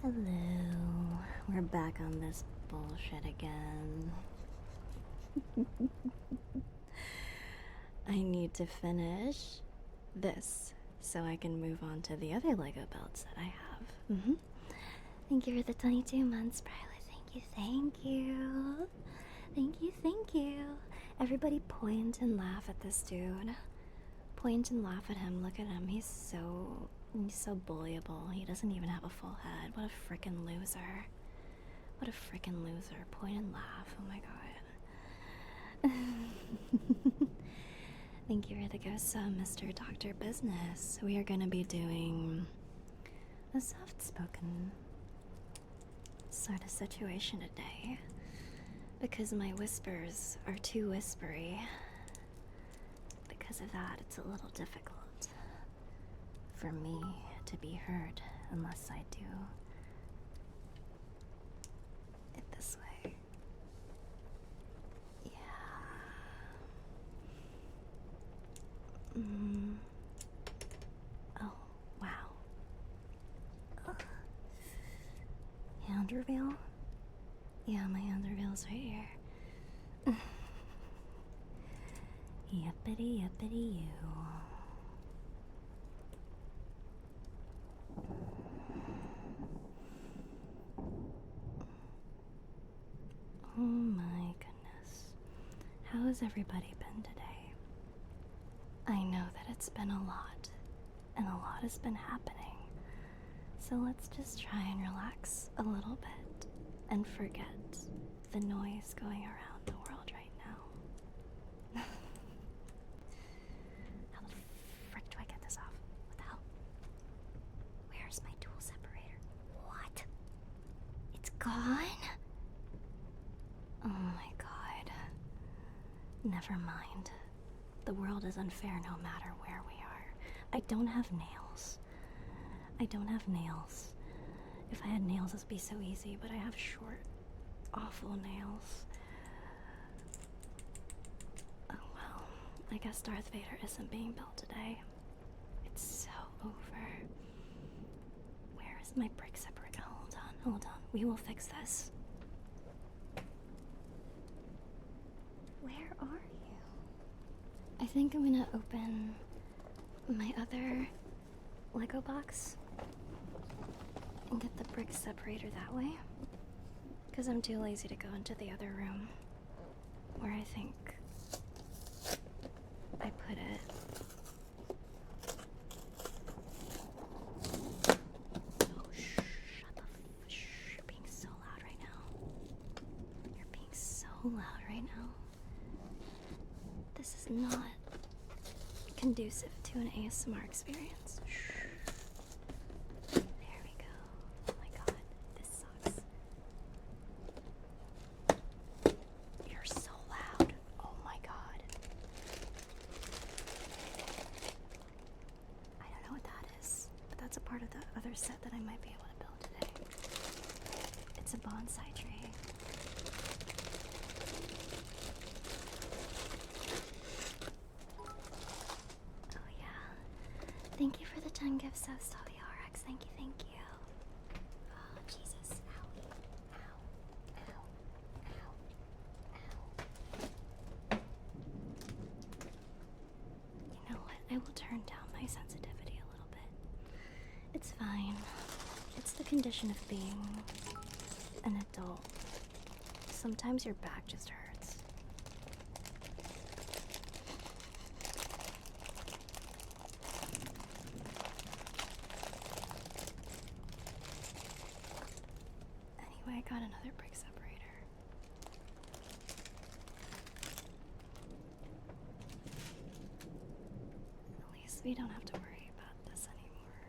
Hello, we're back on this bullshit again. I need to finish this so I can move on to the other Lego belts that I have. Thank you for the 22 months, Bryla. Thank you, thank you. Thank you, thank you. Everybody point and laugh at this dude. Point and laugh at him. Look at him. He's so bullyable. He doesn't even have a full head. What a frickin' loser. What a frickin' loser. Point and laugh. Oh my god. Thank you for the ghost, Mr. Dr. Business. We are gonna be doing a soft-spoken sort of situation today. Because my whispers are too whispery. Because of that, it's a little difficult for me to be heard unless I do it this way. Yeah. Oh, wow. Ugh. Hand reveal? Yeah, my hand reveal's right here. Yuppity yuppity you. Oh my goodness. How has everybody been today? I know that it's been a lot, and a lot has been happening. So let's just try and relax a little bit and forget the noise going around the world right now. How the frick do I get this off? What the hell? Where's my tool separator? What? It's gone? Oh my god. Never mind. The world is unfair no matter where we are. I don't have nails. I don't have nails. If I had nails, this would be so easy, but I have short, awful nails. Oh well, I guess Darth Vader isn't being built today. It's so over. Where is my brick separator? Hold on. We will fix this. Where are you? I think I'm gonna open my other Lego box and get the brick separator that way, because I'm too lazy to go into the other room where I think I put it. Oh, shh, you're being so loud right now. You're being so loud right now. This is not conducive to an ASMR experience. Shh. There we go. Oh my god, this sucks. You're so loud. Oh my god. I don't know what that is, but that's a part of the other set that I might be able to build today. It's a bonsai tree. Thank you for the 10 gifts, Stabby RX. Thank you, thank you. Oh, Jesus. Ow. Ow. Ow. Ow. Ow. You know what? I will turn down my sensitivity a little bit. It's fine. It's the condition of being an adult. Sometimes your back just hurts. I got another brick separator. At least we don't have to worry about this anymore.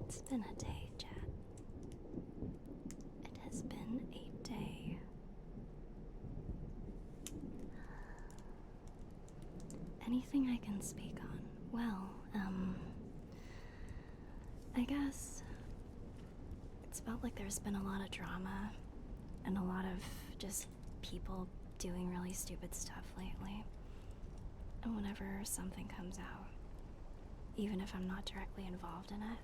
It's been a day, Chad. It has been a day. Anything I can speak on? Well, I guess It's felt like there's been a lot of drama and a lot of just people doing really stupid stuff lately. And whenever something comes out, even if I'm not directly involved in it,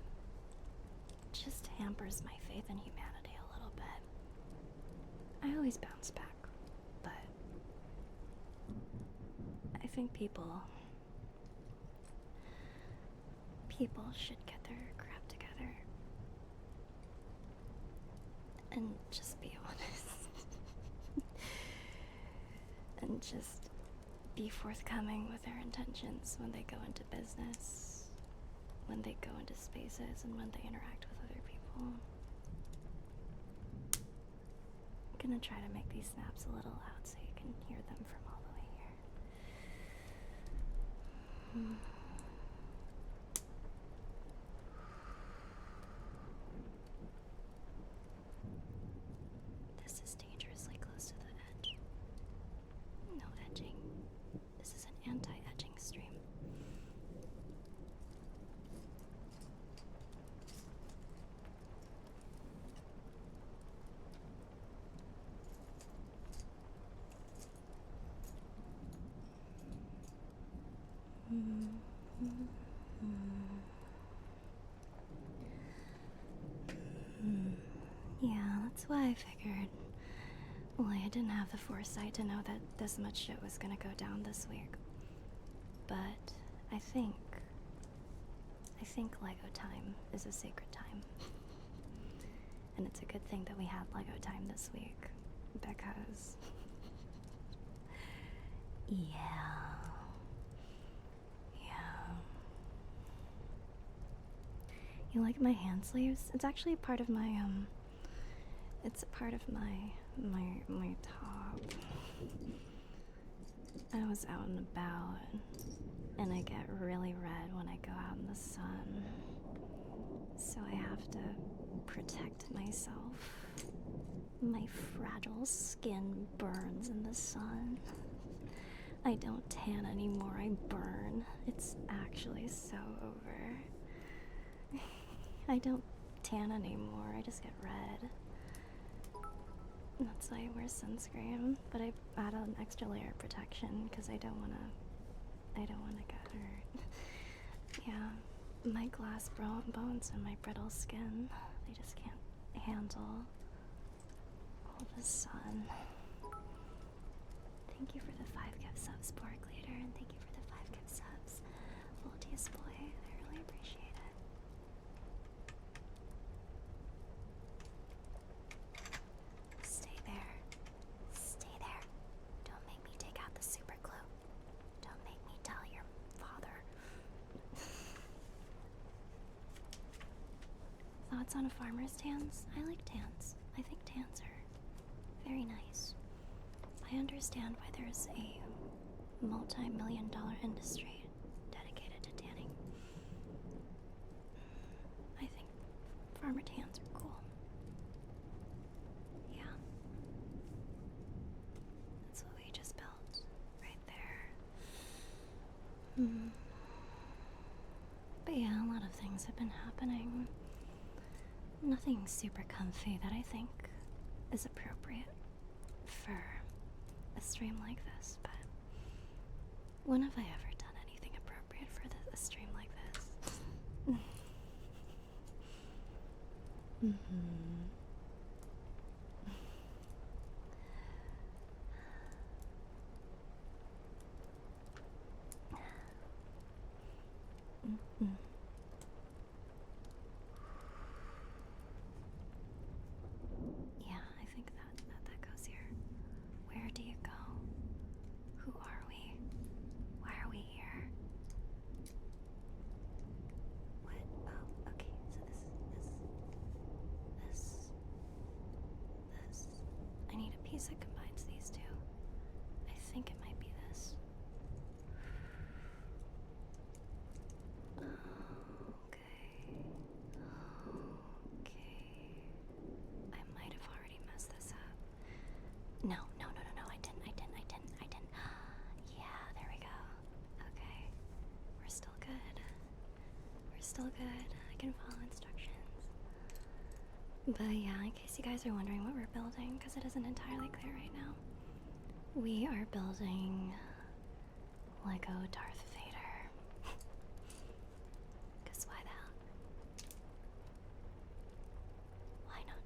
it just hampers my faith in humanity a little bit. I always bounce back, but I think people should get their crap together and just be honest and just be forthcoming with their intentions when they go into business, when they go into spaces, and when they interact with other people. I'm gonna try to make these snaps a little loud so you can hear them from all the way here. This is dangerously close to the edge. No edging. This is an anti-edging stream. Yeah, that's why I figured. Well, I didn't have the foresight to know that this much shit was gonna go down this week. But I think Lego time is a sacred time. And it's a good thing that we had Lego time this week, because yeah. You like my hand sleeves? It's actually part of my it's a part of my top. I was out and about, and I get really red when I go out in the sun, so I have to protect myself. My fragile skin burns in the sun. I don't tan anymore, I burn. It's actually so over. I don't tan anymore, I just get red. That's why I wear sunscreen, but I add an extra layer of protection because I don't wanna get hurt. Yeah, my glass bones and my brittle skin, they just can't handle all the sun. Thank you for the 5 gift subs, Pork Leader, and thank you for the 5 gift subs, Voltius Boy. I really appreciate it. Stay there. Stay there. Don't make me take out the super glue. Don't make me tell your father. Thoughts on a farmer's tans? I like tans. I think tans are very nice. I understand why there's a multi-million-dollar industry dedicated to tanning. I think farmer tans are cool. Yeah. That's what we just built right there. But yeah, a lot of things have been happening. Nothing super comfy that I think is appropriate for a stream like this, but when have I ever done anything appropriate for a stream like this? Yeah, I think that goes here. Where do you go? Who are we? Why are we here? What? Oh, okay. So this. I need a piece that combines these two. I think it might be this. Okay. I might have already messed this up. No, I didn't. Yeah, there we go. Okay. We're still good. I can follow instructions. But yeah, in case you guys are wondering what we're building, because it isn't entirely clear right now, we are building Lego Darth Vader. Because why not? Why not?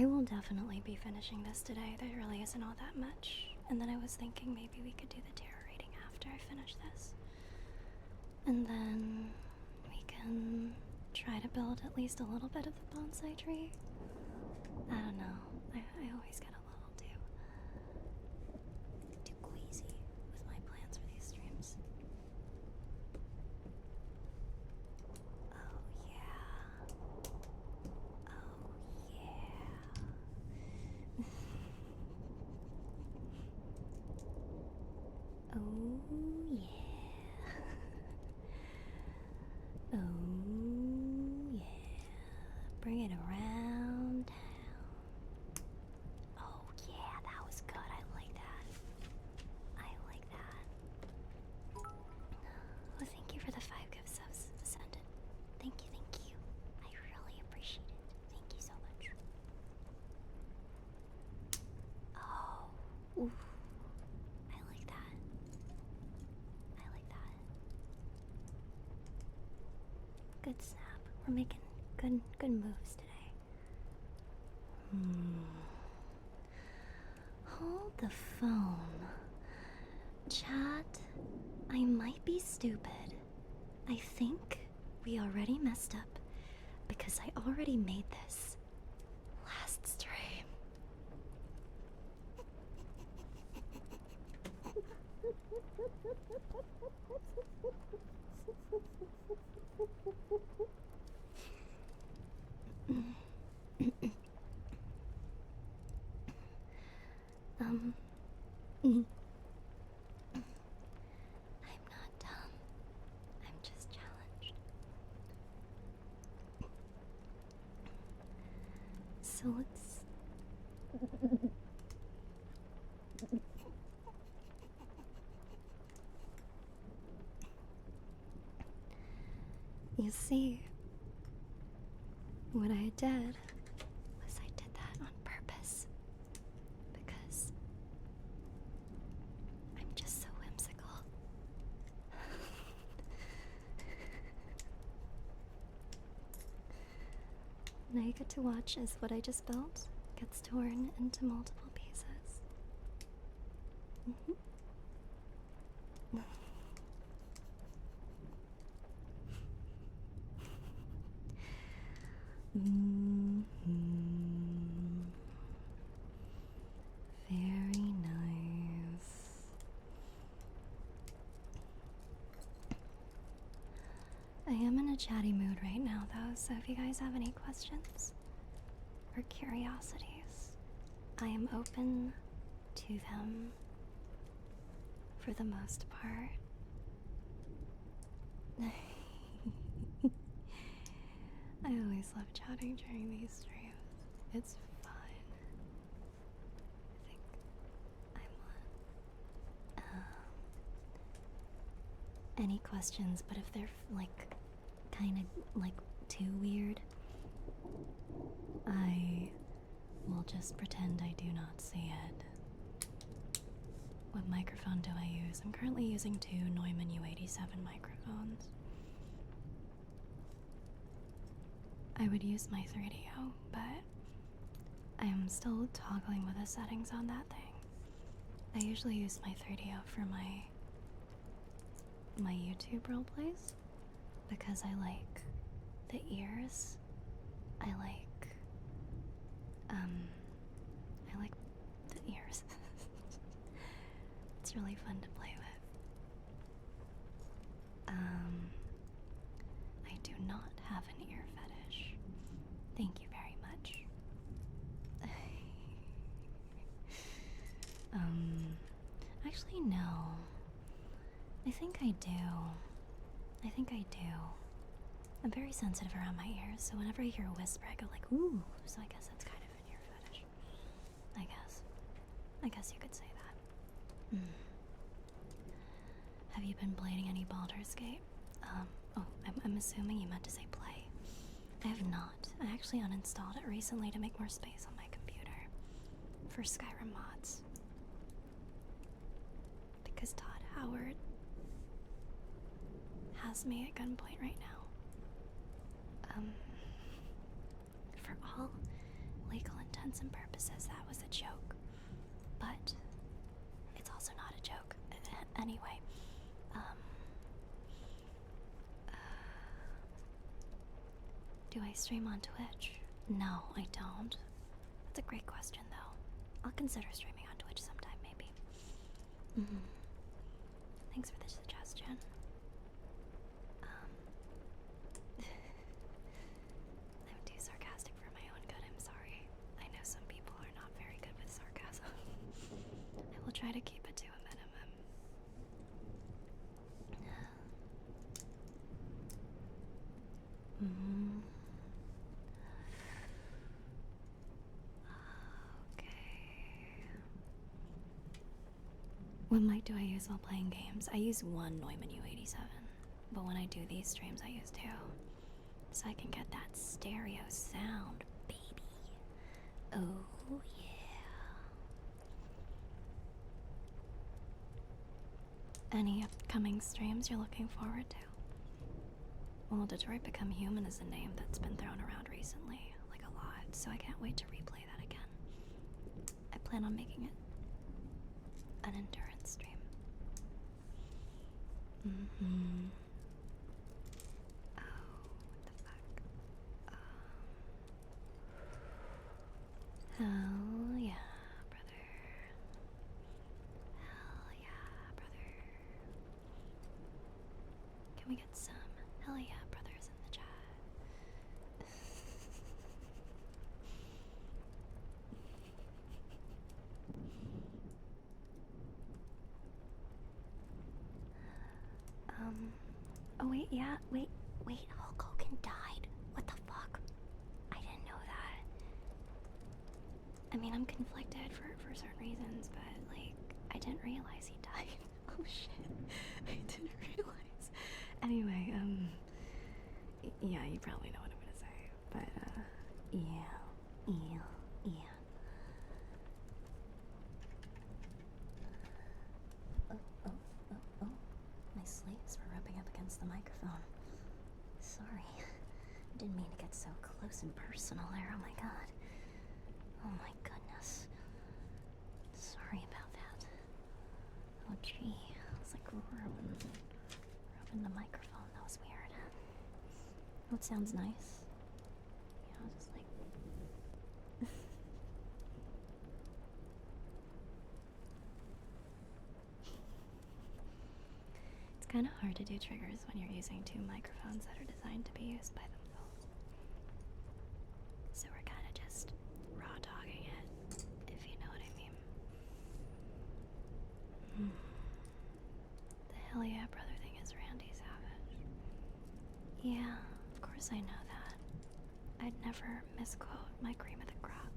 I will definitely be finishing this today. There really isn't all that much. And then I was thinking maybe we could do the tarot reading after I finish this. And then we can try to build at least a little bit of the bonsai tree. I don't know. I always get a little too queasy with my plans for these streams. Oh yeah. Oh yeah. Oh yeah. Oh yeah. Bring it around town. Oh yeah, that was good. I like that. I like that. Oh, thank you for the 5 gift subs, Ascendant. Thank you, thank you. I really appreciate it. Thank you so much. Oh, oof. I like that. I like that. Good snap. We're making good moves today. Hold the phone. Chat, I might be stupid. I think we already messed up because I already made this last stream. I'm not dumb. I'm just challenged. So let's. You see, what I did was I did that on purpose. Because I'm just so whimsical. Now you get to watch as what I just built gets torn into multiple pieces. Very nice. I am in a chatty mood right now, though, so if you guys have any questions or curiosities, I am open to them for the most part. I always love chatting during these streams. It's fun. I think I'm on. Any questions, but if they're like kind of like too weird, I will just pretend I do not see it. What microphone do I use? I'm currently using 2 Neumann U87 microphones. I would use my 3DO, but I am still toggling with the settings on that thing. I usually use my 3DO for my YouTube roleplays because I like the ears. I like the ears. It's really fun to play with. I do not have an ear fetish. Thank you very much. Actually, no. I think I do. I'm very sensitive around my ears, so whenever I hear a whisper, I go like, ooh. So I guess that's kind of an ear fetish. I guess you could say that. Have you been playing any Baldur's Gate? I'm assuming you meant to say play. I have not. I actually uninstalled it recently to make more space on my computer. For Skyrim mods. Because Todd Howard has me at gunpoint right now. For all legal intents and purposes, that was a joke. But it's also not a joke. Anyway, do I stream on Twitch? No, I don't. That's a great question, though. I'll consider streaming on Twitch sometime, maybe. Thanks for the suggestion. I'm too sarcastic for my own good, I'm sorry. I know some people are not very good with sarcasm. I will try to keep it to a minimum. Okay. What mic do I use while playing games? I use one Neumann U87, but when I do these streams, I use two. So I can get that stereo sound, baby. Oh, yeah. Any upcoming streams you're looking forward to? Well, Detroit Become Human is a name that's been thrown around recently, like a lot, so I can't wait to replay that again. I plan on making it an endurance stream. Oh, what the fuck? Hell yeah, brother. Hell yeah, brother. Can we get some hell yeah brothers in the chat? Oh wait, yeah, wait, Hulk Hogan died. What the fuck? I didn't know that. I mean, I'm conflicted for certain reasons, but like, I didn't realize he died. Oh shit, I didn't realize. Anyway, yeah, you probably know what I'm gonna say, but yeah. Oh. My sleeves were rubbing up against the microphone. Sorry. I didn't mean to get so close and personal there. Oh my god. Oh my goodness. Sorry about that. Oh gee. I was like rubbing the microphone. That was weird. Oh, it sounds nice. You know, just like... It's kind of hard to do triggers when you're using two microphones that are designed to be used by themselves. So we're kind of just raw dogging it, if you know what I mean. The hell yeah brother thing is Randy Savage. Yeah, of course I know that. I'd never misquote my cream of the crop.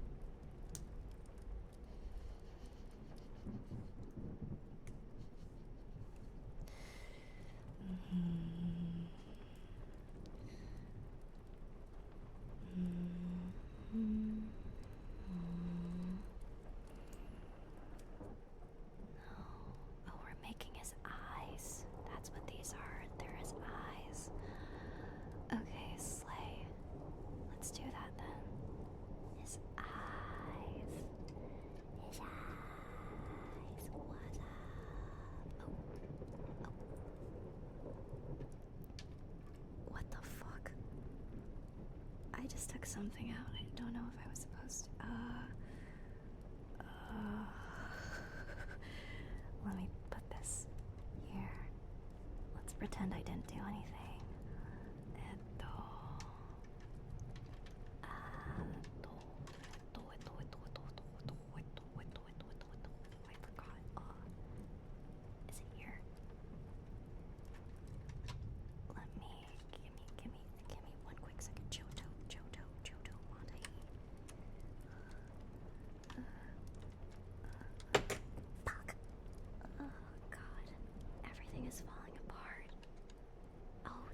Oh, we're making his eyes. That's what these are. They're his eyes. Okay, Slay. Let's do that then. His eyes. His eyes. What's up? Oh. What the fuck? I just took something out. I don't know if I was supposed to. Let me put this here. Let's pretend I didn't do anything. I forgot. Is it here? Let me, give me 1 quick second. Joto, Monte. Fuck. Oh god. Everything is falling apart. Oh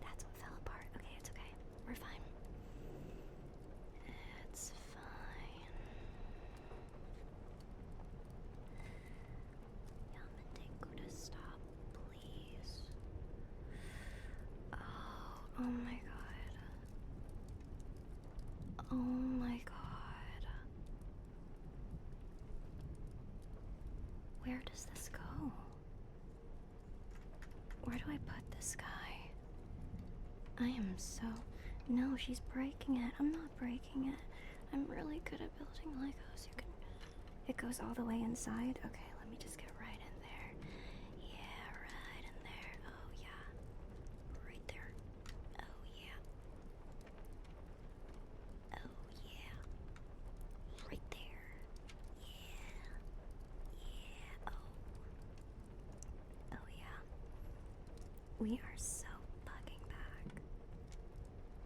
Oh my god. Oh my god. Where does this go? Where do I put this guy? I am so... No, she's breaking it. I'm not breaking it. I'm really good at building Legos. You can... It goes all the way inside? Okay, let me just get right in there. Yeah, right in there. Oh, yeah. Right there. Oh, yeah. Oh, yeah. Right there. Yeah. Yeah. Oh. Oh, yeah. We are so fucking back.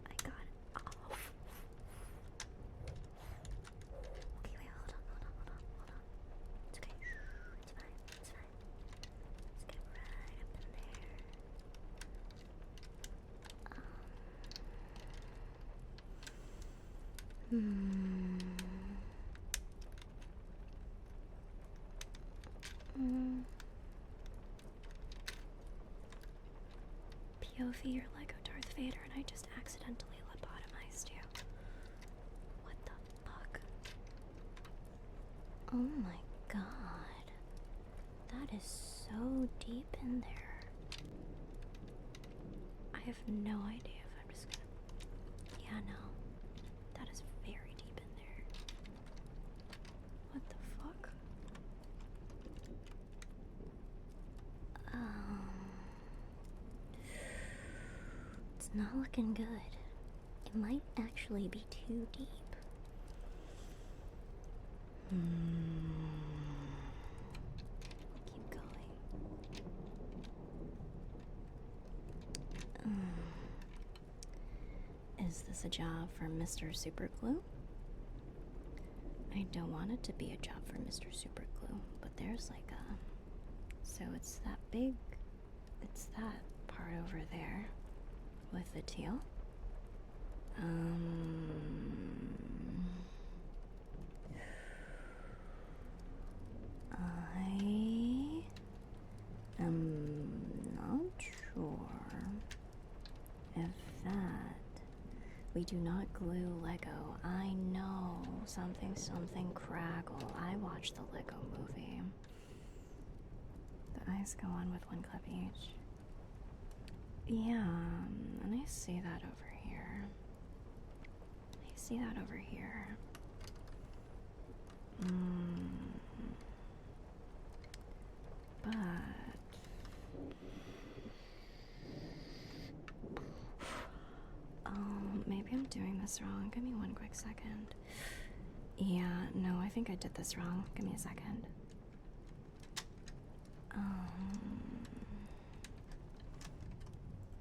I got it off. Okay, wait, hold on. It's okay. It's fine. Let's get right up in there. POV, you're Lego Darth Vader, and I just accidentally lobotomized you. What the fuck? Oh my god. That is so deep in there. I have no idea if I'm just gonna... Yeah, no. That is very deep in there. What the fuck? It's not looking good. It might actually be too deep. Keep going. Is this a job for Mr. Superglue? I don't want it to be a job for Mr. Superglue, but there's like a... So it's that big... It's that part over there with the teal. I am not sure if that... We do not glue Lego. I know. Something Craggle. I watched the Lego movie. The eyes go on with one clip each. Yeah, and I see that over here. I see that over here. But... maybe I'm doing this wrong. Give me one quick second. Yeah, no, I think I did this wrong. Give me a second.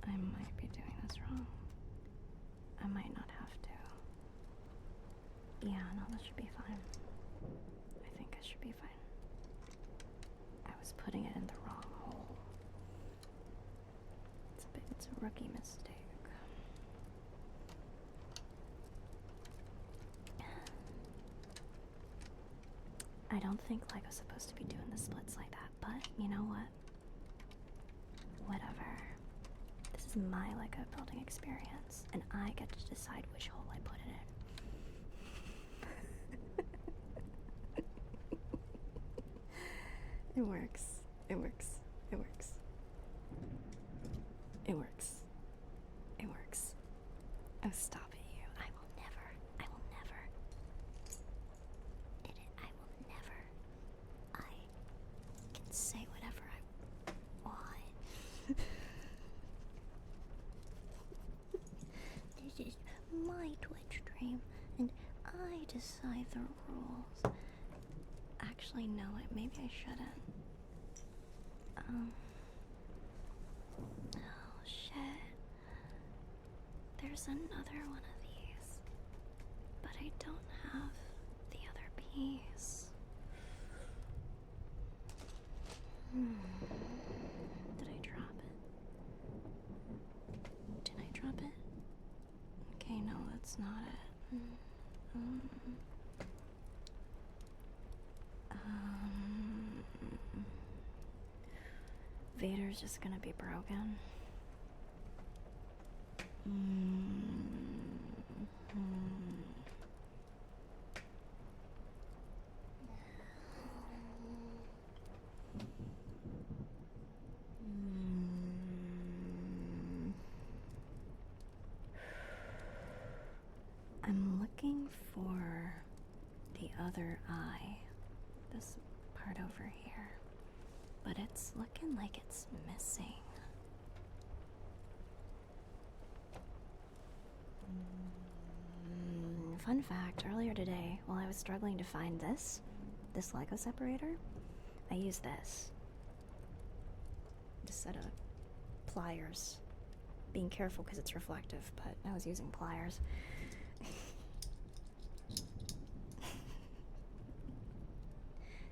I might be doing this wrong. I might not have to. Yeah, no, this should be fine. I think it should be fine. I was putting it in the wrong hole. It's a rookie mistake. I don't think Lego's supposed to be doing the splits like that, but you know what? Whatever. This is my Lego building experience, and I get to decide which hole I put it in. It works. It works. It works. It works. It works. Oh, stop it, you. I will never. I will never. I will never. I can say whatever I want. This is my Twitch stream, and I decide the rules. Actually, no, maybe I shouldn't. Oh, shit. There's another one of these, but I don't have the other piece. Did I drop it? Did I drop it? Okay, no, that's not it. Vader's just gonna be broken. I'm looking for the other eye, this part over here, but it's looking like it's missing. Fun fact, earlier today, while I was struggling to find this Lego separator, I used this. Just set of pliers. Being careful because it's reflective, but I was using pliers.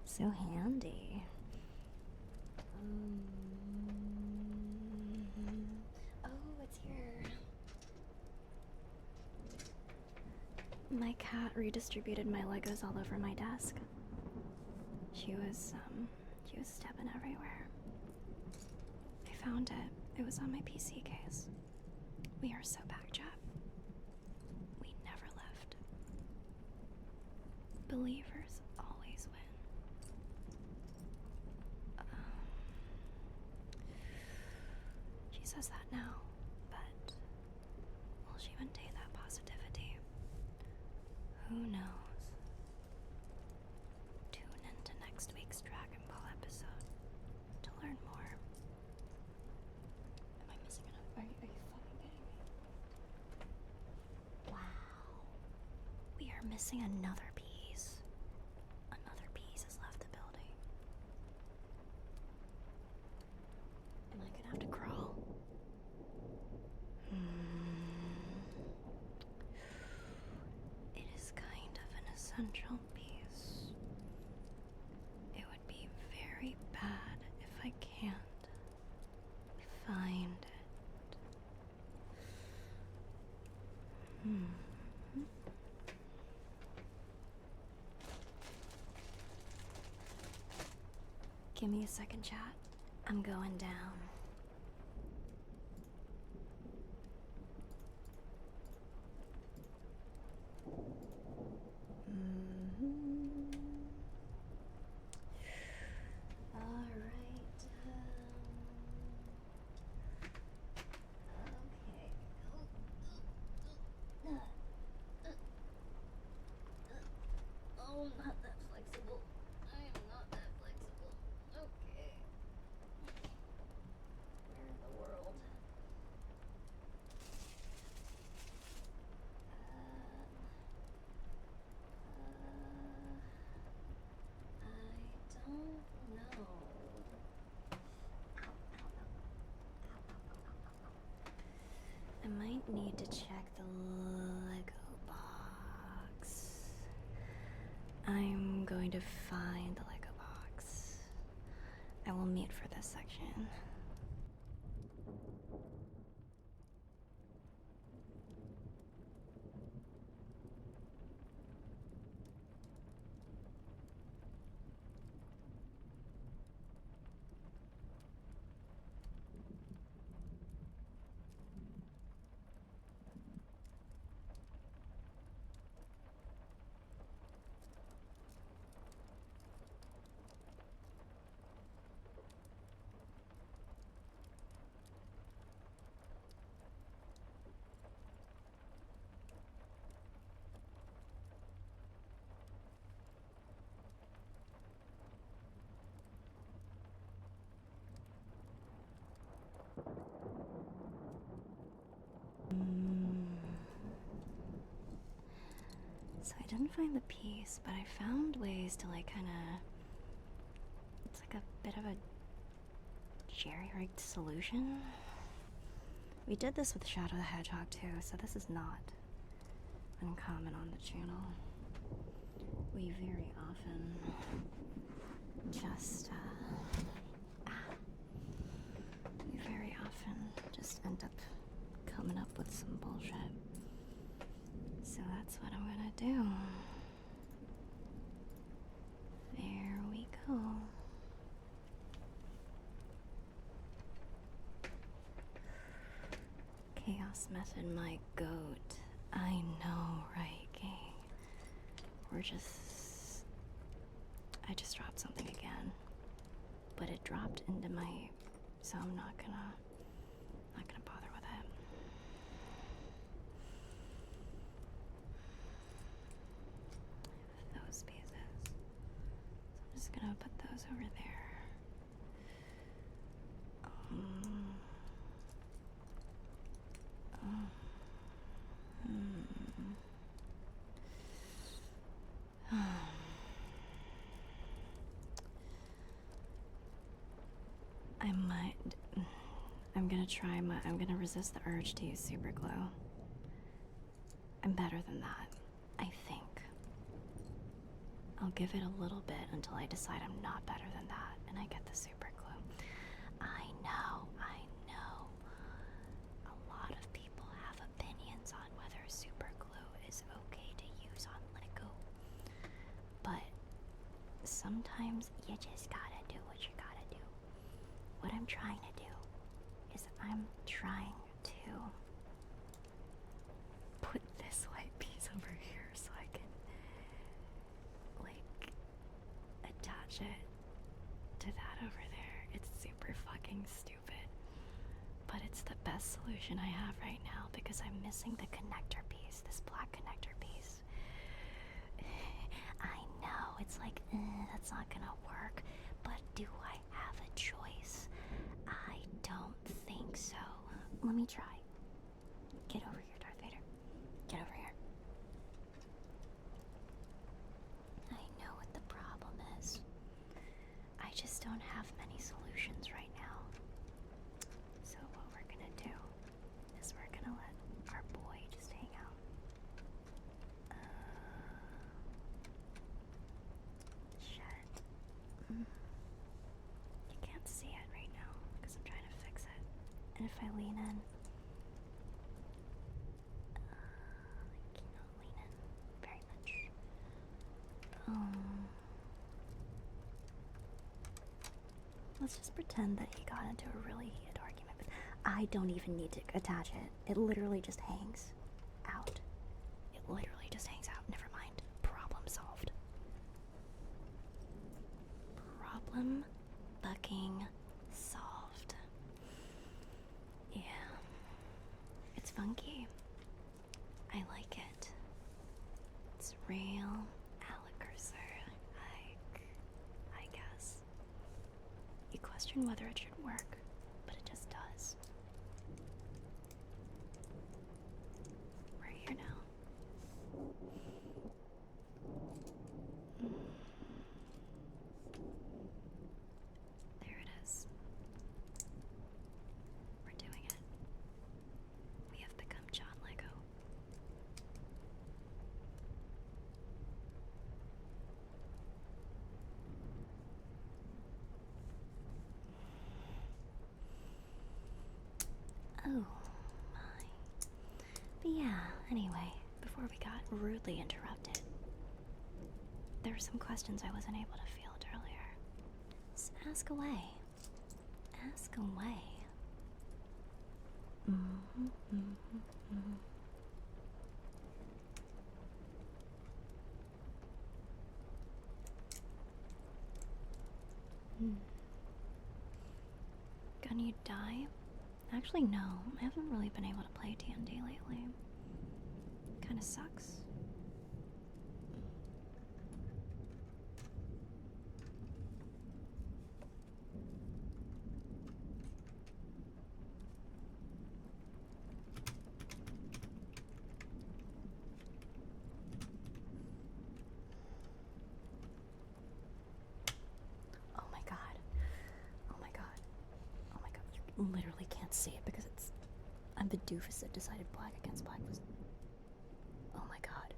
So handy. Oh, it's here. My cat redistributed my Legos all over my desk. She was stepping everywhere. I found it. It was on my PC case. We are so back, Jeff. We never left. Believers always win. She says that now, but will she maintain that positivity? Who knows? Tune into next week's Dragon Ball episode to learn more. Am I missing enough? Are you fucking kidding me? Wow. We are missing another piece. Another piece has left the building. Am I gonna have to crawl? It is kind of an essential piece. It would be very bad if I can't find it. Give me a second, chat. I'm going down. All right. Okay. Oh, not that flexible. I am not that flexible. Okay. Where in the world? I don't know. I might need to check the Lego box. I'm going to find the Lego box. I will meet for this section. So I didn't find the piece, but I found ways to like kinda... It's like a bit of a jerry-rigged solution. We did this with Shadow the Hedgehog too, so this is not uncommon on the channel. We very often just, end up coming up with some bullshit. So that's what I'm gonna do. There we go. Okay. Chaos method, my goat. I know, right, gang? I just dropped something again. But it dropped into my... So I'm not gonna bother with it. Those pieces. So I'm just gonna put those over there. I'm gonna resist the urge to use super glue. I'm better than that, I think. I'll give it a little bit until I decide I'm not better than that and I get the super glue. I know. A lot of people have opinions on whether super glue is okay to use on Lego. But sometimes you just gotta do what you gotta do. What I'm trying to do is I'm trying to put this white piece over here so I can, like, attach it to that over there. It's super fucking stupid. But it's the best solution I have right now because I'm missing the connector piece, this black connector piece. I know, it's like, that's not gonna work, but do I have a choice? I don't think so. Let me try. Get over here, Darth Vader. Get over here. I know what the problem is. I just don't have many solutions right now. So what we're gonna do is we're gonna let our boy just hang out. Shit. You can't see it right now because I'm trying to fix it. And if I lean in, I cannot lean in very much. Let's just pretend that he got into a really heated argument. But I don't even need to attach it. It literally just hangs out. It literally just hangs out. Never mind. Problem solved. Problem fucking solved. Yeah. It's funky. I like it. It's real Alekirser. I guess. You question whether it should work, but it just does. We're here now. There it is. We're doing it. We have become John Lego. Oh my. But yeah, anyway, before we got rudely interrupted, there were some questions I wasn't able to field earlier. So ask away. Ask away. Gonna you die? Actually, no. I haven't really been able to play D&D lately. Kinda sucks. Oh my god. Oh my god. Oh my god. You literally can't see it because I'm the doofus that decided black against black was... Oh my god.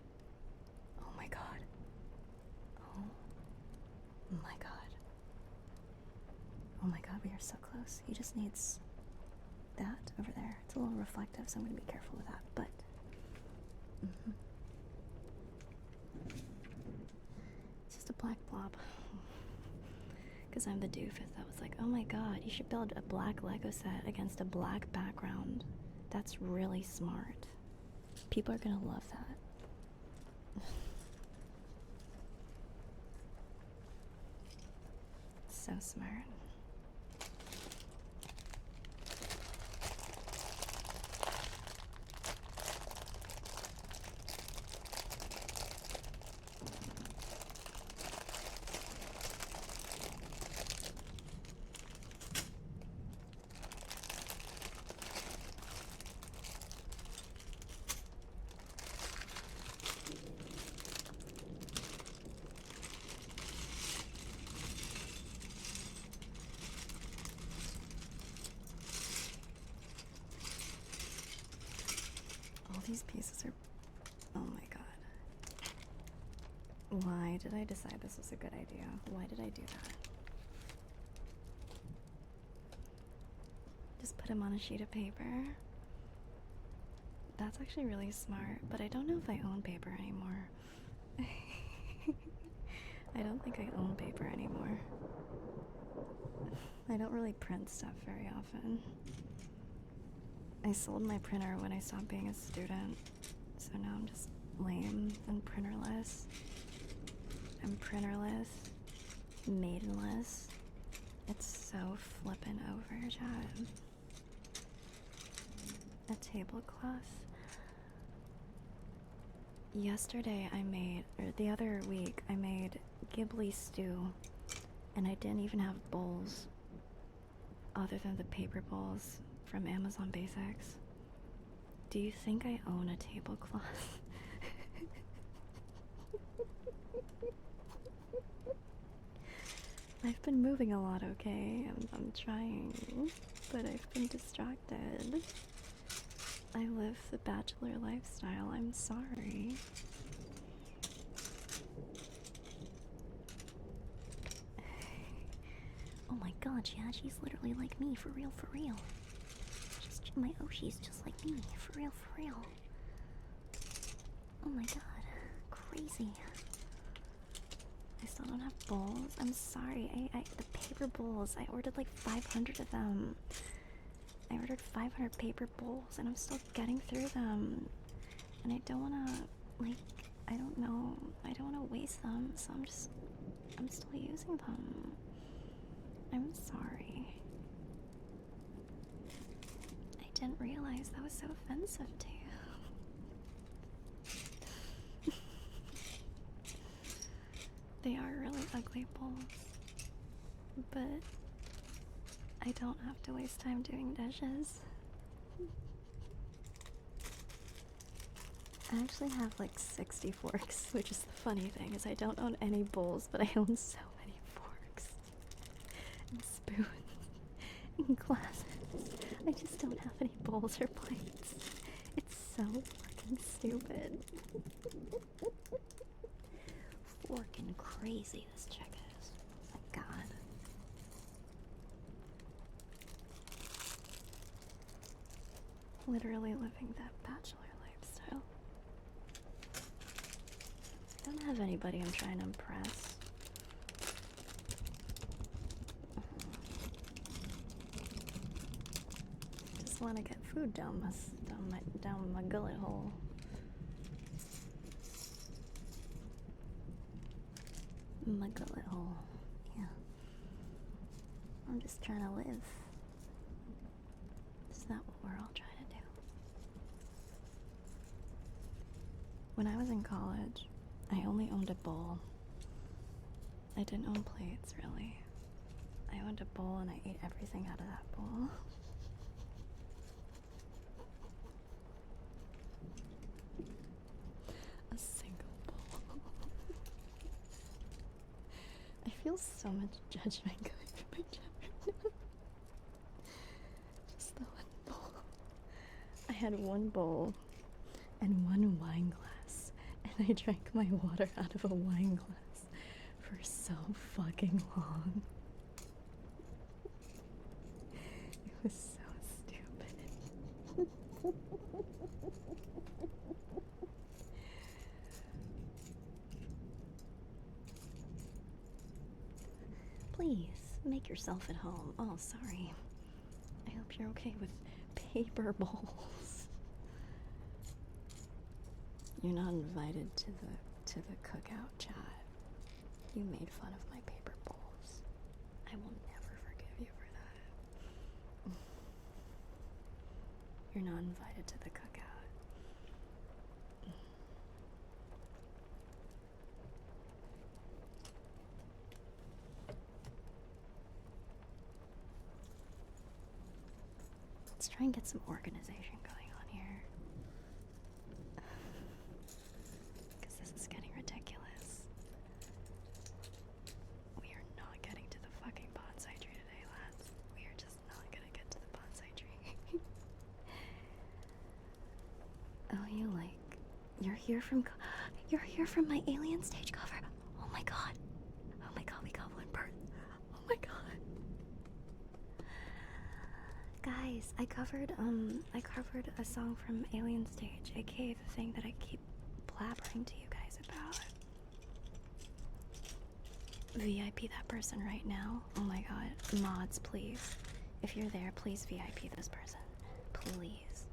Oh my god. Oh my god. Oh my god, we are so close. He just needs that over there. It's a little reflective, so I'm gonna be careful with that, but... It's just a black blob. Because I'm the doofus that was like, oh my god, you should build a black Lego set against a black background That's really smart. People are gonna love that. So smart. All these pieces are... Oh my god. Why did I decide this was a good idea? Why did I do that? Just put them on a sheet of paper. That's actually really smart, but I don't know if I own paper anymore. I don't think I own paper anymore. I don't really print stuff very often. I sold my printer when I stopped being a student, so now I'm just lame and printerless. I'm printerless, maidenless. It's so flippin' over, chat. A tablecloth. Yesterday I made, or the other week, I made Ghibli stew, and I didn't even have bowls other than the paper bowls from Amazon Basics. Do you think I own a tablecloth? I've been moving a lot, okay? I'm trying, but I've been distracted. I live the bachelor lifestyle, I'm sorry. Oh my god, yeah, she's literally like me, for real, for real. My Oshi's just like me, for real, for real. Oh my god, crazy. I still don't have bowls. I'm sorry. The paper bowls. I ordered like 500 of them. I ordered 500 paper bowls, and I'm still getting through them. And I don't wanna, like, I don't know. I don't wanna waste them, so I'm still using them. I'm sorry. I didn't realize that was so offensive to you. They are really ugly bowls, but I don't have to waste time doing dishes. I actually have like 60 forks, which is the funny thing, is I don't own any bowls, but I own so many forks and spoons and glasses. I just don't have any bowls or plates. It's so fucking stupid. Forking crazy this chick is. Oh my god. Literally living that bachelor lifestyle. I don't have anybody I'm trying to impress. Just want to get food down my gullet hole. My gullet hole. Yeah. I'm just trying to live. Is that what we're all trying to do? When I was in college, I only owned a bowl. I didn't own plates, really. I owned a bowl and I ate everything out of that bowl. A single bowl. I feel so much judgment going through my chest. Just the one bowl. I had one bowl and one wine glass, and I drank my water out of a wine glass for so fucking long. It was so stupid. Please, make yourself at home. Oh, sorry. I hope you're okay with paper bowls. You're not invited to the cookout, chat. You made fun of my paper bowls. I will never forgive you for that. You're not invited to the cookout. Let's try and get some organization going on here. Because this is getting ridiculous. We are not getting to the fucking bonsai tree today, lads. We are just not gonna get to the bonsai tree. Oh, you're here from my alien stage cover. Oh my god. Oh my god, we got one bird. Oh my god. Guys, I covered a song from Alien Stage, aka the thing that I keep blabbering to you guys about. VIP that person right now. Oh my god. Mods, please. If you're there, please VIP this person. Please.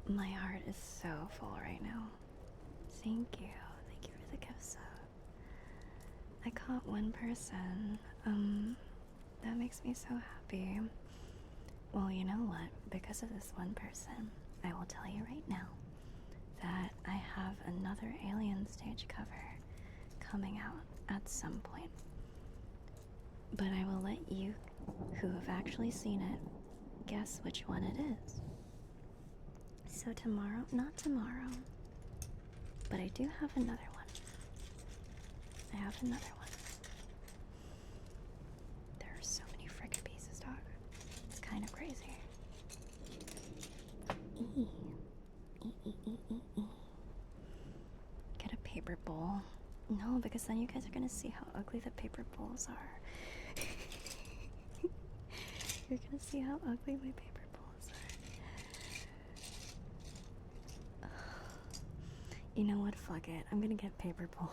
My heart is so full right now. Thank you. Thank you for the gift sub. I caught one person. That makes me so happy. Well, you know what? Because of this one person, I will tell you right now that I have another Alien Stage cover coming out at some point. But I will let you, who have actually seen it, guess which one it is. So tomorrow, not tomorrow, but I do have another one. I have another one. There are so many frickin' pieces, dog. It's kind of crazy. Get a paper bowl. No, because then you guys are gonna see how ugly the paper bowls are. You're gonna see how ugly my paper bowls are. You know what? Fuck it. I'm gonna get paper bowls.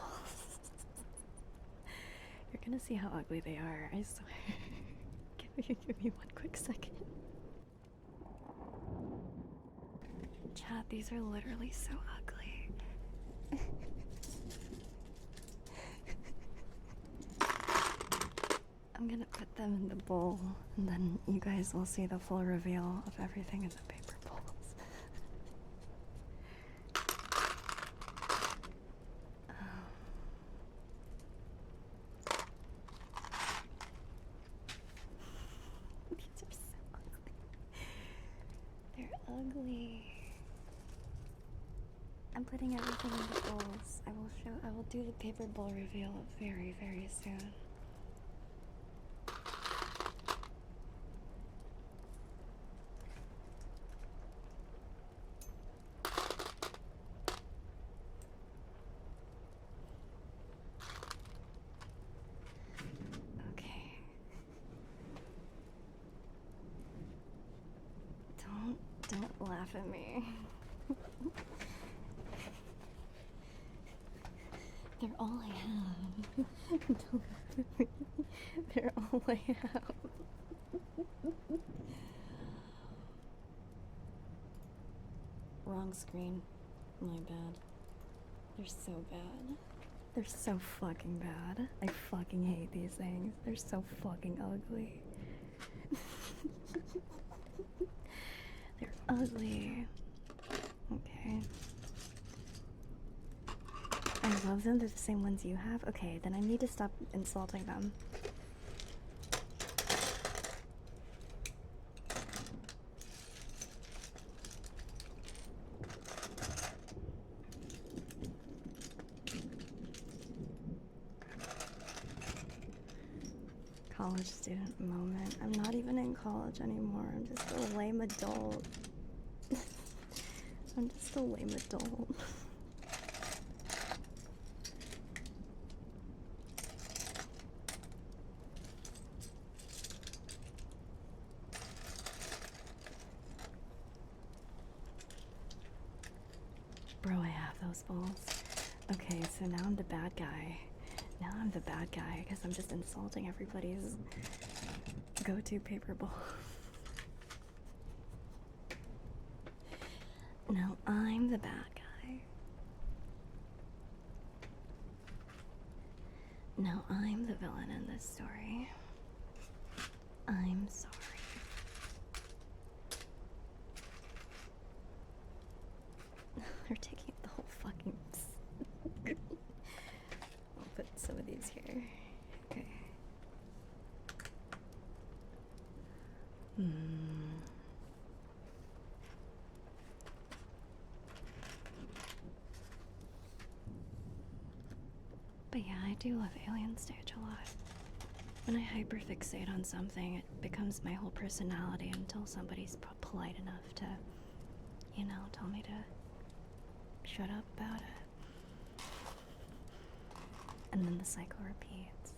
You're gonna see how ugly they are, I swear. Give me one quick second. Chat, these are literally so ugly. I'm gonna put them in the bowl, and then you guys will see the full reveal of everything in the paper bowls. These are so ugly. They're ugly. I'm putting everything in the bowls. I will do the paper bowl reveal very, very soon. Okay. Don't laugh at me. They're all I have. Don't laugh at me. They're all I have. Wrong screen. My bad. They're so bad. They're so fucking bad. I fucking hate these things. They're so fucking ugly. They're ugly. Okay. I love them. They're the same ones you have. Okay, then I need to stop insulting them. College student moment. I'm not even in college anymore. I'm just a lame adult. I'm just a lame adult. Bro, I have those bowls. Okay, so now I'm the bad guy. Now I'm the bad guy because I'm just insulting everybody's go-to paper bowl. I'm the bad guy. No, I'm the villain in this story. I'm sorry. They're taking the whole fucking screen. I'll put some of these here. Okay. But yeah, I do love Alien Stage a lot. When I hyperfixate on something, it becomes my whole personality until somebody's polite enough to, you know, tell me to shut up about it. And then the cycle repeats.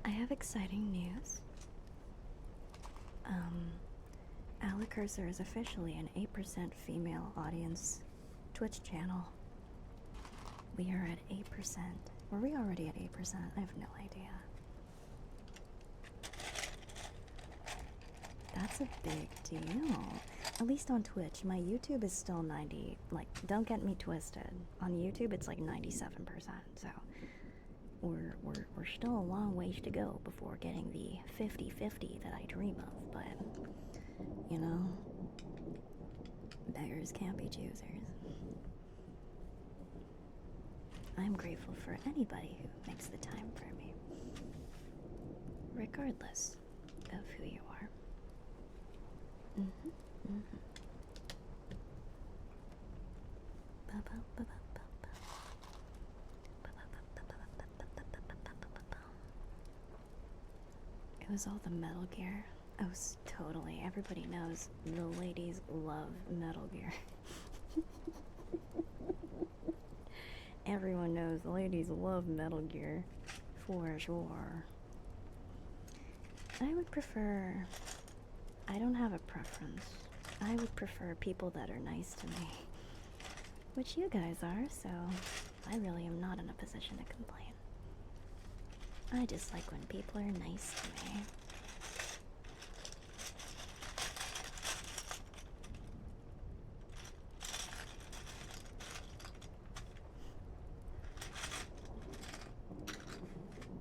I have exciting news. Alekirser is officially an 8% female audience Twitch channel. We are at 8%. Were we already at 8%? I have no idea. That's a big deal. At least on Twitch. My YouTube is still 90. Like, don't get me twisted. On YouTube, it's like 97%. So we're still a long ways to go before getting the 50-50 that I dream of. But you know, beggars can't be choosers. I'm grateful for anybody who makes the time for me, regardless of who you are. It was all the Metal Gear. Oh, totally. Everybody knows the ladies love Metal Gear. Everyone knows the ladies love Metal Gear, for sure. I would prefer... I don't have a preference. I would prefer people that are nice to me. Which you guys are, so I really am not in a position to complain. I just like when people are nice to me.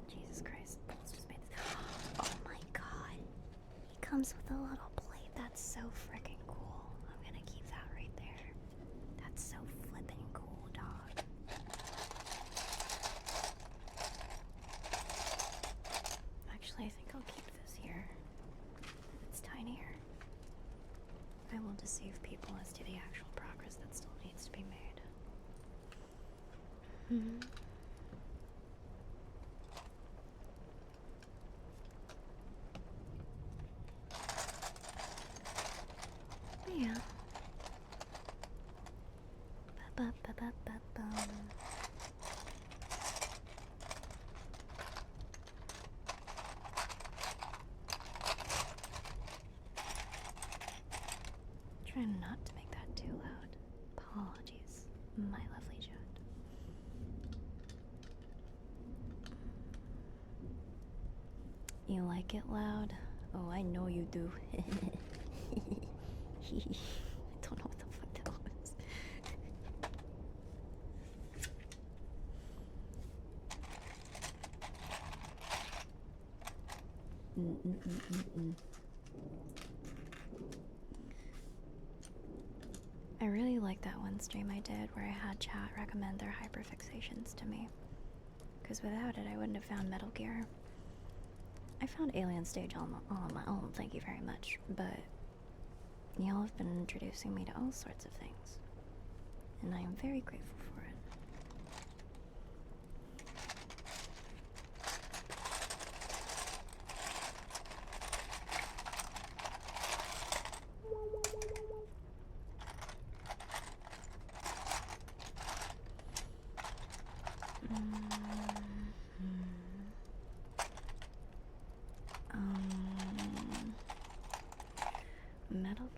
Jesus Christ, Paul's just made this. Oh my god. He comes with a little plate. That's so freaking cool. I'm gonna keep that right there. That's so flippin' cool, dog. Actually, I think I'll keep this here. It's tinier. I will deceive people as to the actual progress that still needs to be made. But yeah. Ba-ba-ba-ba-ba-bum. Try not to make that too loud. Apologies, my lovely Judd. You like it loud? Oh, I know you do. I don't know what the fuck that was. I really like that one stream I did where I had chat recommend their hyperfixations to me. Because without it, I wouldn't have found Metal Gear. I found Alien Stage all on my own, thank you very much, but y'all have been introducing me to all sorts of things, and I am very grateful for it.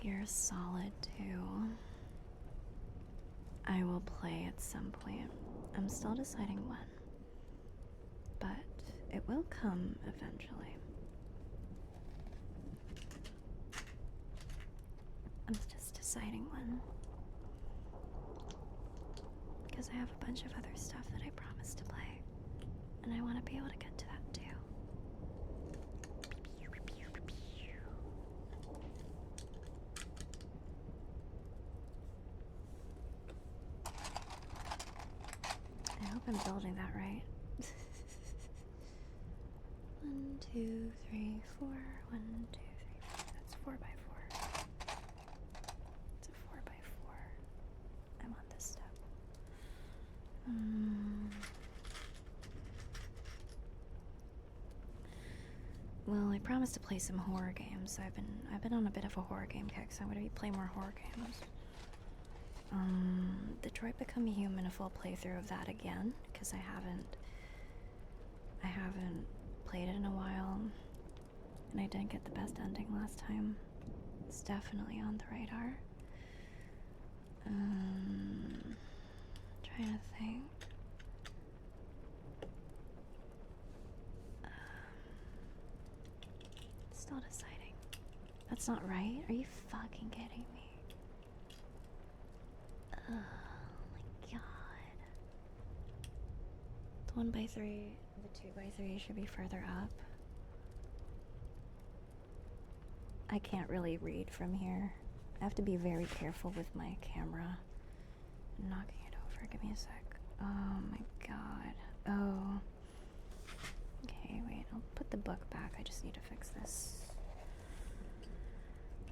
Gear Solid 2. I will play at some point. I'm still deciding when. But it will come eventually. I'm just deciding when. Because I have a bunch of other stuff that I promised to play. And I want to be able to get to that too. I hope I'm building that right. 1, 2, 3, 4. 1, 2, 3, 4. That's 4 by 4. It's a 4 by 4. I want this step. Well, I promised to play some horror games. I've been on a bit of a horror game kick, so I'm gonna be playing more horror games. Detroit Become Human, a full playthrough of that again, because I haven't played it in a while, and I didn't get the best ending last time. It's definitely on the radar. Trying to think. Still deciding. That's not right. Are you fucking kidding me? Oh my god. The 1 by 3, the 2 by 3 should be further up. I can't really read from here. I have to be very careful with my camera. I'm knocking it over. Give me a sec. Oh my god. Oh. Okay, wait. I'll put the book back. I just need to fix this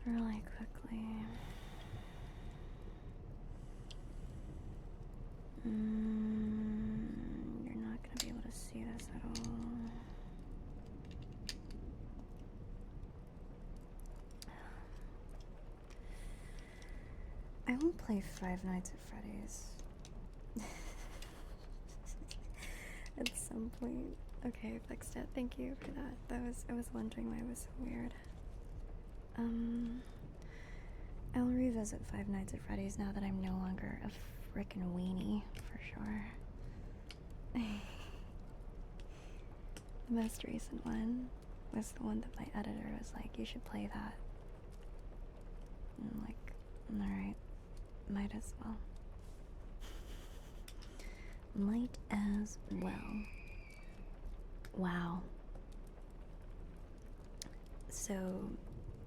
really quickly. You're not gonna be able to see this at all. I won't play Five Nights at Freddy's. At some point. Okay, I fixed it. Thank you for that. I was wondering why it was so weird. I'll revisit Five Nights at Freddy's now that I'm no longer a frickin' weenie, for sure. The most recent one was the one that my editor was like, you should play that. And I'm like, alright, might as well. Might as well. Wow. So,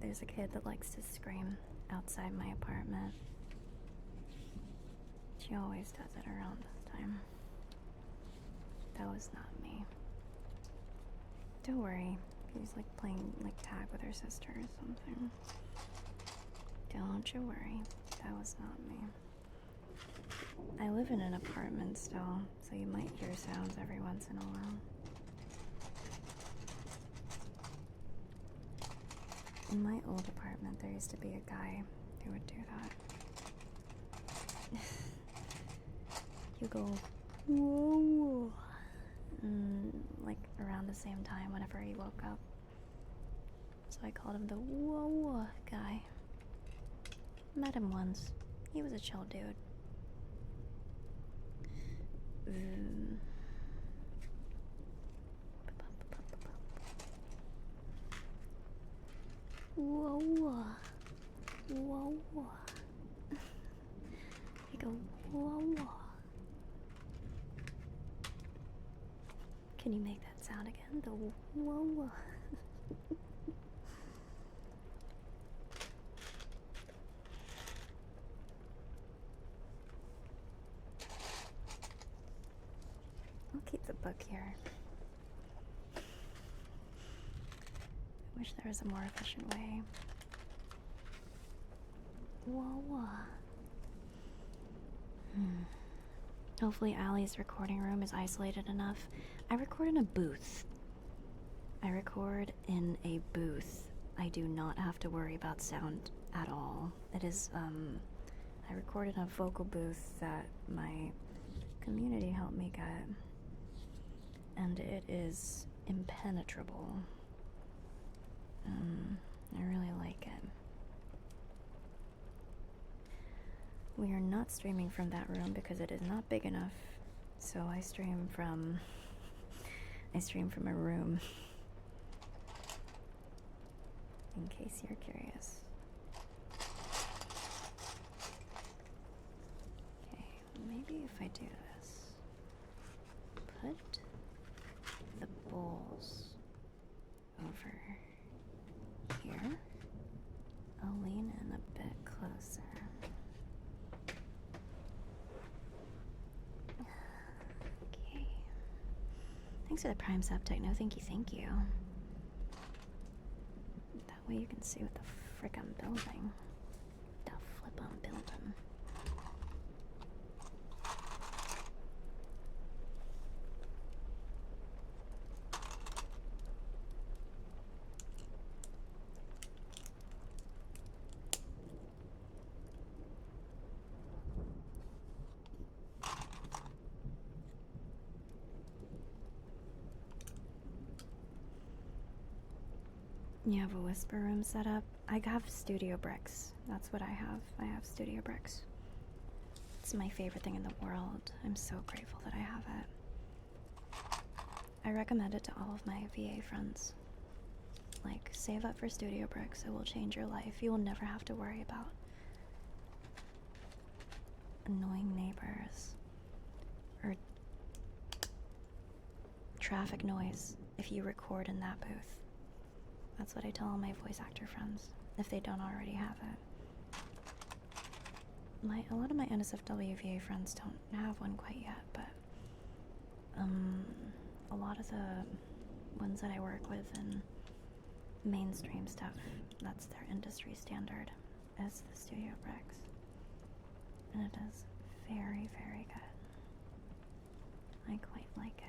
there's a kid that likes to scream outside my apartment. She always does it around this time. That was not me. Don't worry. She's like playing like tag with her sister or something. Don't you worry. That was not me. I live in an apartment still, so you might hear sounds every once in a while. In my old apartment, there used to be a guy who would do that. You go, whoa, like around the same time whenever he woke up. So I called him the whoa guy. Met him once. He was a chill dude. Whoa, whoa, whoa. You go, whoa. Can you make that sound again? The whoa. I'll keep the book here. I wish there was a more efficient way. Whoa. Hopefully Allie's recording room is isolated enough. I record in a booth. I do not have to worry about sound at all. It is, I record in a vocal booth that my community helped me get. And it is impenetrable. I really like it. we are not streaming from that room because it is not big enough. So I stream from a room. In case you're curious. Okay, maybe if I do this. Put the bowls over here. I'll lean in a bit closer. Okay. Thanks for the Prime sub, Techno. Thank you. That way you can see what the frick I'm building. The flip I'm building. You have a whisper room set up? I have studio bricks. That's what I have. I have studio bricks. It's my favorite thing in the world. I'm so grateful that I have it. I recommend it to all of my VA friends. Like, save up for studio bricks. It will change your life. You will never have to worry about annoying neighbors or traffic noise if you record in that booth. That's what I tell all my voice actor friends, if they don't already have it. A lot of my NSFW VA friends don't have one quite yet, but a lot of the ones that I work with in mainstream stuff, that's their industry standard, is the studio bricks. And it is very, very good. I quite like it.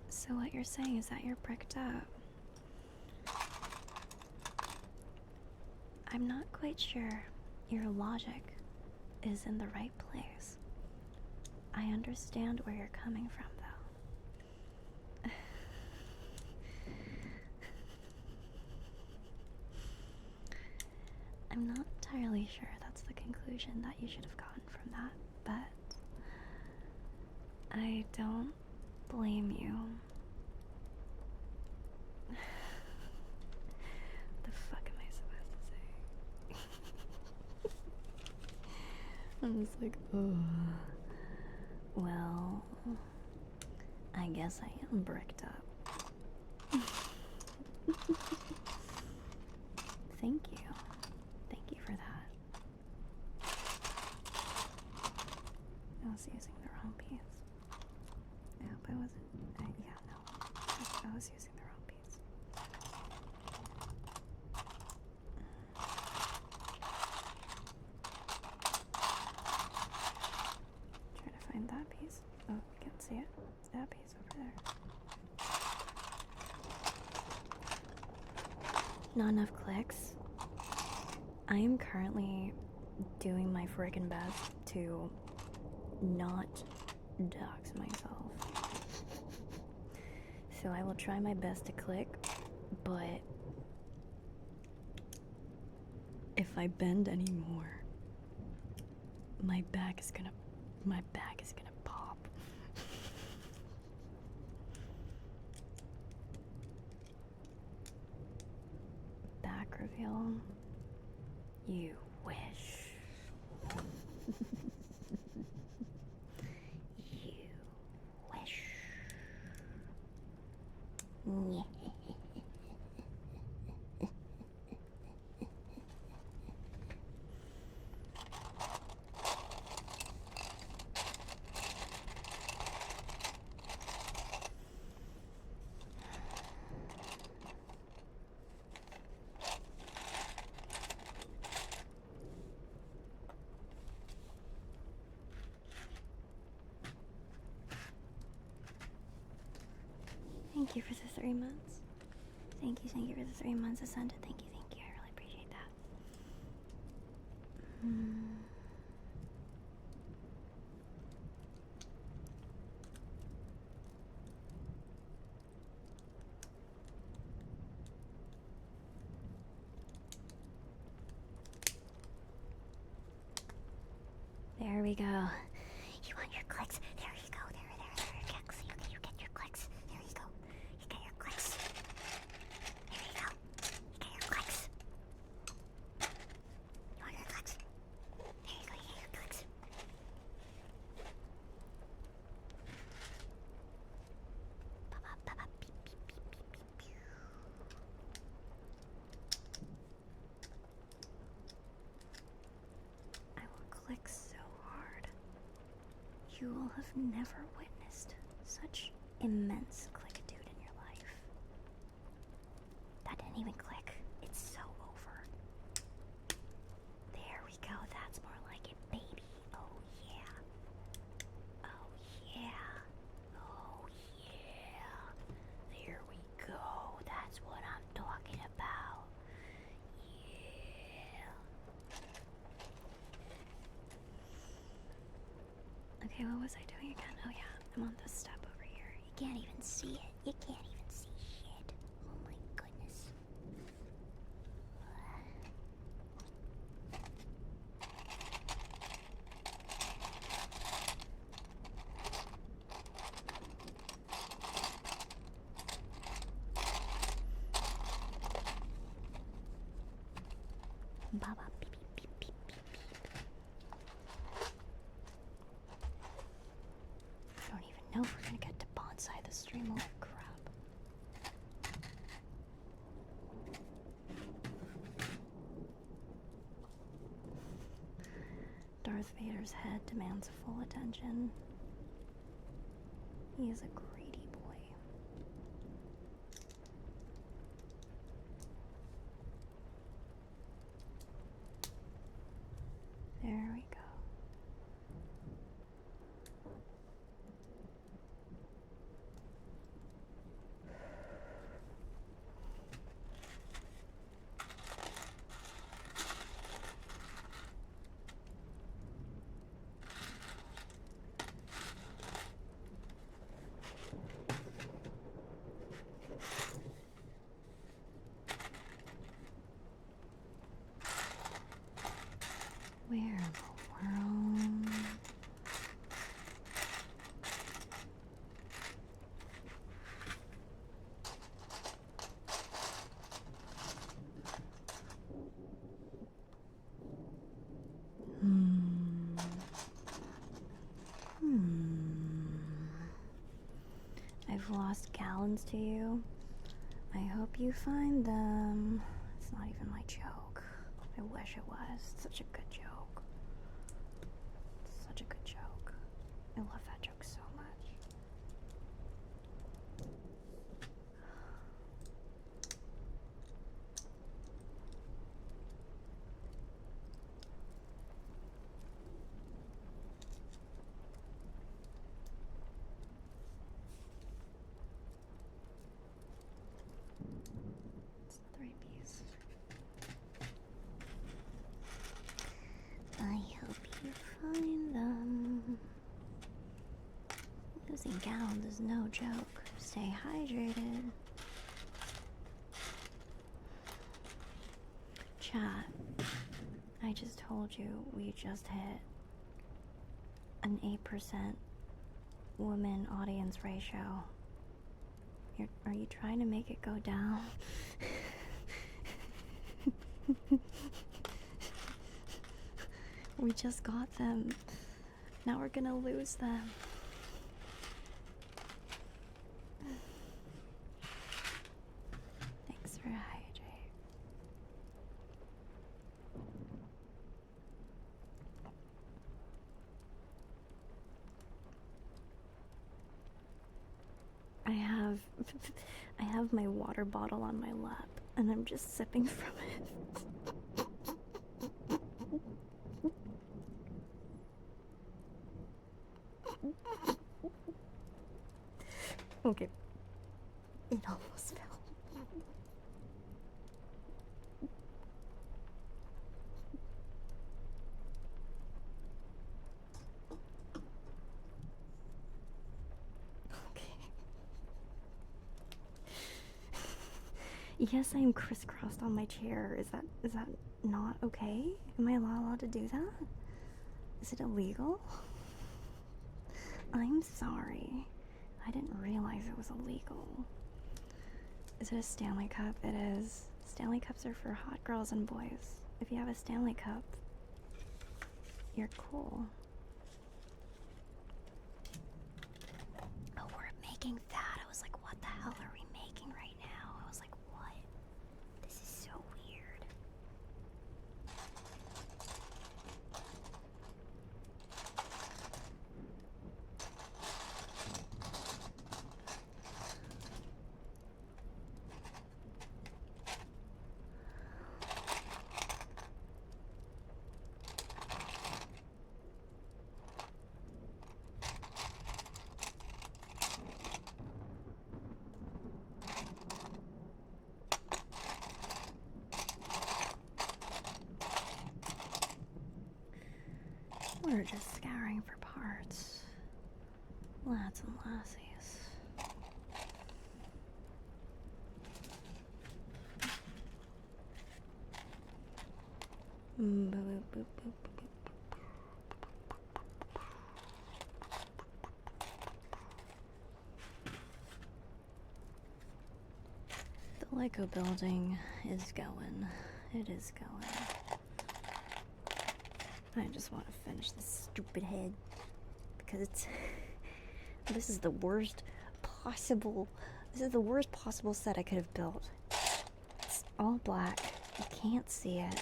So what you're saying is that you're bricked up. I'm not quite sure your logic is in the right place. I understand where you're coming from, though. I'm not entirely sure that's the conclusion that you should have gotten from that, but I don't blame you. What the fuck am I supposed to say? I'm just like, oh. Well, I guess I am bricked up. Thank you. Thank you for that. I was using the wrong piece. I hope I wasn't. Yeah, no. I was using the wrong piece. Trying to find that piece. Oh, you can't see it. That piece over there. Not enough clicks. I am currently doing my friggin' best to not dox myself. So I will try my best to click, but if I bend anymore, my back is gonna pop. Back reveal. You wish. You wish. Thank you for the 3 months. Thank you for the 3 months ascended. Thank you. I really appreciate that. we go. You want your clicks? There you go. There, Jax. You get your clicks. There you go. You get your clicks. There you go. You get your clicks. You want your clicks? There you go. You get your clicks. I will click so hard. You will have never witnessed such immense clickitude in your life. That didn't even click. It's so over. There we go. That's more like it, baby. Oh yeah. Oh yeah. Oh yeah. There we go. That's what I'm talking about. Yeah. Okay, what was I doing again? Oh yeah, I'm on this step over here. You can't even see it. You can't even see shit. Oh my goodness. Baba beep beep beep beep beep beep. I don't even know if we're gonna get to Bonsai this stream. Holy crap. Darth Vader's head demands full attention. He is a greedy boy. There we go. Where in the world? I've lost gallons to you. I hope you find them. It's not even my joke. I wish it was. It's such a good joke. It's such a good joke. I love that joke so much. It's the 3 piece. I hope you find them. Losing gallons is no joke. Stay hydrated. Chat, I just told you we just hit an 8% woman audience ratio. Are you trying to make it go down? We just got them. Now we're gonna lose them. Thanks for hydrating. I have my water bottle on my lap and I'm just sipping from it. Okay. It almost fell. Okay. Yes, I am crisscrossed on my chair. Is that not okay? Am I allowed to do that? Is it illegal? I'm sorry. I didn't realize it was illegal. Is it a Stanley Cup? It is. Stanley Cups are for hot girls and boys. If you have a Stanley Cup, you're cool. Oh, we're making that. I was like, what the hell are we making right now? I was like, what? This is so weird. We're just scouring for parts. Lads and lassies. Boop, boop, boop, boop, boop. The Lego building is going. It is going. I just want to finish this stupid head because this is the worst possible set I could have built. It's all black. You can't see it.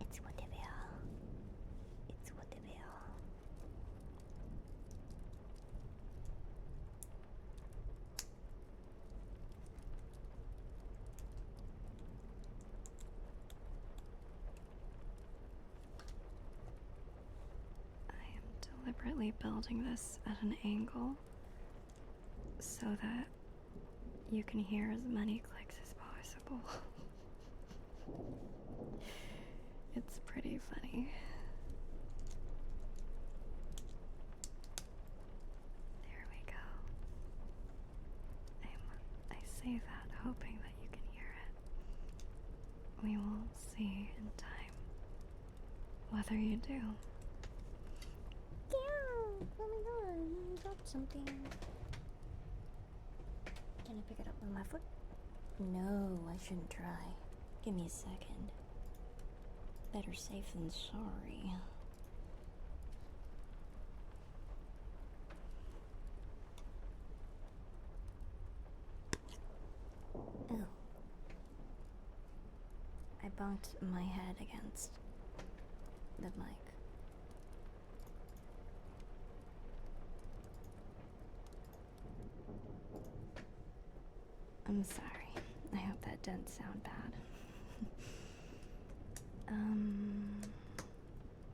It's whatever. It's whatever. Deliberately building this at an angle so that you can hear as many clicks as possible. It's pretty funny. There we go. I say that hoping that you can hear it. We will see in time whether you do. Oh my god, I dropped something. Can I pick it up with my foot? No, I shouldn't try. Give me a second. Better safe than sorry. Oh. I bumped my head against the mic. I'm sorry. I hope that didn't sound bad.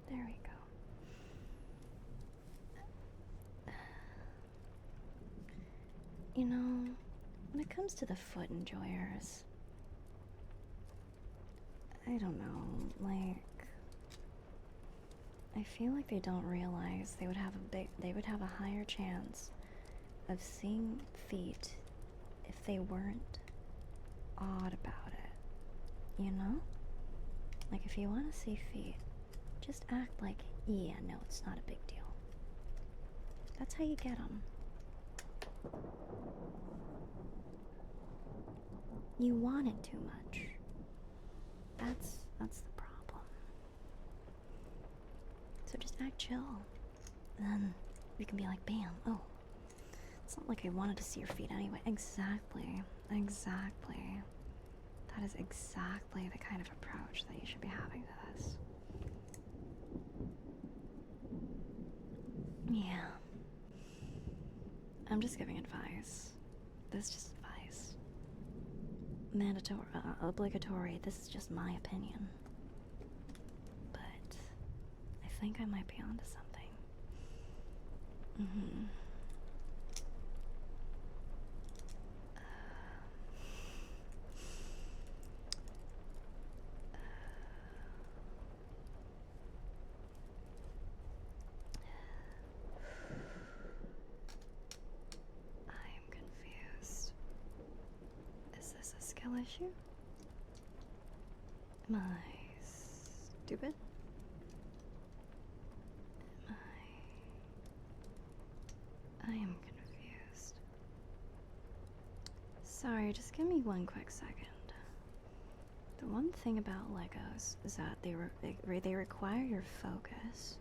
There we go. You know, when it comes to the foot enjoyers, I don't know, like, I feel like they don't realize they would have a higher chance of seeing feet if they weren't odd about it, you know? Like, if you want to see feet, just act like, yeah, no, it's not a big deal. That's how you get them. You want it too much. That's the problem. So just act chill. And then you can be like, bam, oh. It's not like I wanted to see your feet anyway. Exactly. Exactly. That is exactly the kind of approach that you should be having to this. Yeah. I'm just giving advice. This is just advice. Mandatory, obligatory. This is just my opinion. But I think I might be onto something. Mm-hmm. I am confused. Is issue? Am I stupid? I am confused. Sorry, just give me one quick second. The one thing about Legos is that they require your focus.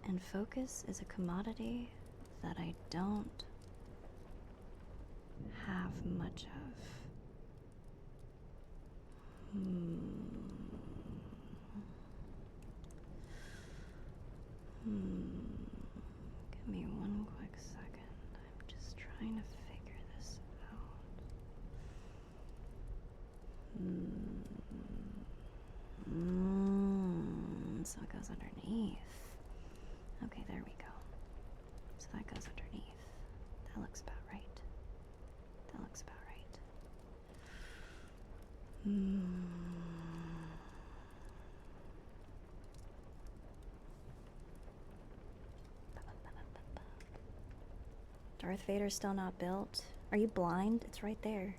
And focus is a commodity that I don't have much of. Give me one quick second. I'm just trying to figure this out. So it goes underneath. Okay, there we go. So that goes underneath. That looks about right. That looks about right. Darth Vader's still not built. Are you blind? It's right there.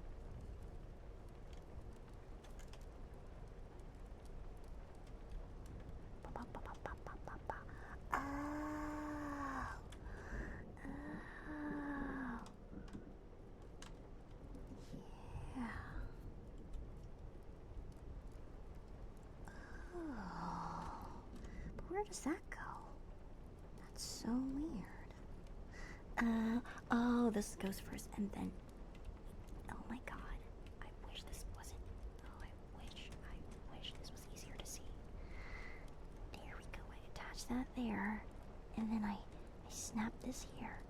Where does that go? That's so weird. Oh, this goes first and then... Oh my god. I wish this wasn't... Oh, I wish this was easier to see. There we go. I attach that there. And then I snap this here.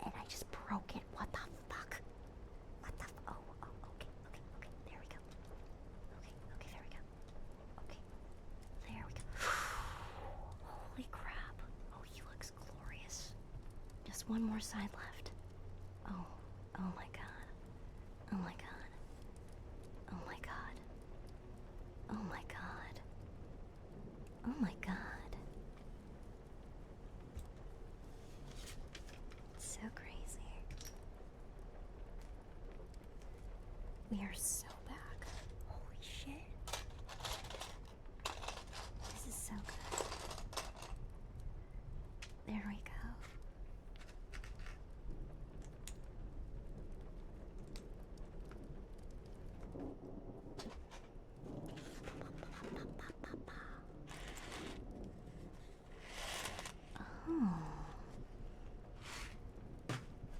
And I just broke it. What the fuck? What the oh, okay. There we go. Okay, there we go. Okay. There we go. Holy crap. Oh, he looks glorious. Just one more side left. Oh my god. Oh my god. Oh my god. Oh my god. Oh my god. It's so crazy. We are so back. Holy shit. This is so good. There we go. Oh.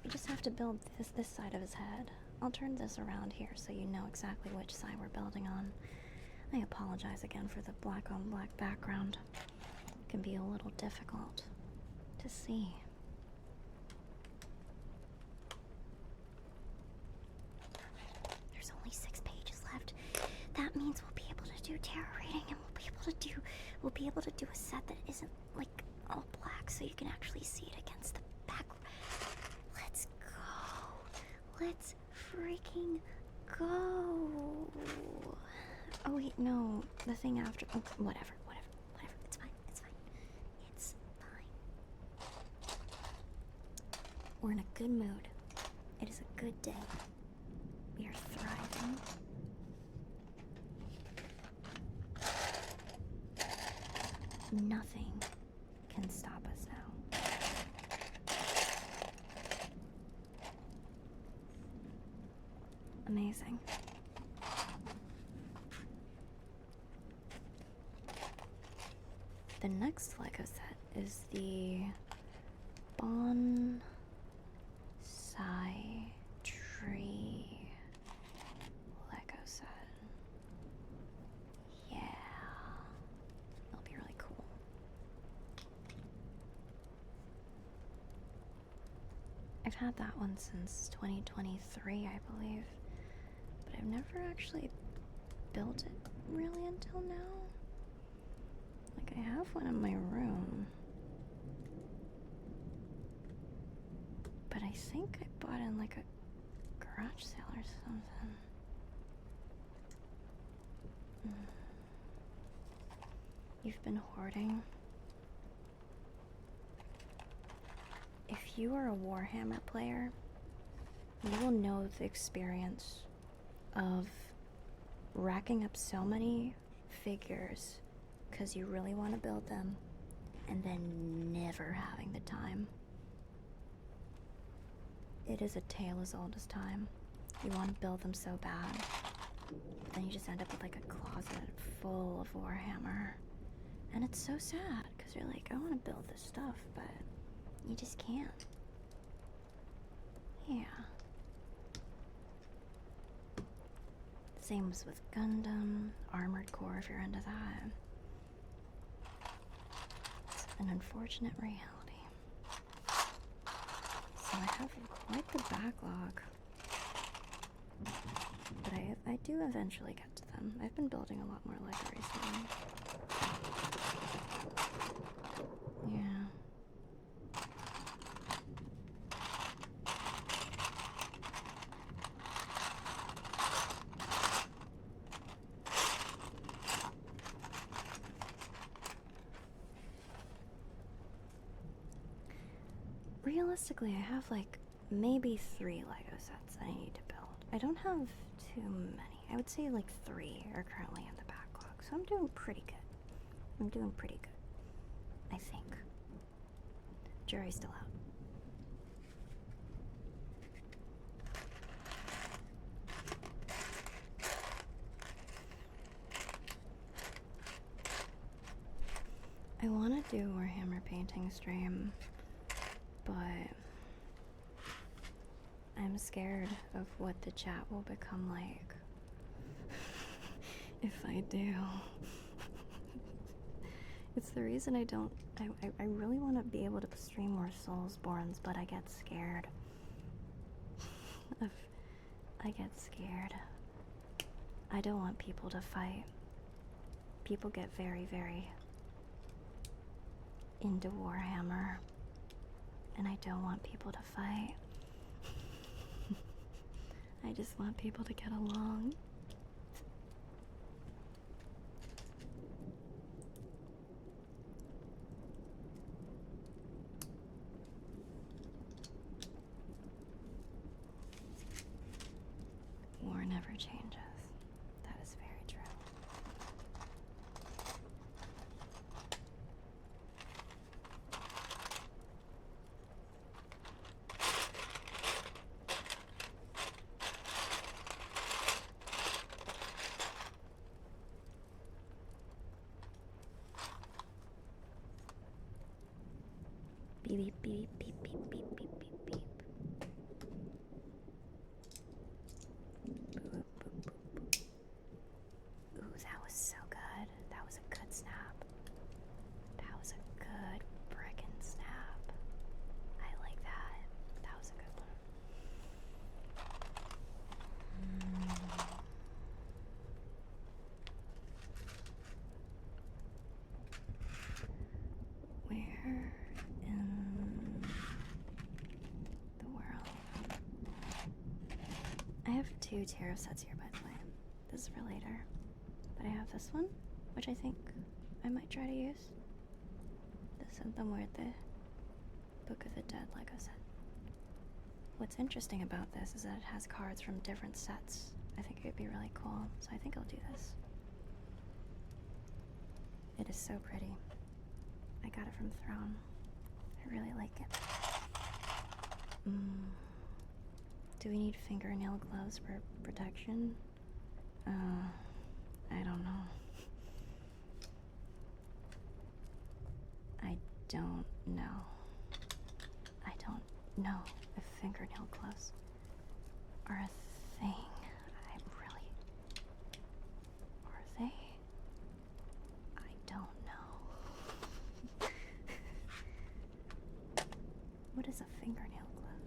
We just have to build this side of his head. I'll turn this around here so you know exactly which side we're building on. I apologize again for the black on black background. It can be a little difficult to see. There's only 6 pages left. That means we'll be able to do tarot reading, and we'll be able to do a set that isn't like all black, so you can actually see it against the back. Let's go. Let's freaking go. Oh wait, no, the thing after. Oh, whatever. It's fine. It's fine. We're in a good mood. It is a good day. We are thriving. Nothing can stop us now. Amazing. The next Lego set is the Bonsai tree Lego set. Yeah. It'll be really cool. I've had that one since 2023, I believe. But I've never actually built it really until now. Like, I have one in my room. But I think I bought it in like a garage sale or something. You've been hoarding. If you are a Warhammer player, you will know the experience of racking up so many figures because you really want to build them and then never having the time. It is a tale as old as time. You want to build them so bad, but then you just end up with like a closet full of Warhammer. And it's so sad because you're like, I want to build this stuff, but you just can't. Yeah. Same as with Gundam, Armored Core if you're into that. It's an unfortunate reality. So I have quite the backlog. But I do eventually get to them. I've been building a lot more Lego recently. Yeah. Realistically, I have like maybe 3 Lego sets I need to build. I don't have too many. I would say like 3 are currently in the backlog, so I'm doing pretty good. I'm doing pretty good, I think. Jury's still out. I want to do Warhammer painting stream, but I'm scared of what the chat will become like if I do. It's the reason I don't. I really want to be able to stream more Soulsborns, but I get scared. I get scared. I don't want people to fight. People get very, very into Warhammer, and I don't want people to fight. I just want people to get along. War never changes. That is very true. Beep, beep, beep, beep, beep, beep, beep, beep, beep. Boop, boop, boop, boop. Ooh, that was so good. That was a good snap. That was a good frickin' snap. I like that. That was a good one. Where in the world? I have 2 tarot sets here, by the way. This is for later. But I have this one, which I think I might try to use. The Santa Muerte Book of the Dead Lego set. What's interesting about this is that it has cards from different sets. I think it would be really cool, so I think I'll do this. It is so pretty. I got it from Throne. I really like it. Do we need fingernail gloves for protection? I don't know. I don't know. I don't know if fingernail gloves are a thing. I really... Are they? I don't know. What is a fingernail glove?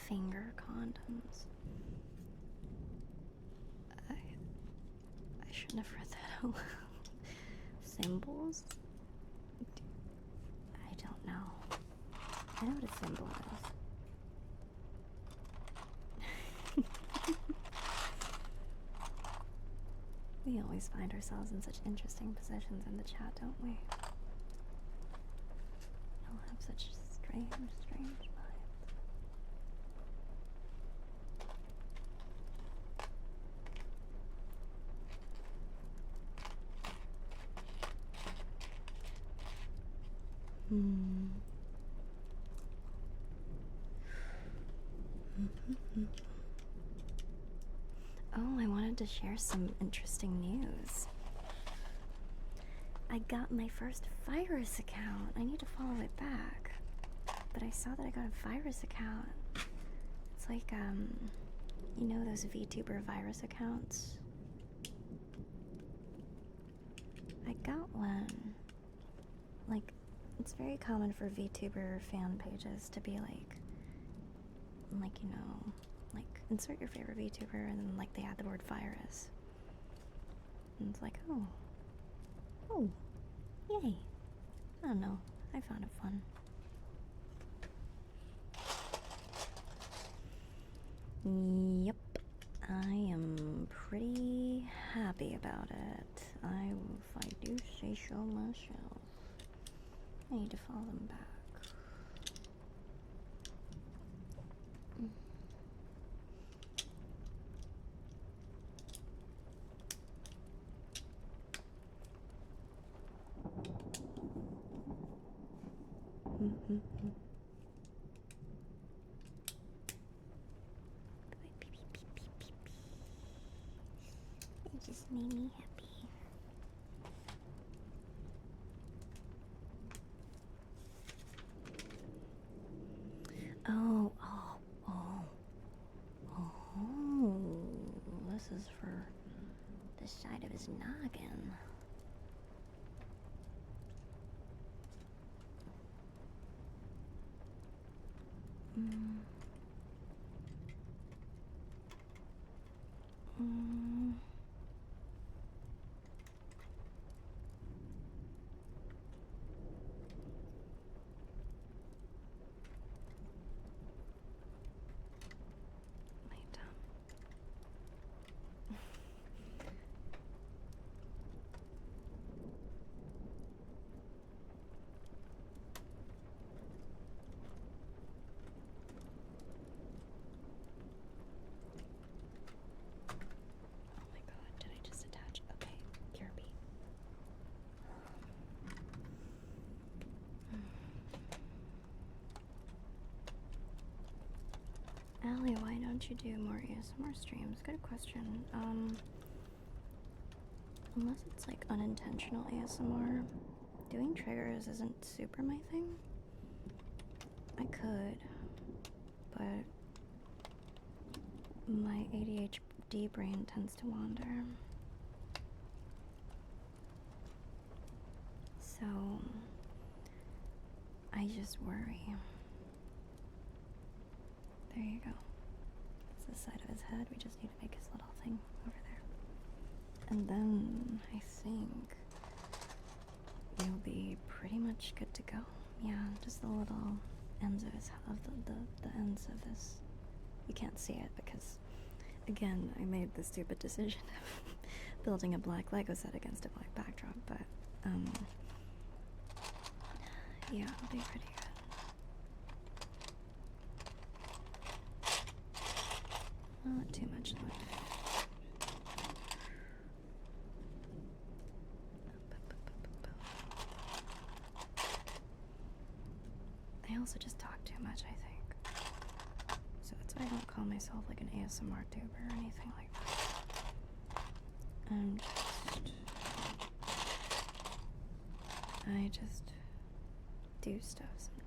Finger condoms. I shouldn't have read that out loud. Symbols? I don't know. I know what a symbol is. We always find ourselves in such interesting positions in the chat, don't we? I'll have such strange minds. Oh, I wanted to share some interesting news. I got my first virus account. I need to follow it back. But I saw that I got a virus account. It's like, you know those VTuber virus accounts? I got one. Like, it's very common for VTuber fan pages to be like, you know, like, insert your favorite VTuber, and then, like, they add the word virus. And it's like, oh, yay. I don't know. I found it fun. Yep. I am pretty happy about it. If I do say so myself. I need to follow them back. It just made me happy. Oh, this is for the side of his noggin. Allie, why don't you do more ASMR streams? Good question. Unless it's like unintentional ASMR, doing triggers isn't super my thing. I could, but my ADHD brain tends to wander. So I just worry. There you go. It's the side of his head. We just need to make his little thing over there. And then I think you'll be pretty much good to go. Yeah, just the little ends of his the ends of this. You can't see it because, again, I made the stupid decision of building a black Lego set against a black backdrop, but yeah, it'll be pretty good. Not too much left. I also just talk too much, I think. So that's why I don't call myself like an ASMR tuber or anything like that. I just do stuff sometimes.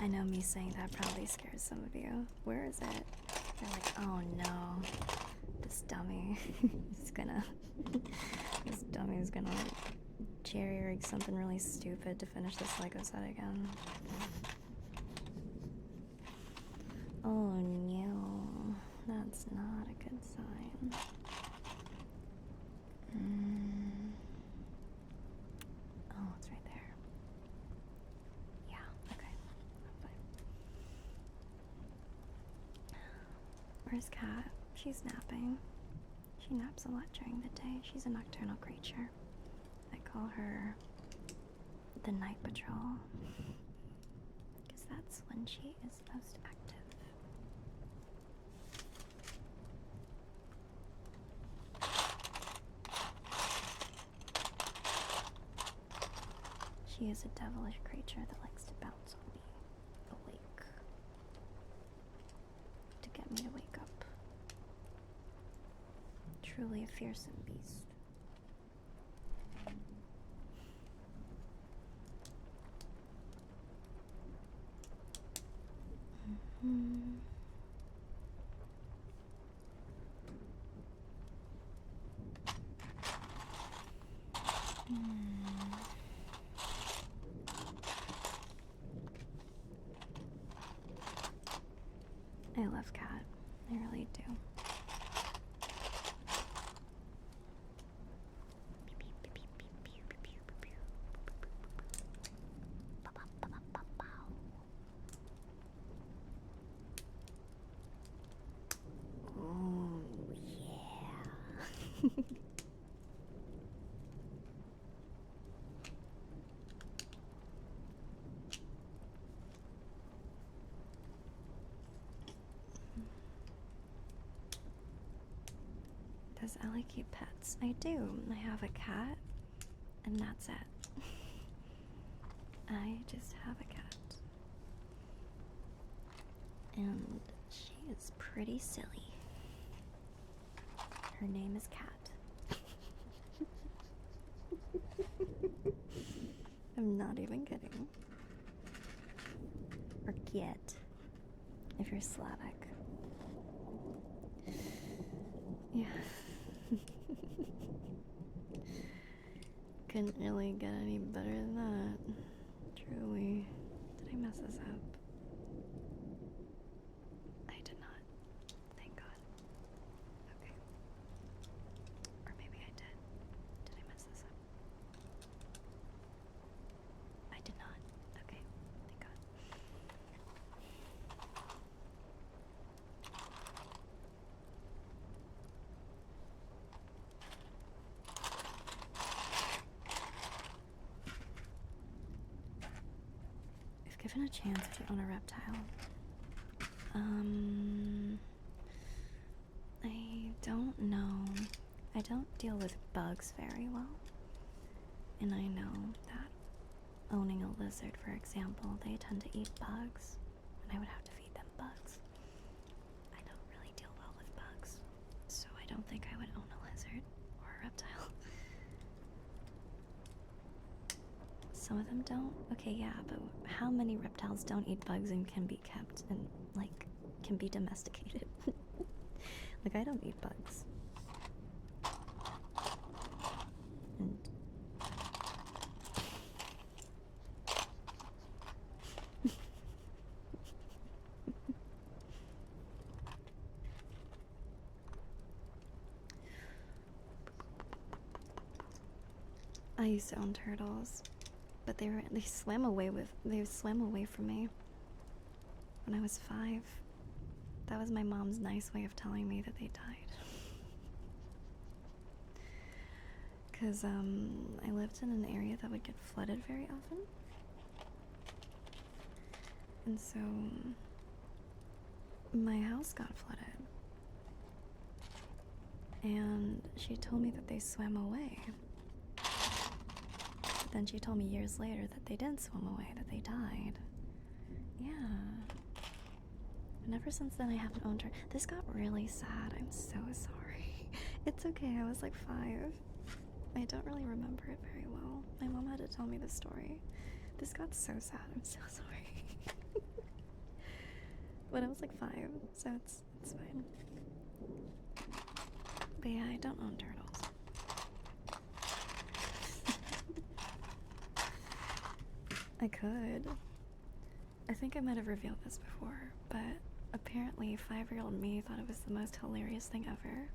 I know me saying that probably scares some of you. Where is it? They're like, oh no, this dummy is gonna, this dummy is gonna cherry rig something really stupid to finish this Lego set again. Oh no, that's not a good sign. Where's Cat? She's napping. She naps a lot during the day. She's a nocturnal creature. I call her the Night Patrol, because that's when she is most active. She is a devilish creature that likes to bounce on me awake, to get me to wake up. Truly a fearsome beast. I love Cat. I really do. Oh, yeah. Does Allie keep pets? I do. I have a cat, and that's it. I just have a cat. And she is pretty silly. Her name is Cat. I'm not even kidding. Or Kiet, if you're Slavic. Yeah. Couldn't really get any better than that. Truly. Did I mess this up? I did not. Thank God. Okay. Or maybe I did. Did I mess this up? I did not. Okay. Thank God. If given a chance, would you own a reptile? I don't know. I don't deal with bugs very well. And I know that owning a lizard, for example, they tend to eat bugs. And I would have to feed them bugs. I don't really deal well with bugs. So I don't think I would own a lizard or a reptile. Some of them don't? Okay, yeah, but how many reptiles don't eat bugs and can be kept and, like, can be domesticated? Like, I don't eat bugs. And I used to own turtles, but they swam away from me when I was 5. That was my mom's nice way of telling me that they died. Because I lived in an area that would get flooded very often. And so my house got flooded. And she told me that they swam away. But then she told me years later that they didn't swim away, that they died. Yeah. And ever since then I haven't owned her. This got really sad. I'm so sorry. It's okay, I was like 5. I don't really remember it very well. My mom had to tell me the story. This got so sad. I'm so sorry. But I was like 5, so it's fine. But yeah, I don't own turtles. I could. I think I might have revealed this before, but apparently 5-year-old me thought it was the most hilarious thing ever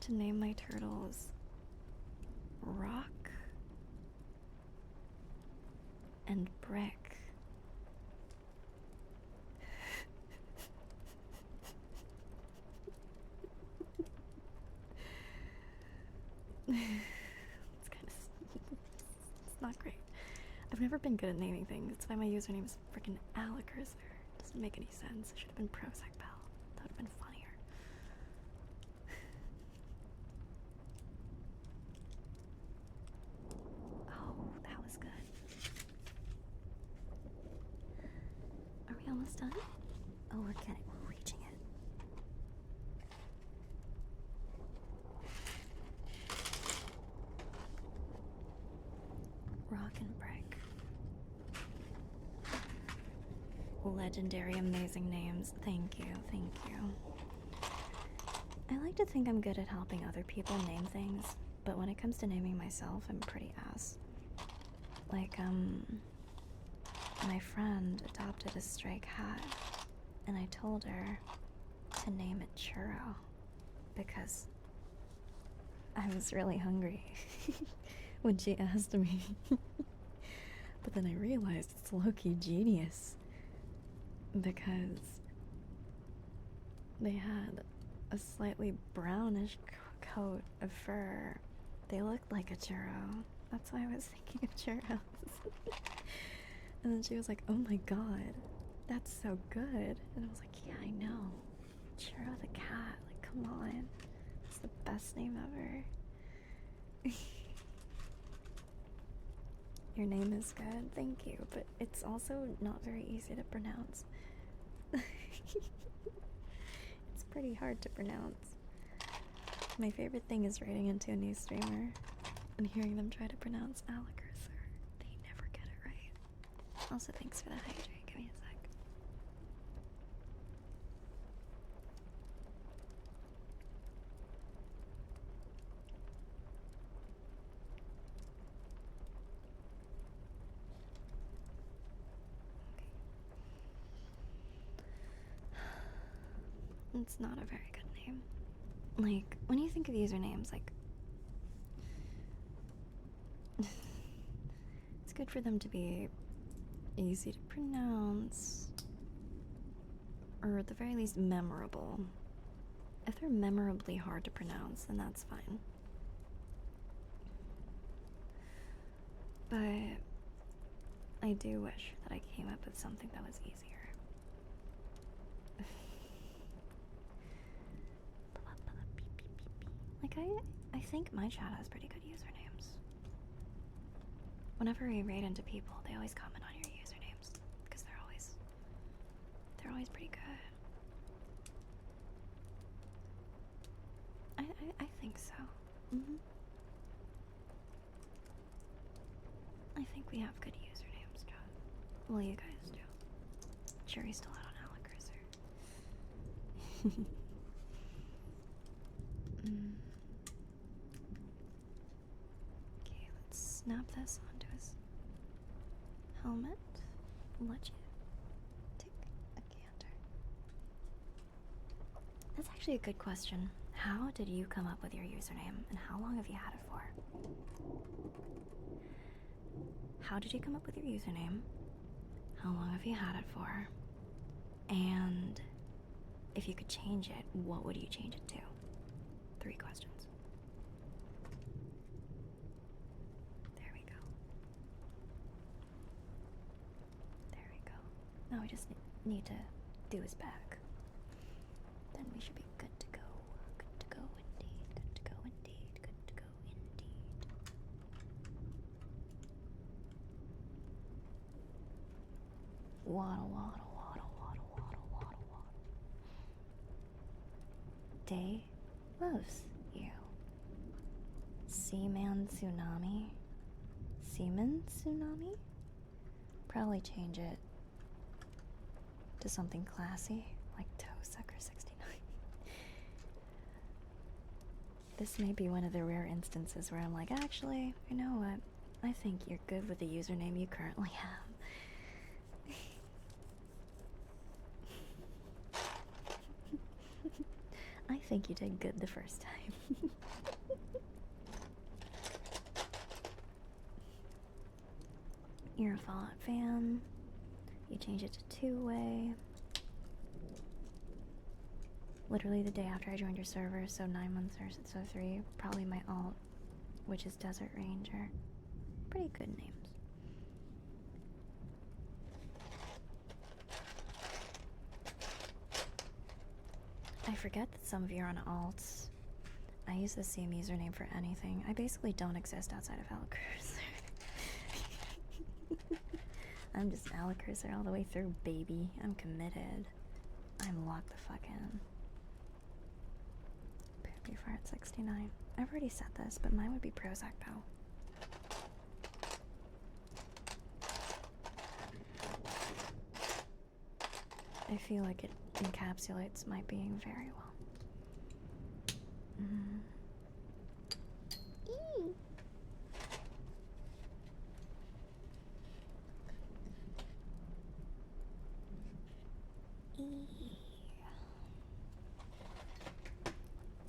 to name my turtles Rock and Brick. I've never been good at naming things. That's why my username is freaking Alekirser. Doesn't make any sense. It should have been Prozac Pal. That would have been funnier. Oh, that was good. Are we almost done? Oh, we're reaching it. Rock and brick. Legendary, amazing names. Thank you, thank you. I like to think I'm good at helping other people name things, but when it comes to naming myself, I'm pretty ass. Like, my friend adopted a stray cat, and I told her to name it Churro because I was really hungry when she asked me. But then I realized it's low-key genius because they had a slightly brownish coat of fur. They looked like a churro. That's why I was thinking of churros. And then she was like, oh my god, that's so good. And I was like, yeah, I know. Churro the cat. Like, come on. It's the best name ever. Your name is good, thank you, but it's also not very easy to pronounce. It's pretty hard to pronounce. My favorite thing is writing into a new streamer and hearing them try to pronounce Alekirser. They never get it right. Also, thanks for the hydrate. Give me a sec. Okay. It's not a very good name. Like, when you think of usernames, like, it's good for them to be easy to pronounce, or at the very least memorable. If they're memorably hard to pronounce, then that's fine. But I do wish that I came up with something that was easier. Like, I think my chat has pretty good usernames. Whenever I raid into people, they always comment on your usernames because they're always pretty good. I think so. I think we have good usernames, John. Well, you guys do. Jury's still out on Alekirser. Okay, let's snap this onto his helmet. Let you take a gander. That's actually a good question. How did you come up with your username, and how long have you had it for? How did you come up with your username? How long have you had it for? And if you could change it, what would you change it to? 3 questions. There we go. There we go. Now we just need to do his back. Then we should be good to go. Good to go indeed. Good to go indeed. Good to go indeed. Waddle, waddle, waddle, waddle, waddle, waddle, waddle. Day loves you. Seaman Tsunami? Seaman Tsunami? Probably change it to something classy, like Toe Sucker 69. This may be one of the rare instances where I'm like, actually, you know what? I think you're good with the username you currently have. I think you did good the first time. You're a Fallout fan. You change it to 2-way. Literally the day after I joined your server, so 9 months or so 3. Probably my alt, which is Desert Ranger. Pretty good names. I forget that some of you are on alts. I use the same username for anything. I basically don't exist outside of Alekirser. I'm just Alekirser all the way through, baby. I'm committed. I'm locked the fuck in. Before at 69. I've already said this, but mine would be Prozac though. I feel like it encapsulates my being very well.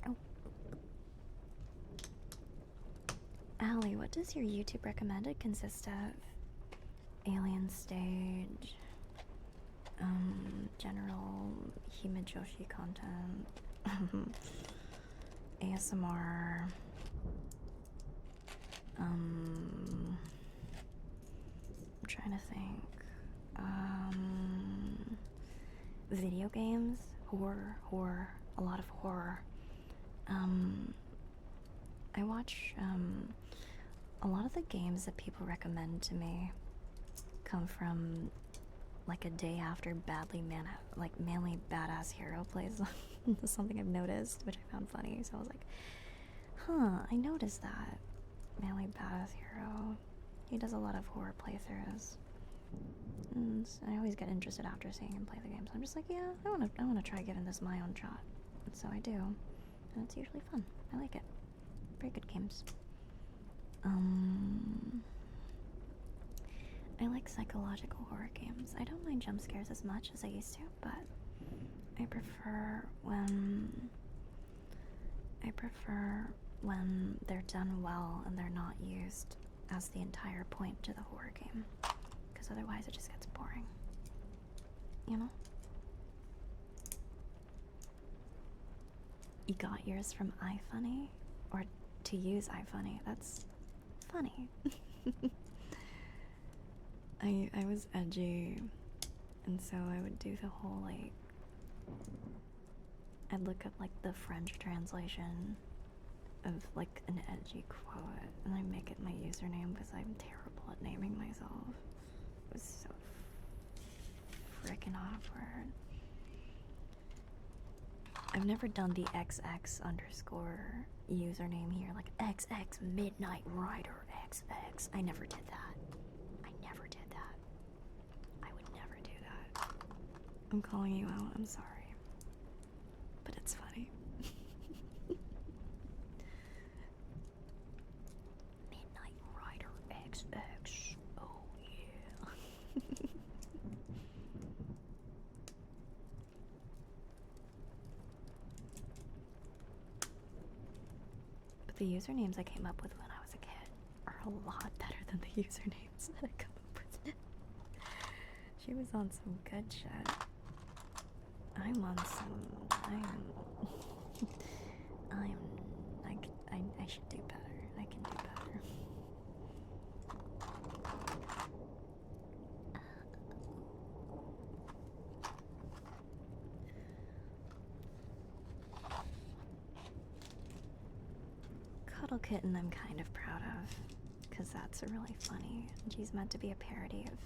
Oh. Allie, what does your YouTube recommended consist of? Alien stage, general Himejoshi content, ASMR, I'm trying to think, video games, horror, a lot of horror. I watch, a lot of the games that people recommend to me come from like a day after manly badass hero plays something I've noticed, which I found funny. So I was like, huh, I noticed that. Manly badass hero. He does a lot of horror playthroughs. And I always get interested after seeing him play the game. So I'm just like, yeah, I wanna try giving this my own shot. And so I do. And it's usually fun. I like it. Very good games. I like psychological horror games. I don't mind jump scares as much as I used to, but I prefer when they're done well and they're not used as the entire point to the horror game, because otherwise it just gets boring, you know? You got yours from iFunny? Or to use iFunny? That's funny. I was edgy, and so I would do the whole, like, I'd look up, like, the French translation of, like, an edgy quote, and I make it my username because I'm terrible at naming myself. It was so frickin' awkward. I've never done the XX underscore username here, like XX Midnight Rider XX. I never did that. I would never do that. I'm calling you out, I'm sorry. But it's funny. Midnight Rider XX. Oh yeah. But the usernames I came up with when I was a kid are a lot better than the usernames that I come up with. She was on some good shit. I'm on some. I should do better. I can do better. Cuddle Kitten I'm kind of proud of, because that's really funny. And she's meant to be a parody of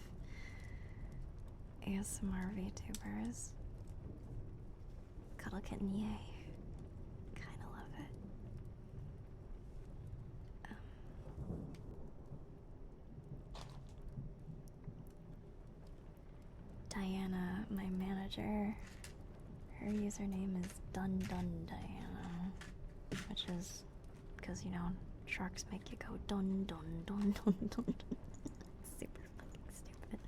ASMR VTubers. Cuddle Kitten, yay. Kinda love it. Diana, my manager, her username is Dun Diana, which is because, you know, sharks make you go dun dun dun dun dun. Super fucking stupid.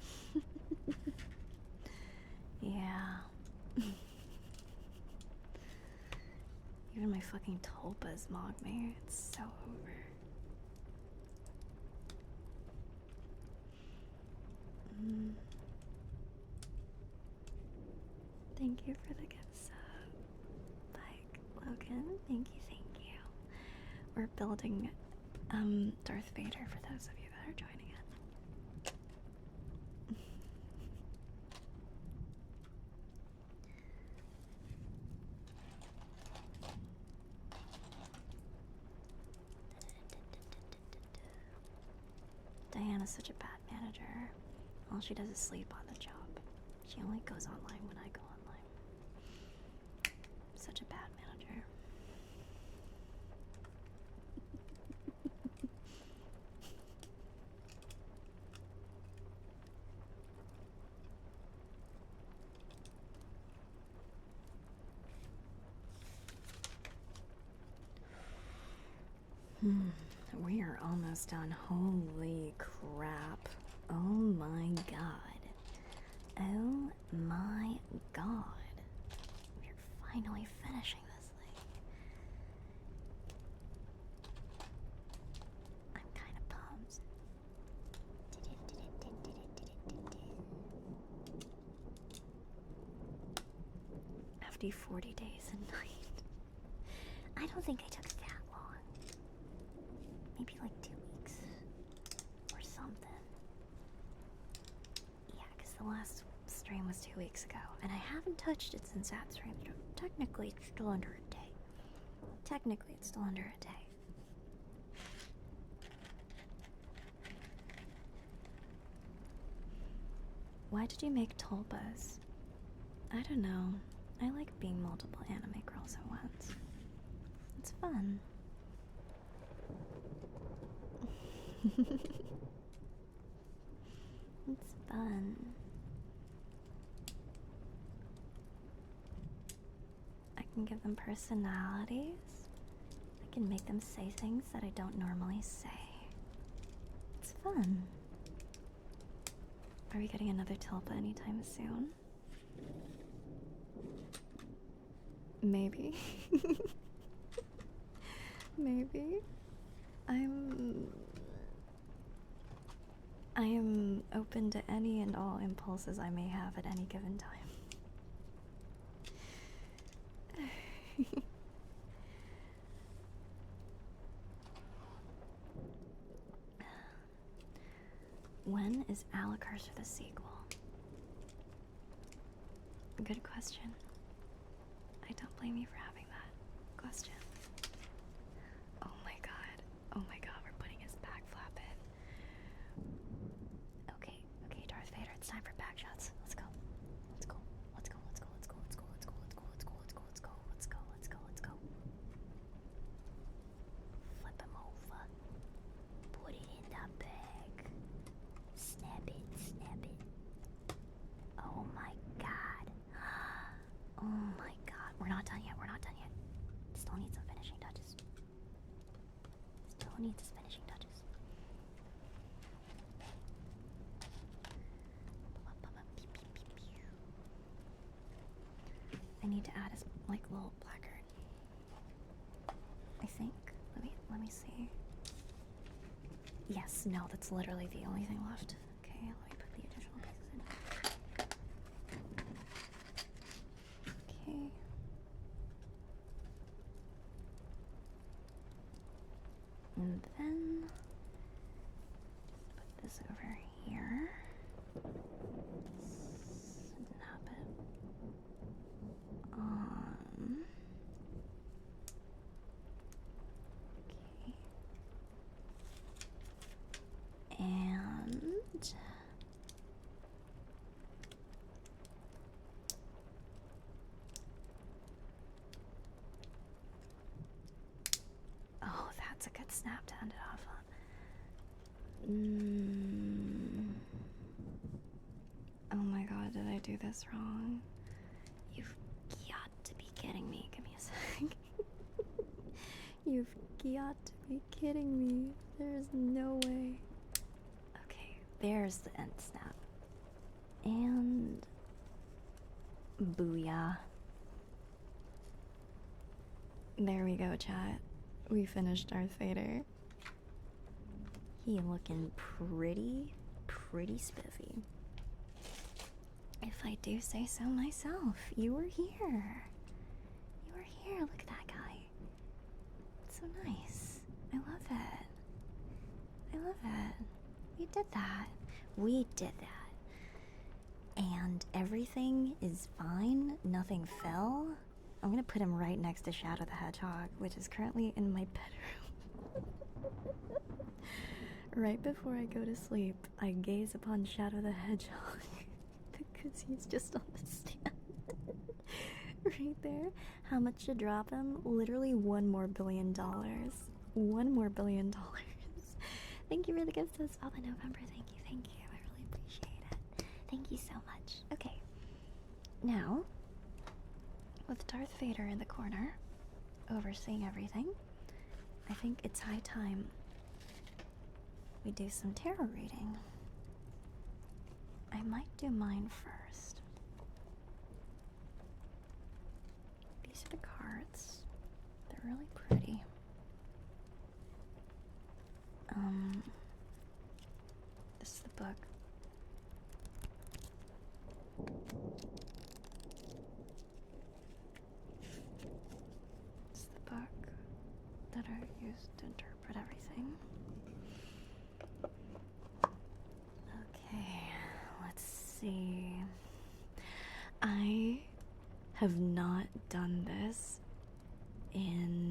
Yeah. Even my fucking tulpas mock me. It's so over. Thank you for the gift sub. Like, Logan, thank you. We're building Darth Vader for those of you that are joining in. is such a bad manager. All she does is sleep on the job. She only goes online when I go online. Such a bad manager. We are almost done. Holy crap. Oh my god. Oh my god. We're finally finishing this thing. I'm kind of pumped. After 40 days and night. I don't think I took that long. Maybe like 2 weeks or something. Yeah, because the last stream was 2 weeks ago, and I haven't touched it since that stream. Technically, it's still under a day. Technically, it's still under a day. Why did you make tulpas? I don't know. I like being multiple anime girls at once. It's fun. It's fun. I can give them personalities. I can make them say things that I don't normally say. It's fun. Are we getting another tulpa anytime soon? Maybe. Maybe. I am open to any and all impulses I may have at any given time. When is Alekirser the sequel? Good question. I don't blame you for having that question. Oh my god. Oh my god, we're putting his back flap in. Okay, Darth Vader, it's time for back shots. Let's go. Let's go. Let's go. Let's go. Let's go. Let's go. Let's go. Let's go. Let's go. Let's go. Let's go. Let's go. Let's go. Flip him over. Put it in the bag. Snap it. Snap it. Oh my god. Oh my god. We're not done yet. We're not done yet. Still needs some finishing touches. Still needs his finishing touches. I need to add his like little placard. I think. Let me see. Yes, no, that's literally the only thing left. Okay, let me put the additional pieces in. Okay. And then just put this over here. Snap it on. Okay. And oh, that's a good snap to end it off on. Oh my god, did I do this wrong? You've got to be kidding me. Give me a sec. You've got to be kidding me. There's no way. Okay, there's the end snap. And booyah. There we go, chat. We finished Darth Vader. He looking pretty spiffy. If I do say so myself. You were here. You were here. Look at that guy. It's so nice. I love it. I love it. We did that. We did that. And everything is fine. Nothing fell. I'm gonna put him right next to Shadow the Hedgehog, which is currently in my bedroom. Right before I go to sleep, I gaze upon Shadow the Hedgehog because he's just on the stand. Right there. How much to drop him? Literally $1 more billion. $1 more billion. Thank you for the gift this Papa November. Thank you, thank you. I really appreciate it. Thank you so much. Okay. Now, with Darth Vader in the corner, overseeing everything, I think it's high time we do some tarot reading. I might do mine first. These are the cards. They're really pretty. This is the book. It's the book that I use to interpret everything. Okay, let's see. I have not done this in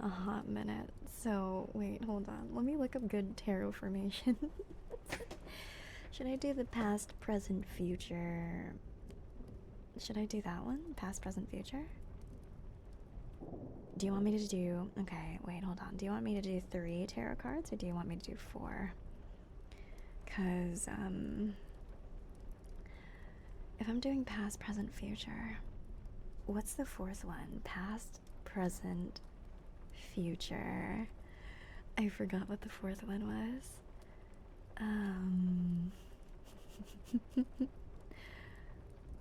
a hot minute. So, wait, hold on. Let me look up good tarot formation. Should I do the past, present, future? Should I do that one? Past, present, future? Do you want me to do... Okay, wait, hold on. Do you want me to do 3 tarot cards or do you want me to do 4? Because, if I'm doing past, present, future, what's the 4th one? Past, present, future. I forgot what the 4th one was.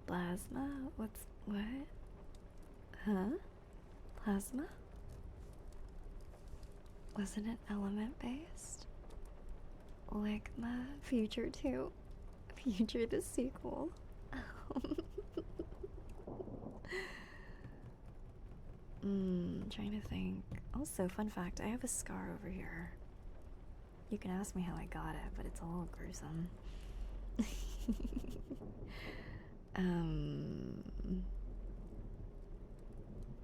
Plasma? What? Huh? Plasma? Wasn't it element based? Ligma? Future 2? Future the sequel? Trying to think. Also, fun fact, I have a scar over here. You can ask me how I got it, but it's a little gruesome.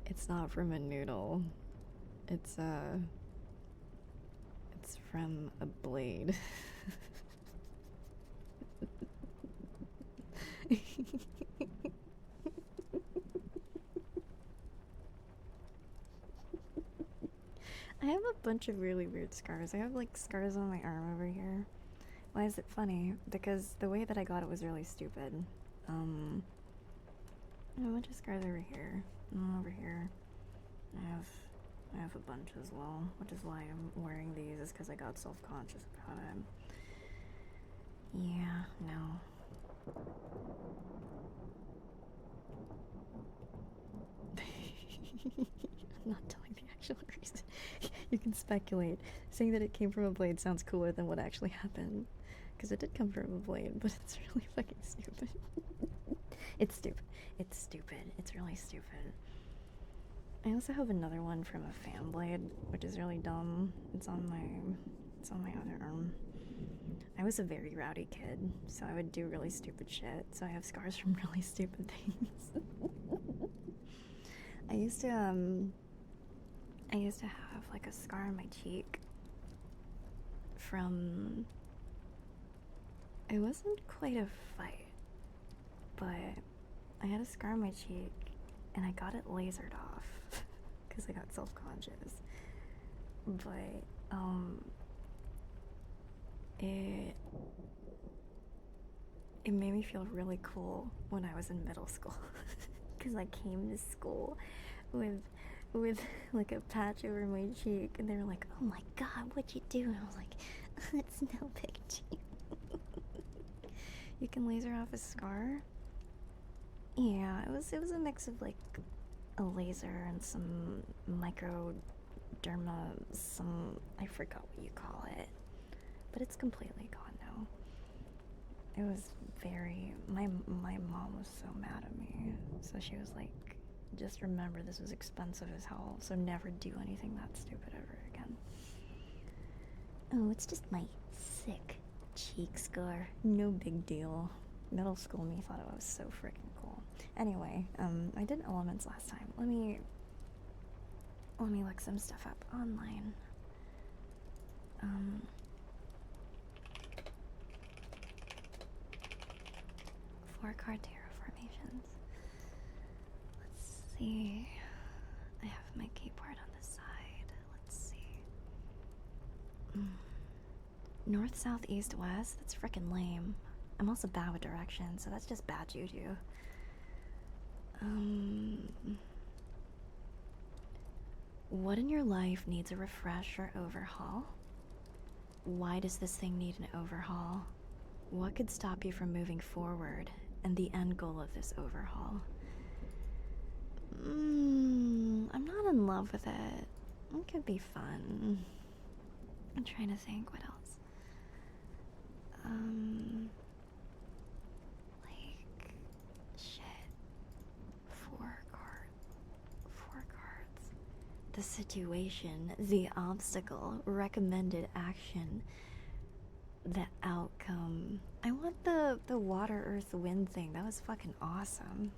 It's not from a noodle. It's from a blade. I have a bunch of really weird scars. I have like scars on my arm over here. Why is it funny? Because the way that I got it was really stupid. I have a bunch of scars over here. Over here. I have a bunch as well, which is why I'm wearing these, is because I got self-conscious about it. Yeah, no. I'm not telling the actual reason. You can speculate. Saying that it came from a blade sounds cooler than what actually happened. Because it did come from a blade, but it's really fucking stupid. It's stupid. It's stupid. It's really stupid. I also have another one from a fan blade, which is really dumb. It's on my other arm. I was a very rowdy kid, so I would do really stupid shit. So I have scars from really stupid things. I used to have like a scar on my cheek from, it wasn't quite a fight, but I had a scar on my cheek and I got it lasered off because I got self-conscious. But it made me feel really cool when I was in middle school because I came to school with like a patch over my cheek and they were like, "Oh my god, what'd you do?" And I was like, "It's no big deal." You can laser off a scar? Yeah, it was a mix of like a laser and some microderma, I forgot what you call it, but it's completely gone now. It was my mom was so mad at me, so she was like, just remember this was expensive as hell, so never do anything that stupid ever again. Oh, it's just my sick cheek scar, no big deal. Middle school me thought it was so freaking cool. Anyway, I did elements last time. Let me look some stuff up online. Um, 4-card terraformations. Let's see. I have my keyboard on the side. Let's see. North, south, east, west. That's freaking lame. I'm also bad with directions, so that's just bad juju. What in your life needs a refresh or overhaul? Why does this thing need an overhaul? What could stop you from moving forward and the end goal of this overhaul? I'm not in love with it. It could be fun. I'm trying to think what else. Like, shit. 4 cards. The situation, the obstacle, recommended action, the outcome. I want the water, earth, wind thing. That was fucking awesome.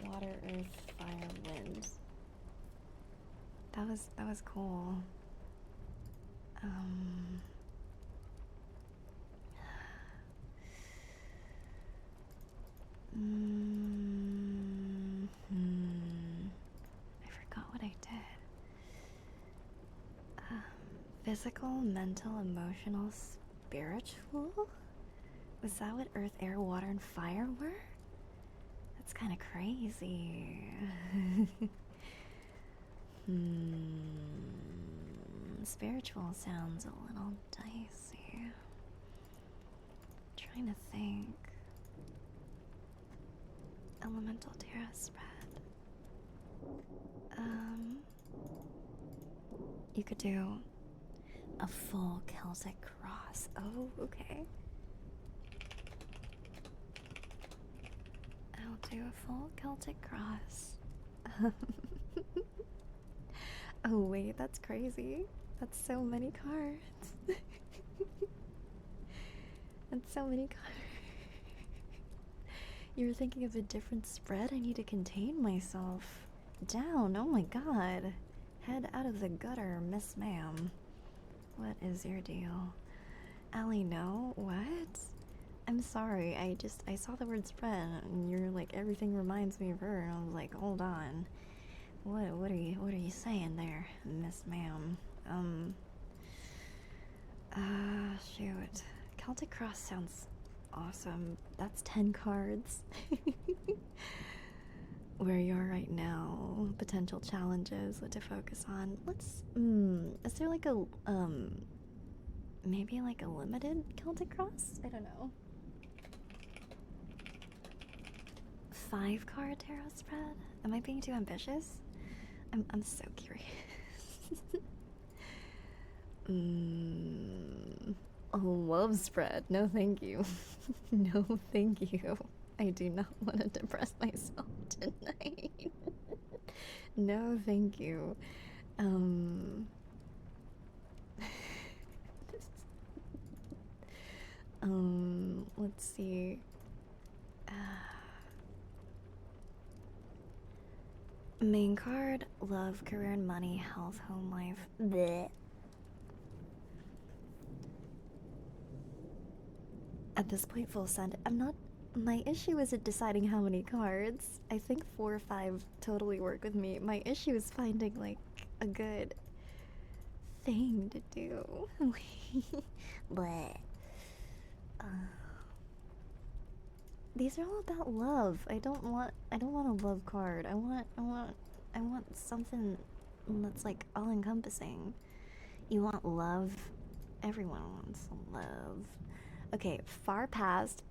Water, earth, fire, wind. That was cool. I forgot what I did. Physical, mental, emotional, spiritual? Was that what earth, air, water, and fire were? That's kind of crazy. Spiritual sounds a little dicey. Trying to think. Elemental Terra spread. You could do a full Celtic cross. Oh, okay. I'll do a full Celtic cross. Oh wait, that's crazy. That's so many cards. That's so many cards. You're thinking of a different spread? I need to contain myself. Down, oh my god. Head out of the gutter, Miss Ma'am. What is your deal? Allie, no? What? I'm sorry, I saw the word spread and you're like, everything reminds me of her, and I was like, hold on. What are you saying there, Miss Ma'am? Shoot. Celtic Cross sounds awesome. That's 10 cards. Where you are right now, potential challenges, what to focus on. Let's, is there like a, maybe like a limited Celtic Cross? I don't know. 5-card tarot spread? Am I being too ambitious? I'm so curious. A love spread. No, thank you. No, thank you. I do not want to depress myself tonight. No, thank you. Let's see. Main card, love, career and money, health, home life. Blech. At this point, full send. My issue isn't deciding how many cards. I think 4 or 5 totally work with me. My issue is finding, like, a good thing to do. But these are all about love. I don't want a love card. I want something that's like all encompassing. You want love? Everyone wants love. Okay, far past,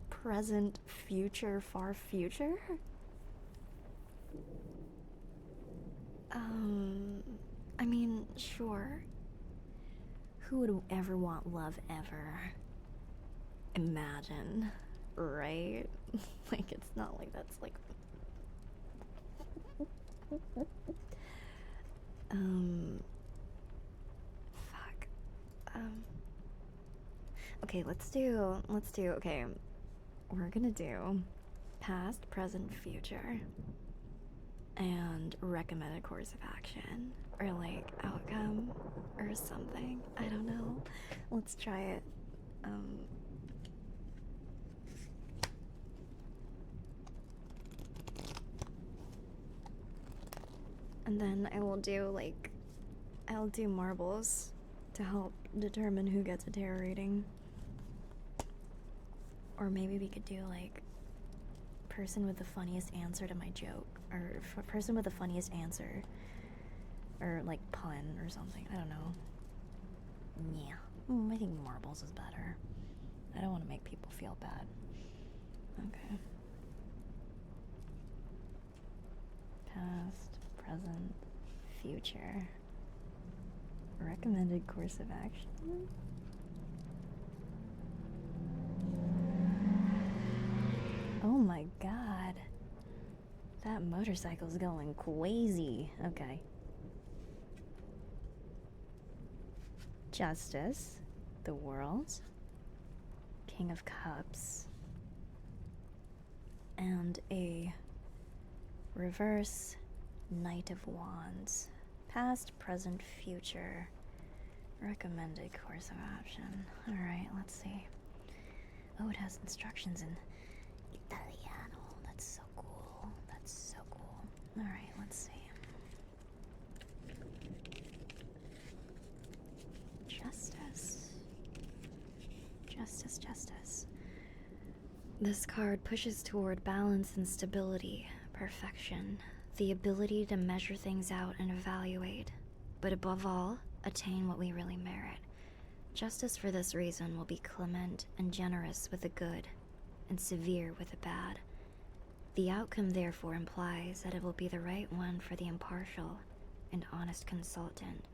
present, future, far future? I mean, sure. Who would ever want love ever? Imagine, right? Like, it's not like that's like... Fuck. Okay, let's do, okay. We're gonna do past, present, future. and recommended course of action, or like outcome, or something. I don't know. Let's try it. And then I'll do marbles to help determine who gets a tarot reading. Or maybe we could do like person with the funniest answer to my joke, or person with the funniest answer, or like pun or something. I don't know. Yeah, I think marbles is better. I don't want to make people feel bad. Okay. Past, present, future. Recommended course of action? Oh my god. That motorcycle's going crazy. Okay. Justice, the world, King of Cups, and a reverse Knight of Wands. Past, present, future. Recommended course of action. Alright, let's see. Oh, it has instructions in Italiano. That's so cool. That's so cool. Alright, let's see. Justice. Justice, justice. This card pushes toward balance and stability, perfection, the ability to measure things out and evaluate, but above all, attain what we really merit. Justice for this reason will be clement and generous with the good, and severe with the bad. The outcome therefore implies that it will be the right one for the impartial and honest consultant.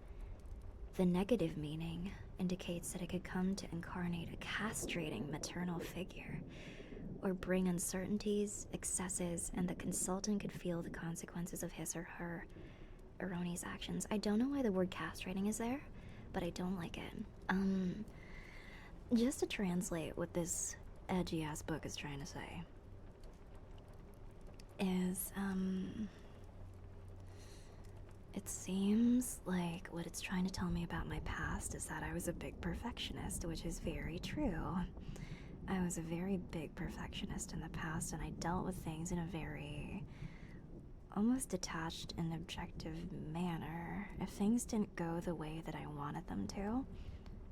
The negative meaning indicates that it could come to incarnate a castrating maternal figure, or bring uncertainties, excesses, and the consultant could feel the consequences of his or her erroneous actions. I don't know why the word castrating is there, but I don't like it. Just to translate what this edgy ass book is trying to say is, it seems like what it's trying to tell me about my past is that I was a big perfectionist, which is very true. I was a very big perfectionist in the past, and I dealt with things in a very almost detached and objective manner. If things didn't go the way that I wanted them to,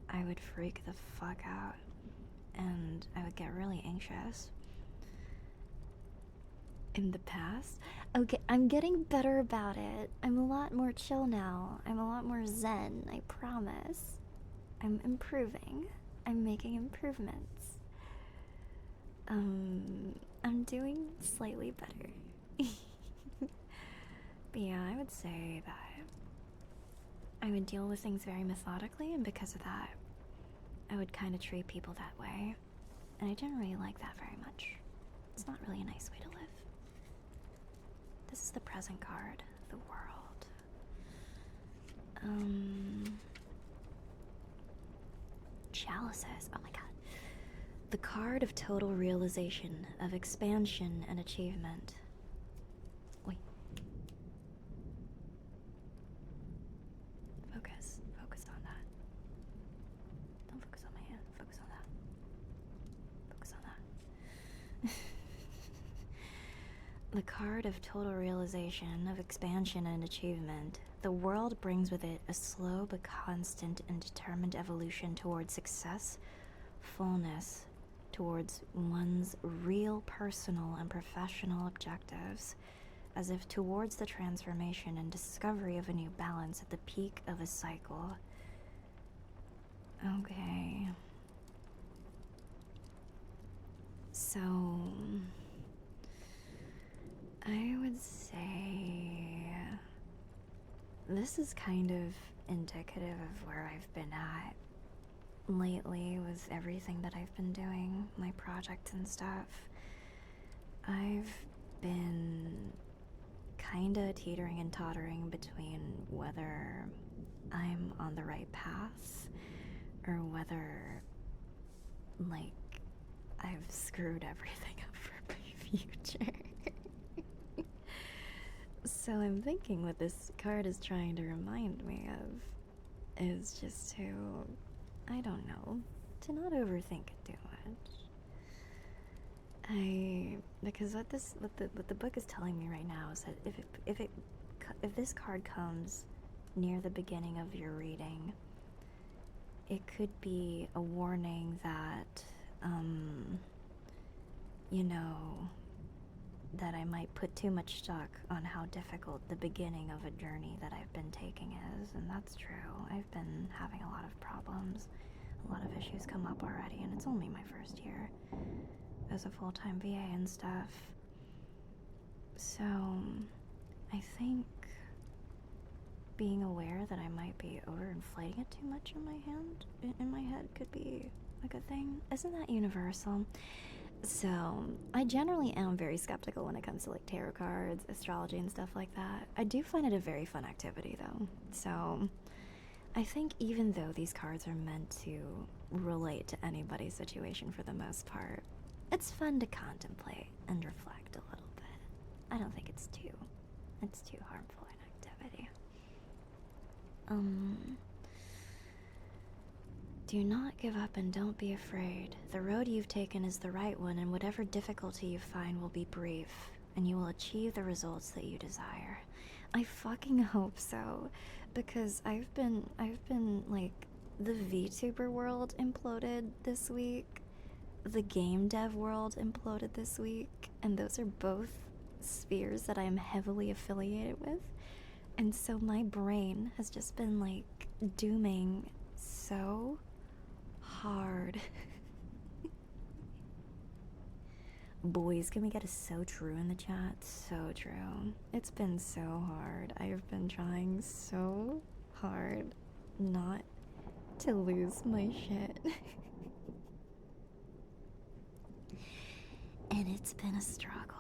I would freak the fuck out, and I would get really anxious. In the past? Okay, I'm getting better about it. I'm a lot more chill now. I'm a lot more zen, I promise. I'm improving. I'm making improvements. I'm doing slightly better. But yeah, I would say that I would deal with things very methodically, and because of that, I would kind of treat people that way. And I didn't really like that very much. It's not really a nice way to live. This is the present card, the world. Chalices. Oh my god. The card of total realization, of expansion and achievement. Wait. Focus on that. Don't focus on my hand, focus on that. Focus on that. The card of total realization, of expansion and achievement. The world brings with it a slow but constant and determined evolution towards success, fullness, towards one's real personal and professional objectives, as if towards the transformation and discovery of a new balance at the peak of a cycle. Okay. So, I would say this is kind of indicative of where I've been at lately with everything that I've been doing, my projects and stuff. I've been kinda teetering and tottering between whether I'm on the right path or whether, like, I've screwed everything up for my future. So So I'm thinking what this card is trying to remind me of is just to, I don't know, to not overthink it too much. Because what the book is telling me right now is that if this card comes near the beginning of your reading, it could be a warning that, you know, that I might put too much stock on how difficult the beginning of a journey that I've been taking is, and that's true. I've been having a lot of problems, a lot of issues come up already, and it's only my first year as a full-time VA and stuff. So, I think being aware that I might be overinflating it too much in my head could be a good thing. Isn't that universal? So, I generally am very skeptical when it comes to like tarot cards, astrology, and stuff like that. I do find it a very fun activity though. So, I think even though these cards are meant to relate to anybody's situation for the most part, it's fun to contemplate and reflect a little bit. I don't think it's too harmful an activity. Do not give up and don't be afraid. The road you've taken is the right one, and whatever difficulty you find will be brief, and you will achieve the results that you desire. I fucking hope so, because I've been like, the VTuber world imploded this week, the game dev world imploded this week, and those are both spheres that I am heavily affiliated with, and so my brain has just been like dooming so hard. Boys, can we get a so true in the chat? So true. It's been so hard. I have been trying so hard not to lose my shit. And it's been a struggle.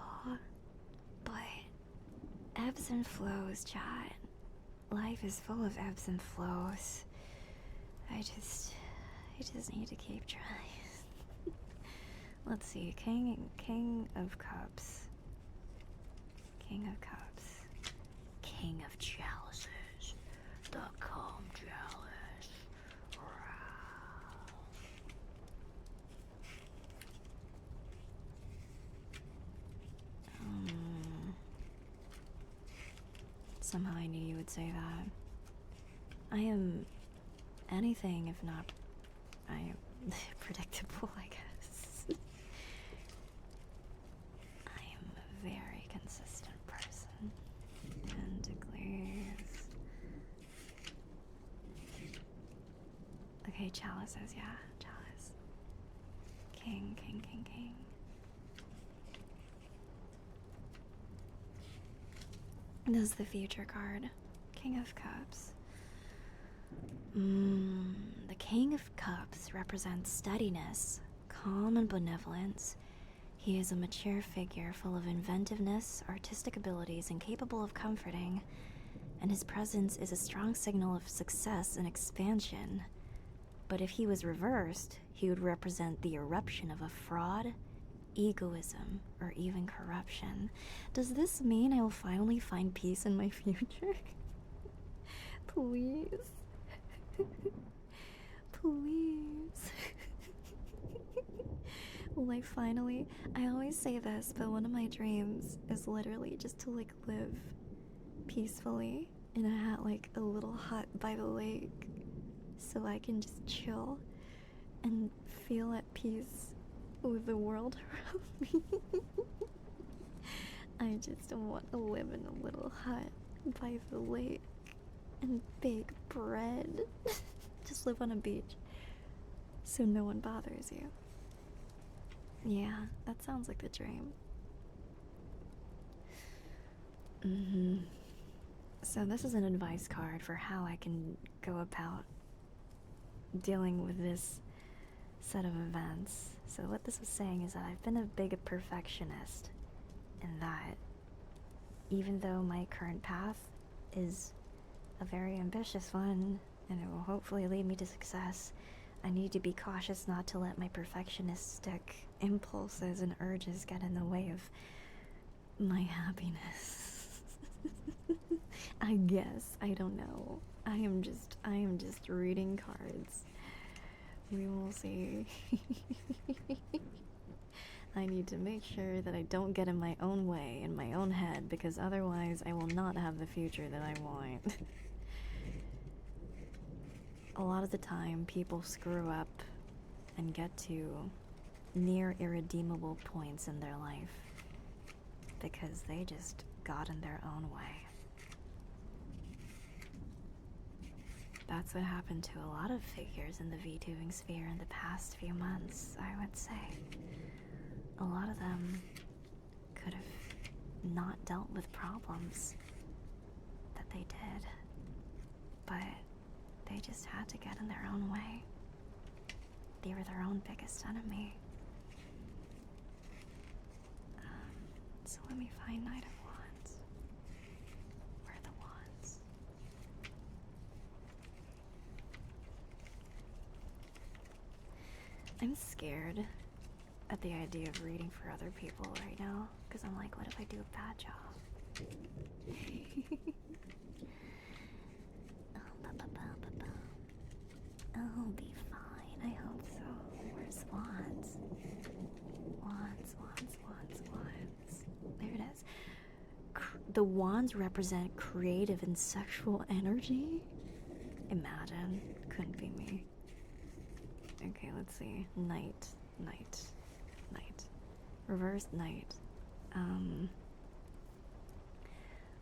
But ebbs and flows, chat. Life is full of ebbs and flows. I just need to keep trying. Let's see, King of Cups. King of Cups. King of Chalices. The calm chalice. Somehow I knew you would say that. I am anything if not predictable, I guess. I am a very consistent person. Pentacles. Okay, chalices, yeah, chalice. King. This is the future card. King of Cups. The King of Cups represents steadiness, calm, and benevolence. He is a mature figure full of inventiveness, artistic abilities, and capable of comforting, and his presence is a strong signal of success and expansion. But if he was reversed, he would represent the eruption of a fraud, egoism, or even corruption. Does this mean I will finally find peace in my future? Please. Please. Will I finally... I always say this, but one of my dreams is literally just to like live peacefully in a little hut by the lake, so I can just chill and feel at peace with the world around me. I just want to live in a little hut by the lake and bake bread. Just live on a beach so no one bothers you. Yeah, that sounds like the dream. So this is an advice card for how I can go about dealing with this set of events. So what this was saying is that I've been a big perfectionist, in that even though my current path is a very ambitious one and it will hopefully lead me to success, I need to be cautious not to let my perfectionistic impulses and urges get in the way of my happiness. I guess. I don't know. I am just reading cards. We will see. I need to make sure that I don't get in my own way, in my own head, because otherwise I will not have the future that I want. A lot of the time, people screw up and get to near irredeemable points in their life because they just got in their own way. That's what happened to a lot of figures in the VTubing sphere in the past few months, I would say. A lot of them could have not dealt with problems that they did, but they just had to get in their own way. They were their own biggest enemy. So let me find Knight of Wands. Where are the wands? I'm scared at the idea of reading for other people right now, because I'm like, what if I do a bad job? I'll be fine, I hope so. Where's wands? Wands, wands, wands, wands. There it is. The wands represent creative and sexual energy? Imagine. Couldn't be me. Okay, let's see. Knight, knight, knight. Reversed knight.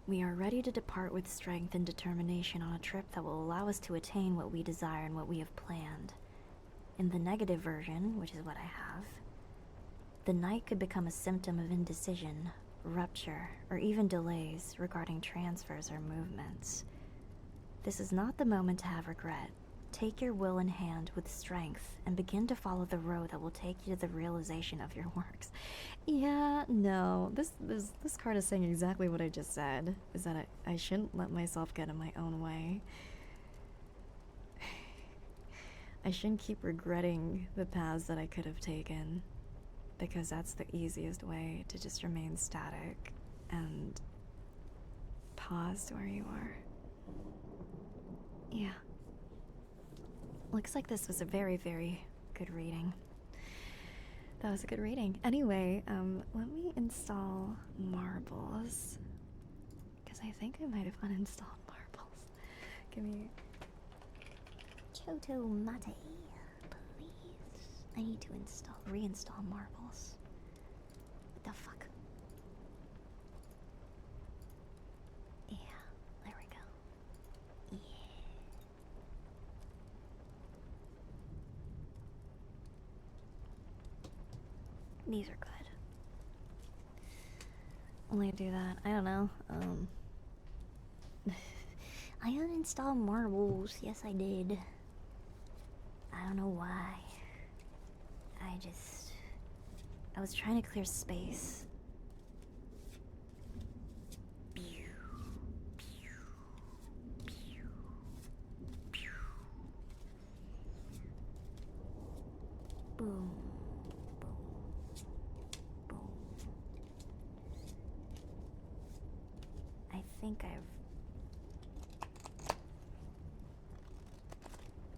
We are ready to depart with strength and determination on a trip that will allow us to attain what we desire and what we have planned. In the negative version, which is what I have, the knight could become a symptom of indecision, rupture, or even delays regarding transfers or movements. This is not the moment to have regret. Take your will in hand with strength and begin to follow the road that will take you to the realization of your works. Yeah, no, this card is saying exactly what I just said, is that I shouldn't let myself get in my own way. I shouldn't keep regretting the paths that I could have taken, because that's the easiest way to just remain static and pause where you are. Yeah. Looks like this was a very, very good reading. That was a good reading. Anyway, let me install marbles, because I think I might have uninstalled marbles. Give me Choto Mate, please. I need to reinstall marbles. What the fuck? Yeah, there we go. Yeah. These are good. Only do that. I don't know. I uninstalled marbles. Yes, I did. I don't know why. I was trying to clear space. Pew, pew, pew, pew. Boom.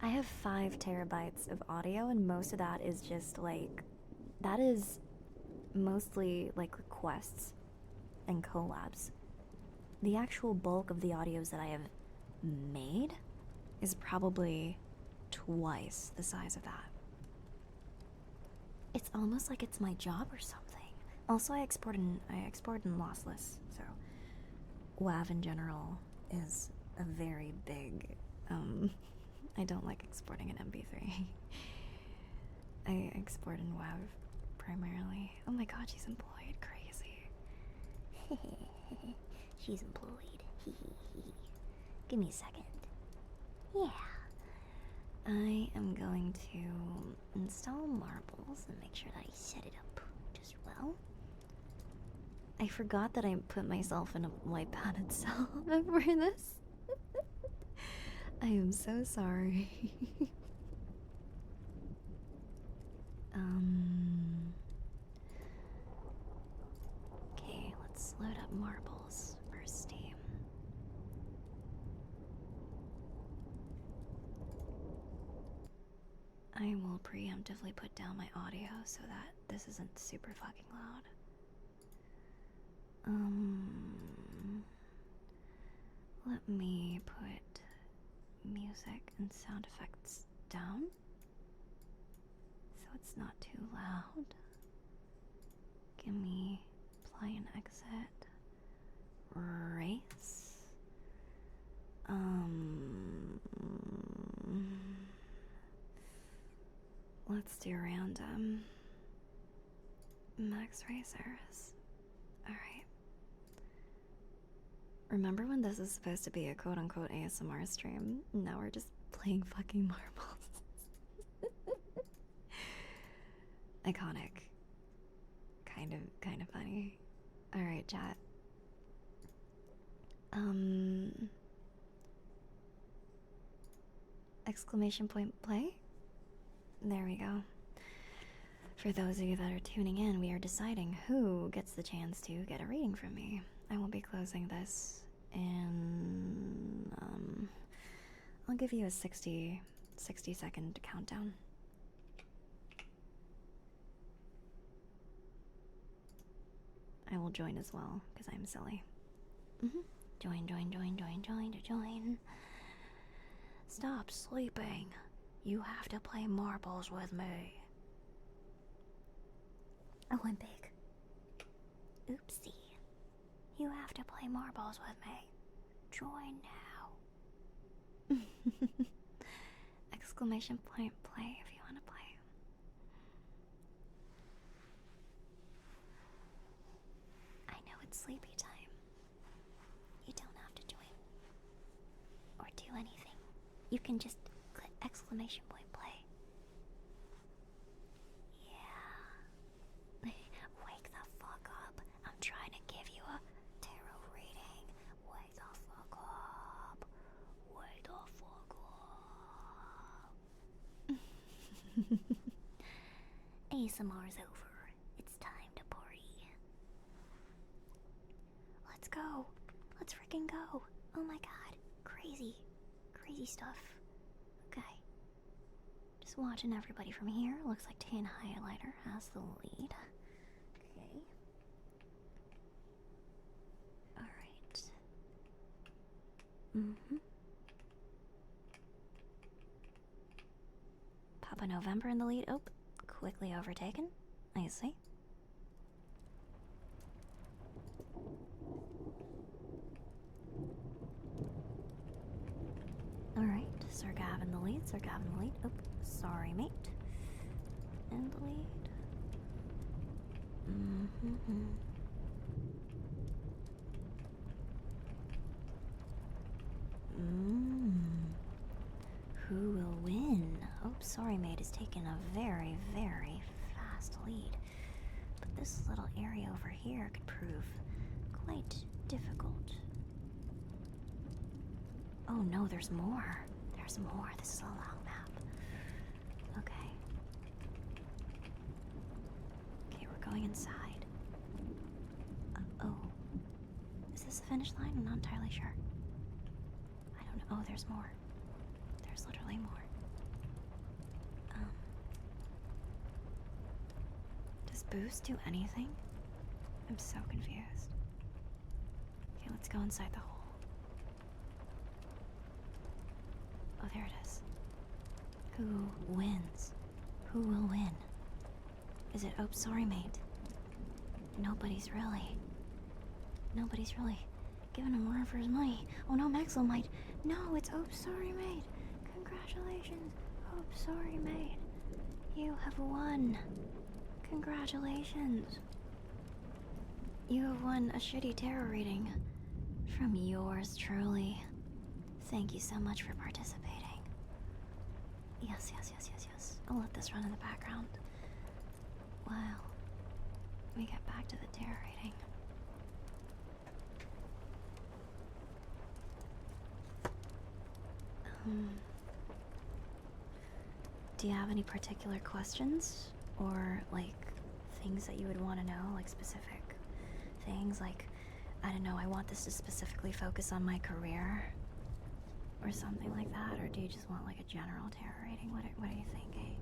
I have 5 terabytes of audio, and most of that is just like, that is mostly like requests and collabs. The actual bulk of the audios that I have made is probably twice the size of that. It's almost like it's my job or something. Also, I export in lossless, so WAV in general is a very big, I don't like exporting an MP3. I export in WAV primarily. Oh my god, she's employed. Crazy. She's employed. Give me a second. Yeah. I am going to install marbles and make sure that I set it up just well. I forgot that I put myself in a white padded cell for this. I am so sorry. Okay, let's load up marbles for Steam. I'll preemptively put down my audio so that this isn't super fucking loud. Let me put music and sound effects down so it's not too loud. Give me play and exit. Race. Let's do random. Max Racers. Alright. Remember when this is supposed to be a quote-unquote ASMR stream? Now we're just playing fucking marbles. Iconic. Kind of funny. Alright, chat. Exclamation point play? There we go. For those of you that are tuning in, we are deciding who gets the chance to get a reading from me. I will be closing this in, I'll give you a 60-second countdown. I will join as well, because I'm silly. Join. Stop sleeping. You have to play marbles with me. Olympic. Oopsie. You have to play marbles with me. Join now. Exclamation point play if you want to play. I know it's sleepy time. You don't have to join or do anything. You can just click exclamation point play. Yeah. Wake the fuck up. I'm trying to give you a tarot reading. Wake the fuck up. Wake the fuck up. ASMR's over. It's time to party. Let's go. Let's freaking go. Oh my god. Crazy stuff. Okay. Just watching everybody from here. Looks like Tan Highlighter has the lead. Okay. Alright. Papa November in the lead. Oh, quickly overtaken. I see. Alright, Sir Gavin the lead, Oh, sorry, mate. And the lead. Who will win? Oh, sorry, mate is taking a very, very fast lead. But this little area over here could prove quite difficult. Oh no, there's more. There's more. This is a long map. Okay. Okay, we're going inside. Oh. Is this the finish line? I'm not entirely sure. I don't know. Oh, there's more. There's literally more. Does boost do anything? I'm so confused. Okay, let's go inside the hole. Oh, there it is. Who wins? Who will win? Is it, oh, sorry, mate. Nobody's really giving him a run for his money. Oh no, Maxwell might. No, it's, oh, sorry, mate. Congratulations. Oh, sorry, mate. You have won. Congratulations. You have won a shitty tarot reading from yours truly. Thank you so much for participating. Yes. I'll let this run in the background while we get back to the tarot reading. Do you have any particular questions or like things that you would want to know, like specific things like, I don't know, I want this to specifically focus on my career or something like that, or do you just want like a general tarot reading? What are you thinking?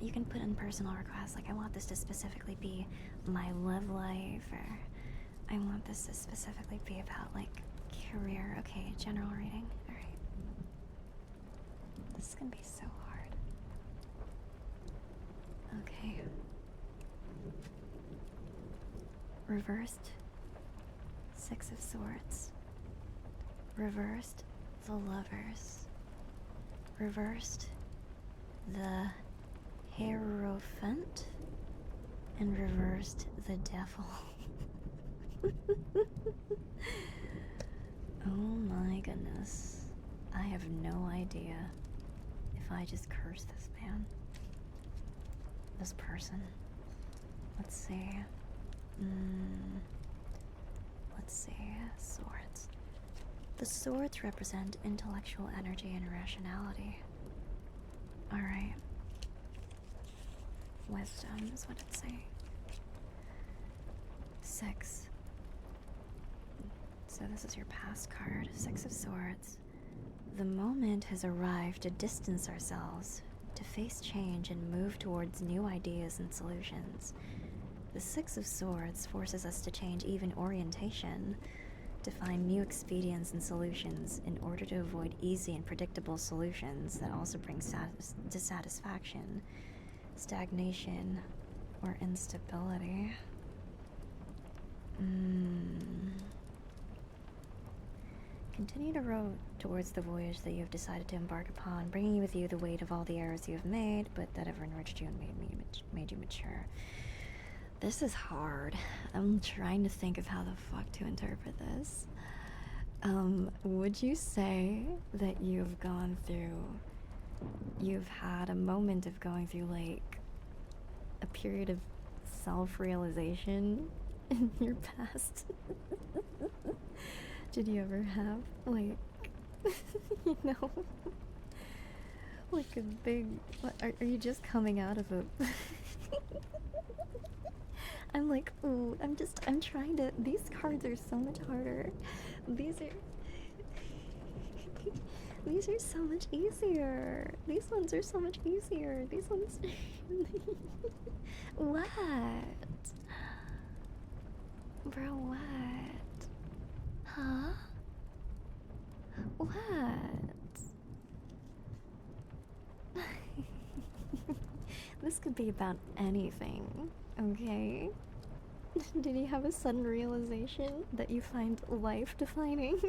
you can put in personal requests, like I want this to specifically be my love life, or I want this to specifically be about like career. Okay, general reading. All right. This is gonna be so hard. Okay. Reversed Six of Swords. Reversed the Lovers. Reversed the Hierophant. And reversed the Devil. Oh my goodness. I have no idea if I just curse this man. This person. Let's see. Let's see. Swords. The swords represent intellectual energy and rationality. Alright. Wisdom is what it's saying. 6. So this is your past card. 6 of Swords. The moment has arrived to distance ourselves, to face change and move towards new ideas and solutions. The 6 of Swords forces us to change even orientation, to find new expedients and solutions in order to avoid easy and predictable solutions that also bring dissatisfaction, stagnation, or instability. Continue to row towards the voyage that you have decided to embark upon, bringing with you the weight of all the errors you have made, but that have enriched you and made you mature. This is hard. I'm trying to think of how the fuck to interpret this. Would you say that you've had a moment of going through, like, a period of self-realization in your past? Did you ever have, like, you know, like a big, are you just coming out of a, I'm like, ooh, I'm trying to, these cards are so much harder. These are so much easier. These ones are so much easier. These ones, what? Bro, what? Huh? What? This could be about anything, okay? Did you have a sudden realization that you find life defining?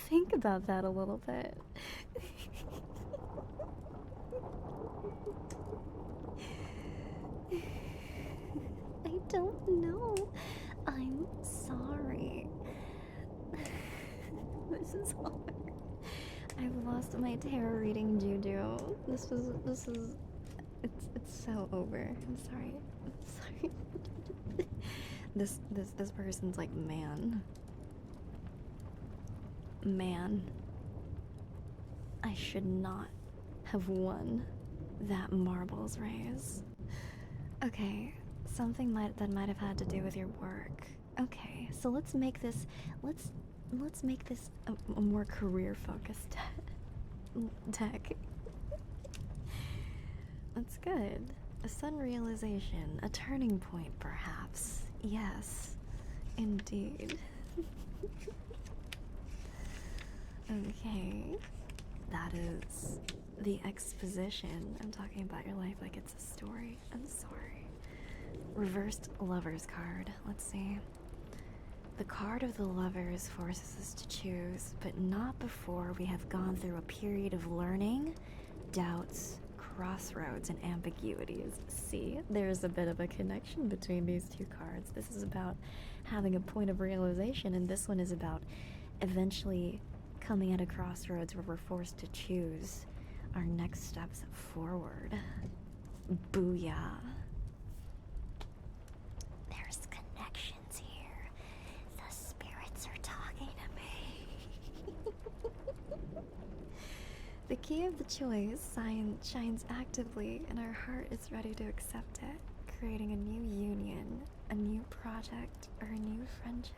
Think about that a little bit. I don't know. I'm sorry. This is hard. I've lost my tarot reading juju. It's so over. I'm sorry. This person's like, man, I should not have won that marbles raise. Okay, something that might have had to do with your work. Okay, so let's make this a more career focused deck. That's good. A sudden realization, a turning point perhaps. Yes, indeed. Okay, that is the exposition. I'm talking about your life like it's a story. I'm sorry. Reversed Lovers card. Let's see. The card of the Lovers forces us to choose, but not before we have gone through a period of learning, doubts, crossroads, and ambiguities. See, there's a bit of a connection between these two cards. This is about having a point of realization, and this one is about eventually coming at a crossroads where we're forced to choose our next steps forward. Booyah. There's connections here. The spirits are talking to me. The key of the choice shines actively, and our heart is ready to accept it, creating a new union, a new project, or a new friendship.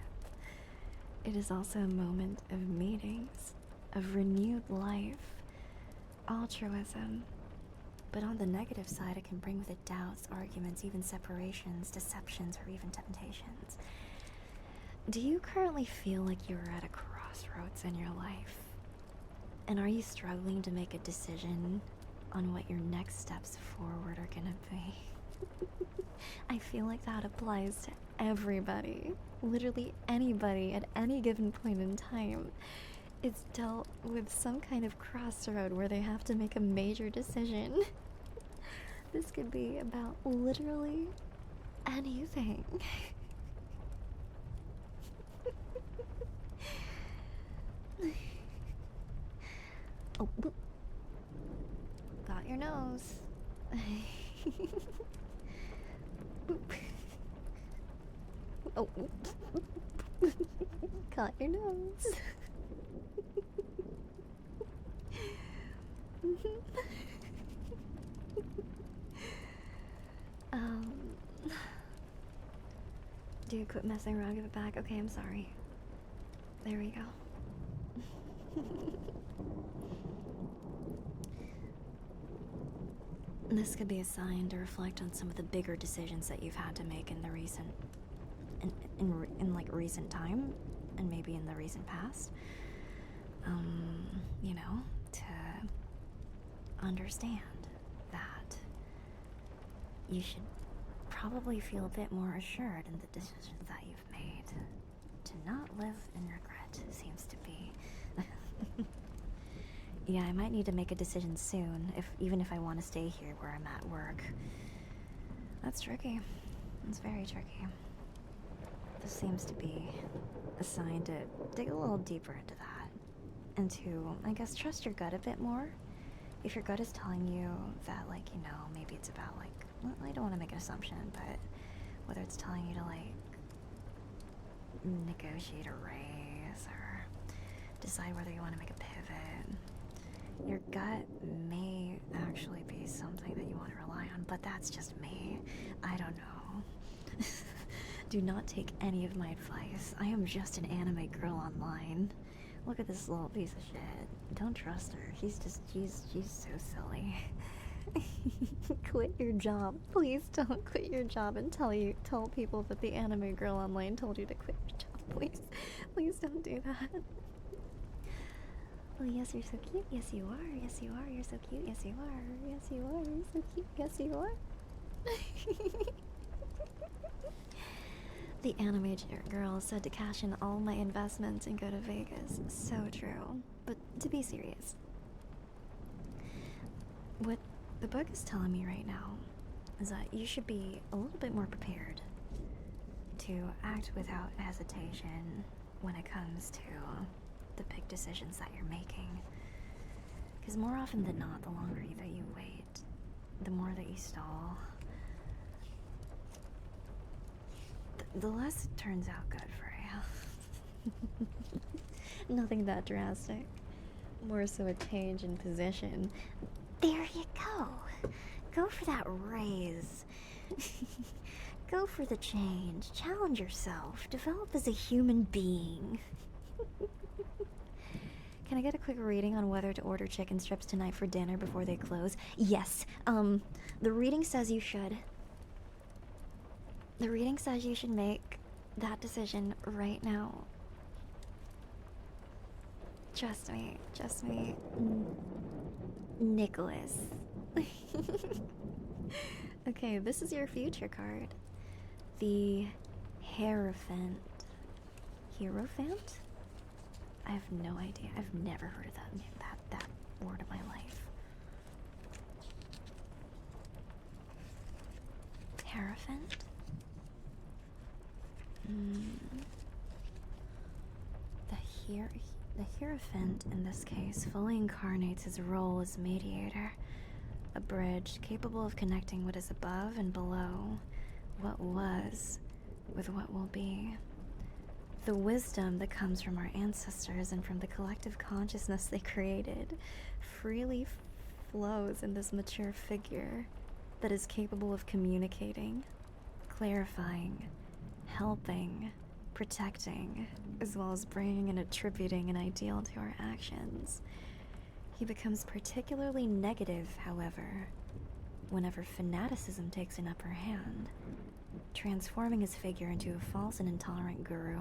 It is also a moment of meetings, of renewed life, altruism, But on the negative side, it can bring with it doubts, arguments, even separations, deceptions, or even temptations. Do you currently feel like you're at a crossroads in your life? And are you struggling to make a decision on what your next steps forward are gonna be? I feel like that applies to everybody. Literally anybody at any given point in time is dealt with some kind of crossroad where they have to make a major decision. This could be about literally anything. Oh, got your nose. Oh, got your nose. Do you quit messing around, give it back? Okay, I'm sorry. There we go. This could be a sign to reflect on some of the bigger decisions that you've had to make in the recent, in like recent time, and maybe in the recent past. You know, to understand that you should probably feel a bit more assured in the decisions that you've made. To not live in regret seems to be. Yeah, I might need to make a decision soon, even if I want to stay here where I'm at work. That's tricky. It's very tricky. This seems to be a sign to dig a little deeper into that. And to, I guess, trust your gut a bit more. If your gut is telling you that, like, you know, maybe it's about, like, well, I don't want to make an assumption, but whether it's telling you to, like, negotiate a raise or decide whether you want to make a pivot, your gut may actually be something that you want to rely on, but that's just me. I don't know. Do not take any of my advice. I am just an anime girl online. Look at this little piece of shit. Don't trust her. She's so silly. Quit your job. Please don't quit your job and tell people that the anime girl online told you to quit your job. Please don't do that. Oh yes, you're so cute. Yes you are. Yes you are. You're so cute. Yes you are. Yes you are. You're so cute. Yes you are. The anime girl said to cash in all my investments and go to Vegas. So true. But to be serious, what the book is telling me right now is that you should be a little bit more prepared to act without hesitation when it comes to the big decisions that you're making. Because more often than not, the longer that you wait, the more that you stall, the less it turns out good for you. Nothing that drastic. More so a change in position. There you go. Go for that raise. Go for the change. Challenge yourself. Develop as a human being. Can I get a quick reading on whether to order chicken strips tonight for dinner before they close? Yes. The reading says you should. The reading says you should make that decision right now. Trust me. Nicholas. Okay, this is your future card. The Hierophant. Hierophant? I have no idea. I've never heard of that word in my life. Hierophant? The Hierophant, in this case, fully incarnates his role as mediator, a bridge capable of connecting what is above and below, what was with what will be. The wisdom that comes from our ancestors and from the collective consciousness they created freely flows in this mature figure that is capable of communicating, clarifying, helping, protecting, as well as bringing and attributing an ideal to our actions. He becomes particularly negative, however, whenever fanaticism takes an upper hand, transforming his figure into a false and intolerant guru.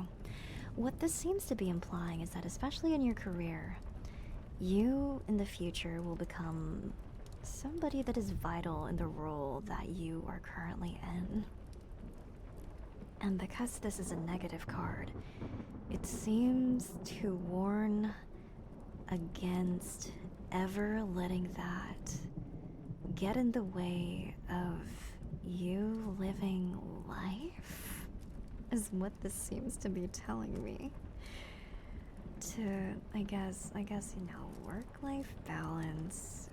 What this seems to be implying is that, especially in your career, you in the future will become somebody that is vital in the role that you are currently in. And because this is a negative card, it seems to warn against ever letting that get in the way of you living life, is what this seems to be telling me. To, I guess, work-life balance,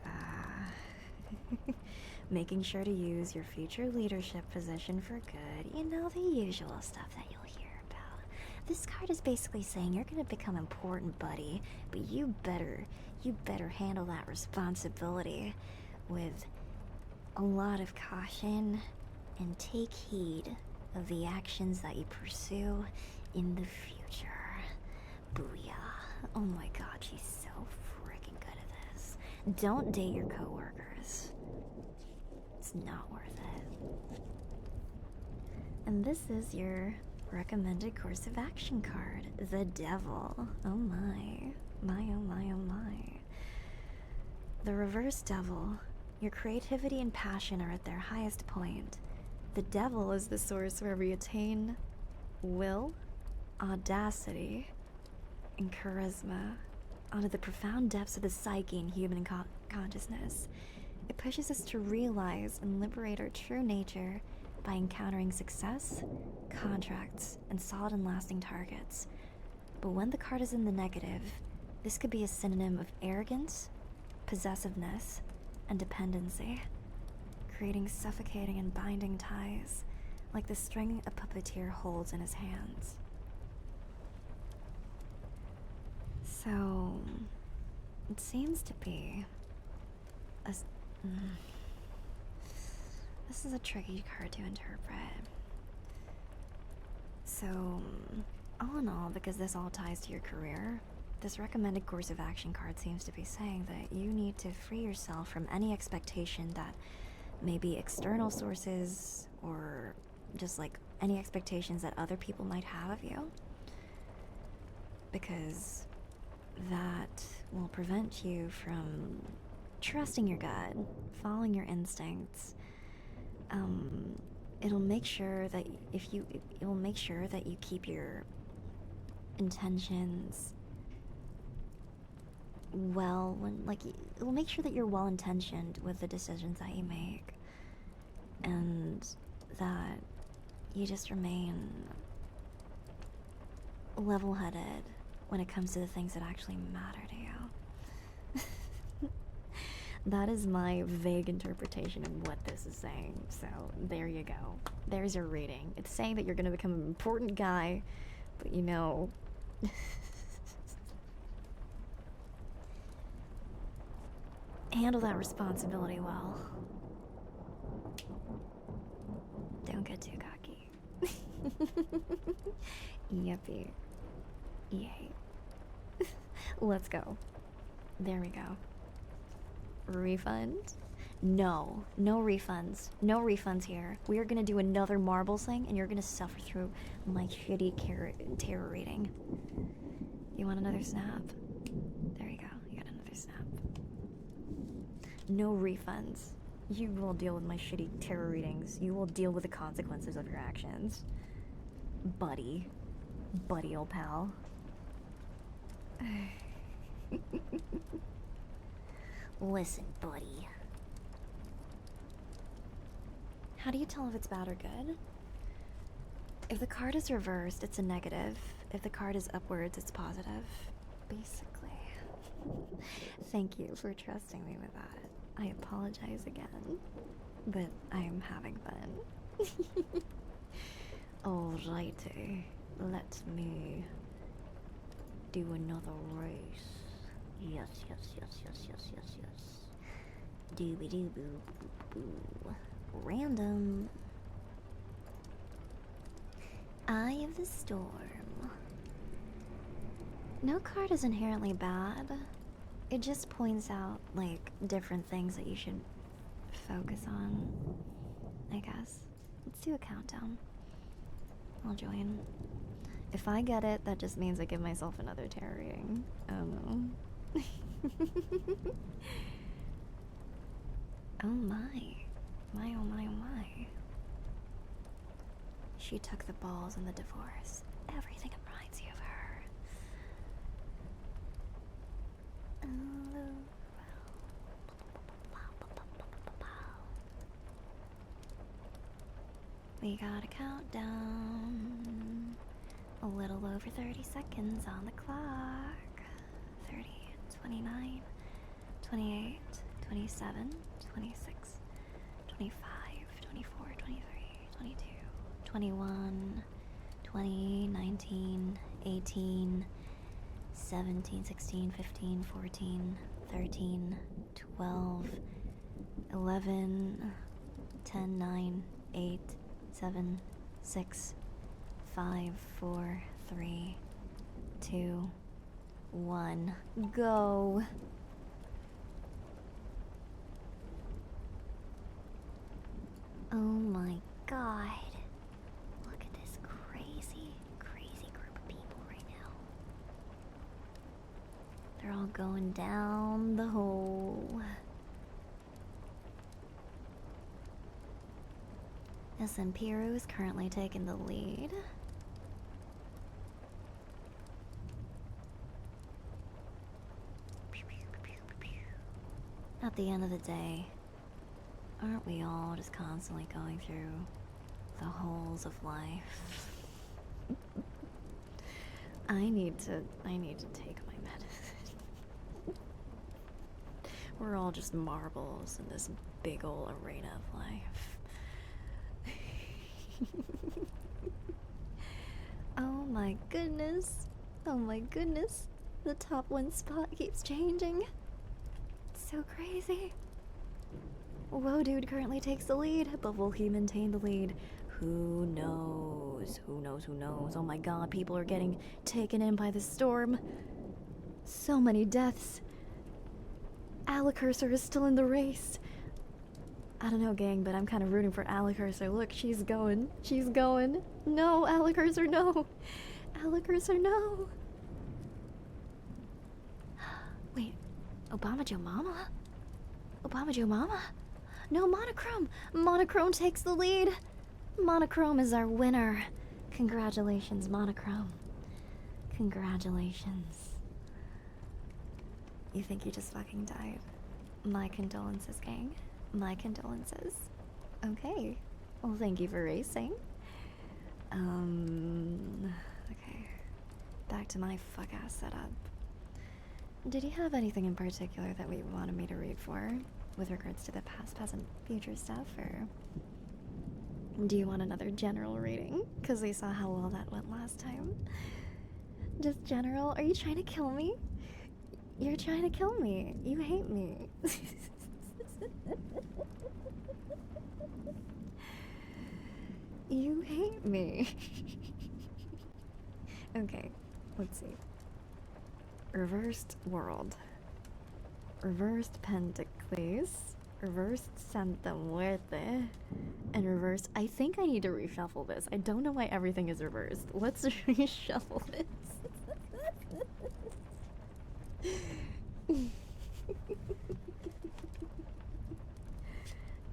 making sure to use your future leadership position for good, the usual stuff that you'll hear about. This card is basically saying you're gonna become important, buddy, but you better handle that responsibility with a lot of caution and take heed of the actions that you pursue in the future. Booyah. Oh my god, she's so freaking good at this. Don't date your coworkers. It's not worth it. And this is your recommended course of action card, the Devil. Oh my. My, oh my, oh my. The Reverse Devil. Your creativity and passion are at their highest point. The Devil is the source where we attain will, audacity, and charisma onto the profound depths of the psyche and human consciousness. It pushes us to realize and liberate our true nature by encountering success, contracts, and solid and lasting targets. But when the card is in the negative, this could be a synonym of arrogance, possessiveness, and dependency, creating suffocating and binding ties like the string a puppeteer holds in his hands. So, it seems to be this is a tricky card to interpret. So, all in all, because this all ties to your career, this recommended course of action card seems to be saying that you need to free yourself from any expectation that may be external sources or just like any expectations that other people might have of you. Because that will prevent you from trusting your gut, following your instincts. It'll make sure that it'll make sure that you keep your intentions well, it'll make sure that you're well intentioned with the decisions that you make, and that you just remain level-headed when it comes to the things that actually matter to you. That is my vague interpretation of what this is saying, so there you go. There's your reading. It's saying that you're gonna become an important guy, but handle that responsibility well. Don't get too cocky. Yippee. Yay. Let's go. There we go. Refund? No. No refunds. No refunds here. We are gonna do another marbles thing, and you're gonna suffer through my shitty tarot reading. You want another snap? There you go. You got another snap. No refunds. You will deal with my shitty tarot readings. You will deal with the consequences of your actions. Buddy. Buddy, old pal. Listen, buddy. How do you tell if it's bad or good? If the card is reversed, it's a negative. If the card is upwards, it's positive. Basically. Thank you for trusting me with that. I apologize again, but I am having fun. Alrighty, let me do another race. Yes. Doobie doo boo boo boo. Random. Eye of the Storm. No card is inherently bad. It just points out, different things that you should focus on, I guess. Let's do a countdown. I'll join. If I get it, that just means I give myself another tarot reading. Oh no. Oh my. My, oh my, oh my. She took the balls in the divorce. Everything reminds you of her. We got a countdown. A little over 30 seconds on the clock. 30, 29, 28, 27, 26, 25, 24, 23, 22, 21, 20, 19, 18, 17, 16, 15, 14, 13, 12, 11, 10, 9, 8, 7, 6, 5, 4, 3, 2, 1. Go! Oh my god. Look at this crazy, crazy group of people right now. They're all going down the hole. Piru is currently taking the lead. At the end of the day, aren't we all just constantly going through the holes of life? I need to take my medicine. We're all just marbles in this big ol' arena of life. Oh my goodness. Oh my goodness. The top one spot keeps changing. It's so crazy. Whoa, dude currently takes the lead, but will he maintain the lead? Who knows? Who knows? Who knows? Oh my god, people are getting taken in by the storm. So many deaths. Alekirser is still in the race. I don't know, gang, but I'm kind of rooting for Alekirser. Look, she's going. She's going. No, Alekirser, no. Alekirser, no. Wait, Obama Joe Mama? Obama Joe Mama? No, Monochrome! Monochrome takes the lead! Monochrome is our winner. Congratulations, Monochrome. Congratulations. You think you just fucking died? My condolences, gang. My condolences. Okay. Well, thank you for racing. Okay. Back to my fuck-ass setup. Did you have anything in particular that we wanted me to read for? With regards to the past, present, future stuff, or... do you want another general reading? Because we saw how well that went last time. Just general? Are you trying to kill me? You're trying to kill me. You hate me. You hate me. Okay, let's see. Reversed World. Reversed Pentacles. Reversed Santa Muerte. And reversed... I think I need to reshuffle this. I don't know why everything is reversed. Let's reshuffle this.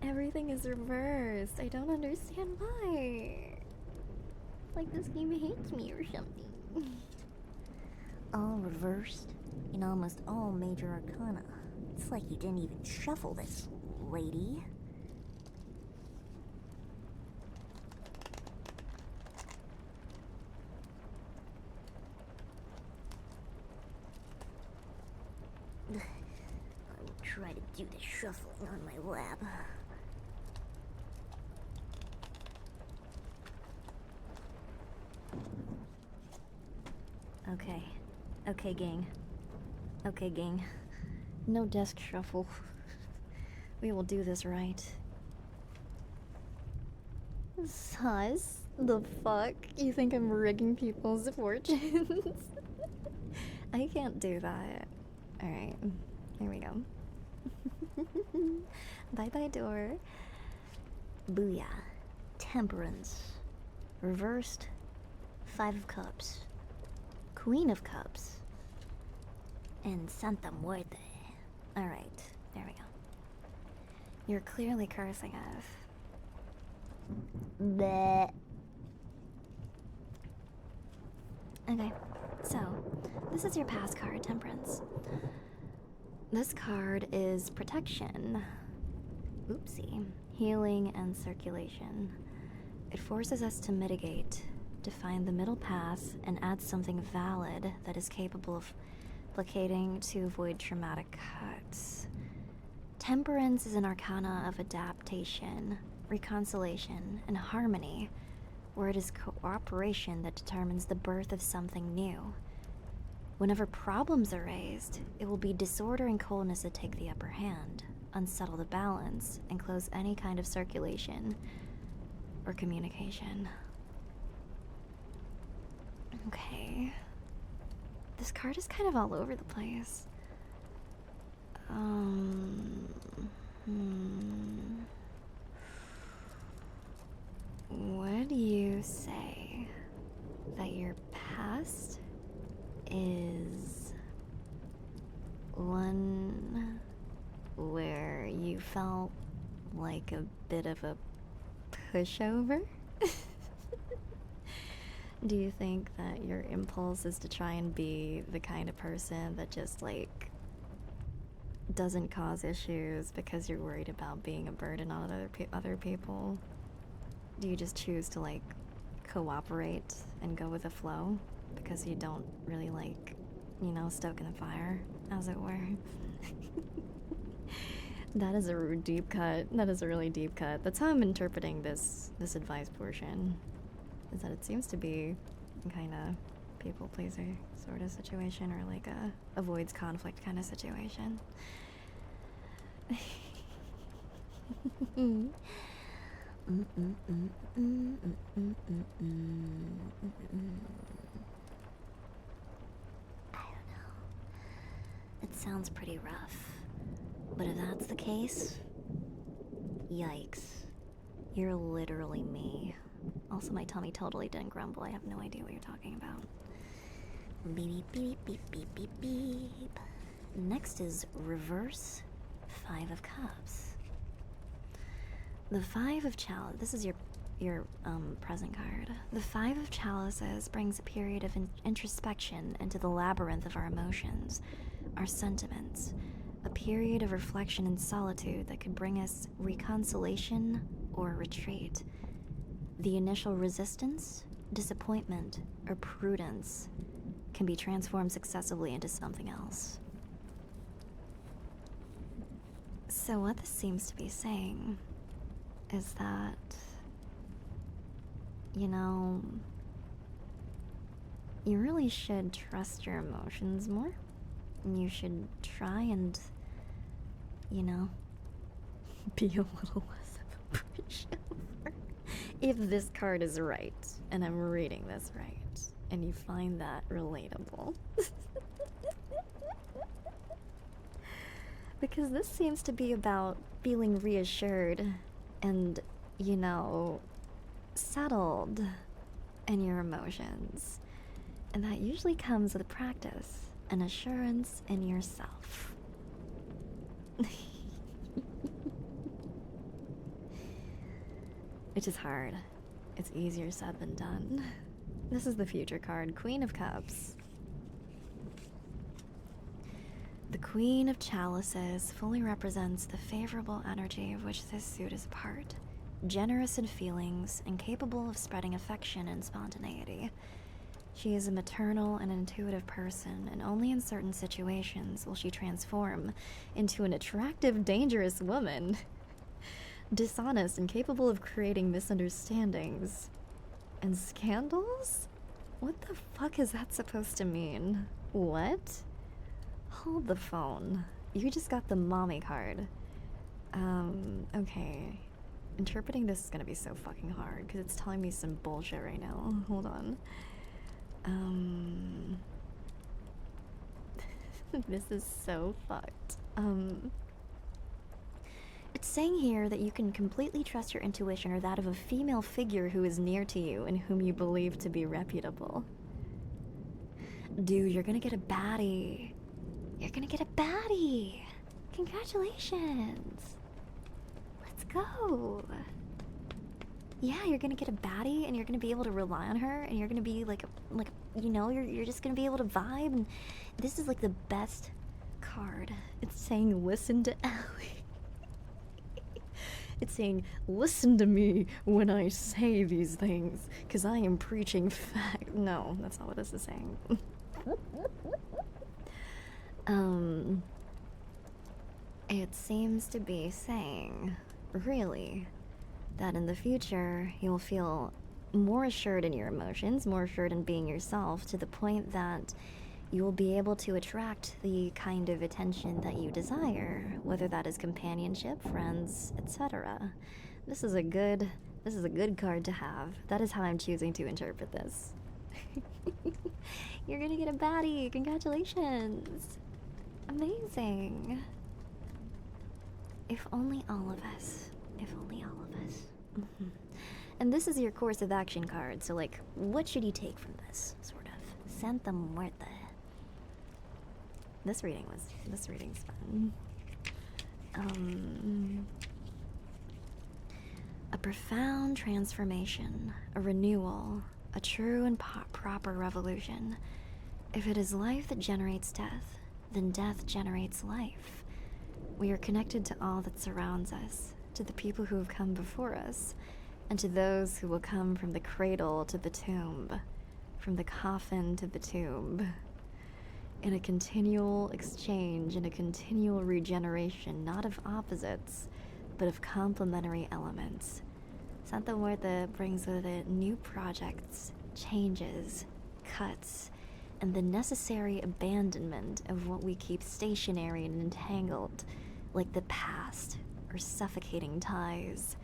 Everything is reversed. I don't understand why. Like this game hates me or something. All reversed in almost all major arcana. It's like you didn't even shuffle this, lady. I will try to do the shuffling on my lap. Okay. Okay, gang. Okay, gang. No desk shuffle. We will do this right. Sus? The fuck? You think I'm rigging people's fortunes? I can't do that. Alright. Here we go. Bye bye, door. Booyah. Temperance. Reversed. 5 of Cups. Queen of Cups. And Santa Muerte. Alright, there we go. You're clearly cursing us. Bleh. Okay, so this is your pass card, Temperance. This card is protection. Oopsie. Healing and circulation. It forces us to mitigate, to find the middle path, and add something valid that is capable of placating to avoid traumatic cuts. Temperance is an arcana of adaptation, reconciliation, and harmony, where it is cooperation that determines the birth of something new. Whenever problems are raised, it will be disorder and coldness that take the upper hand, unsettle the balance, and close any kind of circulation or communication. Okay. This card is kind of all over the place. Would you say that your past is one where you felt like a bit of a pushover? Do you think that your impulse is to try and be the kind of person that just like doesn't cause issues because you're worried about being a burden on other people? Do you just choose to like cooperate and go with the flow because you don't really like, you know, stoking the fire, as it were? That is a deep cut. That is a really deep cut. That's how I'm interpreting this advice portion. Is that it seems to be kind of people pleaser sort of situation, or like a avoids conflict kind of situation. I don't know. It sounds pretty rough. But if that's the case, yikes. You're literally me. Also, my tummy totally didn't grumble. I have no idea what you're talking about. Beep, beep, beep, beep, beep, beep. Next is reverse 5 of Cups. The 5 of Chalice. This is your present card. The 5 of Chalices brings a period of introspection into the labyrinth of our emotions, our sentiments. A period of reflection and solitude that could bring us reconciliation or retreat. The initial resistance, disappointment, or prudence can be transformed successively into something else. So what this seems to be saying is that, you know, you really should trust your emotions more. You should try and, you know, be a little less of a pushover. If this card is right, and I'm reading this right, and you find that relatable. Because this seems to be about feeling reassured and, you know, settled in your emotions. And that usually comes with practice and assurance in yourself. Which is hard. It's easier said than done. This is the future card, Queen of Cups. The Queen of Chalices fully represents the favorable energy of which this suit is a part. Generous in feelings and capable of spreading affection and spontaneity. She is a maternal and intuitive person, and only in certain situations will she transform into an attractive, dangerous woman. Dishonest and capable of creating misunderstandings. And scandals? What the fuck is that supposed to mean? What? Hold the phone. You just got the mommy card. Okay. Interpreting this is gonna be so fucking hard, because it's telling me some bullshit right now. Hold on. This is so fucked. It's saying here that you can completely trust your intuition or that of a female figure who is near to you and whom you believe to be reputable. Dude, you're gonna get a baddie. You're gonna get a baddie. Congratulations. Let's go. Yeah, you're gonna get a baddie and you're gonna be able to rely on her and you're gonna be like you know, you're just gonna be able to vibe, and this is like the best card. It's saying listen to Allie. It's saying listen to me when I say these things, cause I am preaching fact. No, that's not what this is saying. It seems to be saying, really, that in the future you'll feel more assured in your emotions, more assured in being yourself, to the point that you will be able to attract the kind of attention that you desire, whether that is companionship, friends, etc. This is a good card to have. That is how I'm choosing to interpret this. You're gonna get a baddie. Congratulations. Amazing. If only all of us. If only all of us. Mm-hmm. And this is your course of action card, so like, what should you take from this, sort of? Santa Muerte. This reading's fun. A profound transformation, a renewal, a true and proper revolution. If it is life that generates death, then death generates life. We are connected to all that surrounds us, to the people who have come before us, and to those who will come from the cradle to the tomb, from the coffin to the tomb. In a continual exchange, in a continual regeneration, not of opposites, but of complementary elements. Santa Muerte brings with it new projects, changes, cuts, and the necessary abandonment of what we keep stationary and entangled, like the past or suffocating ties.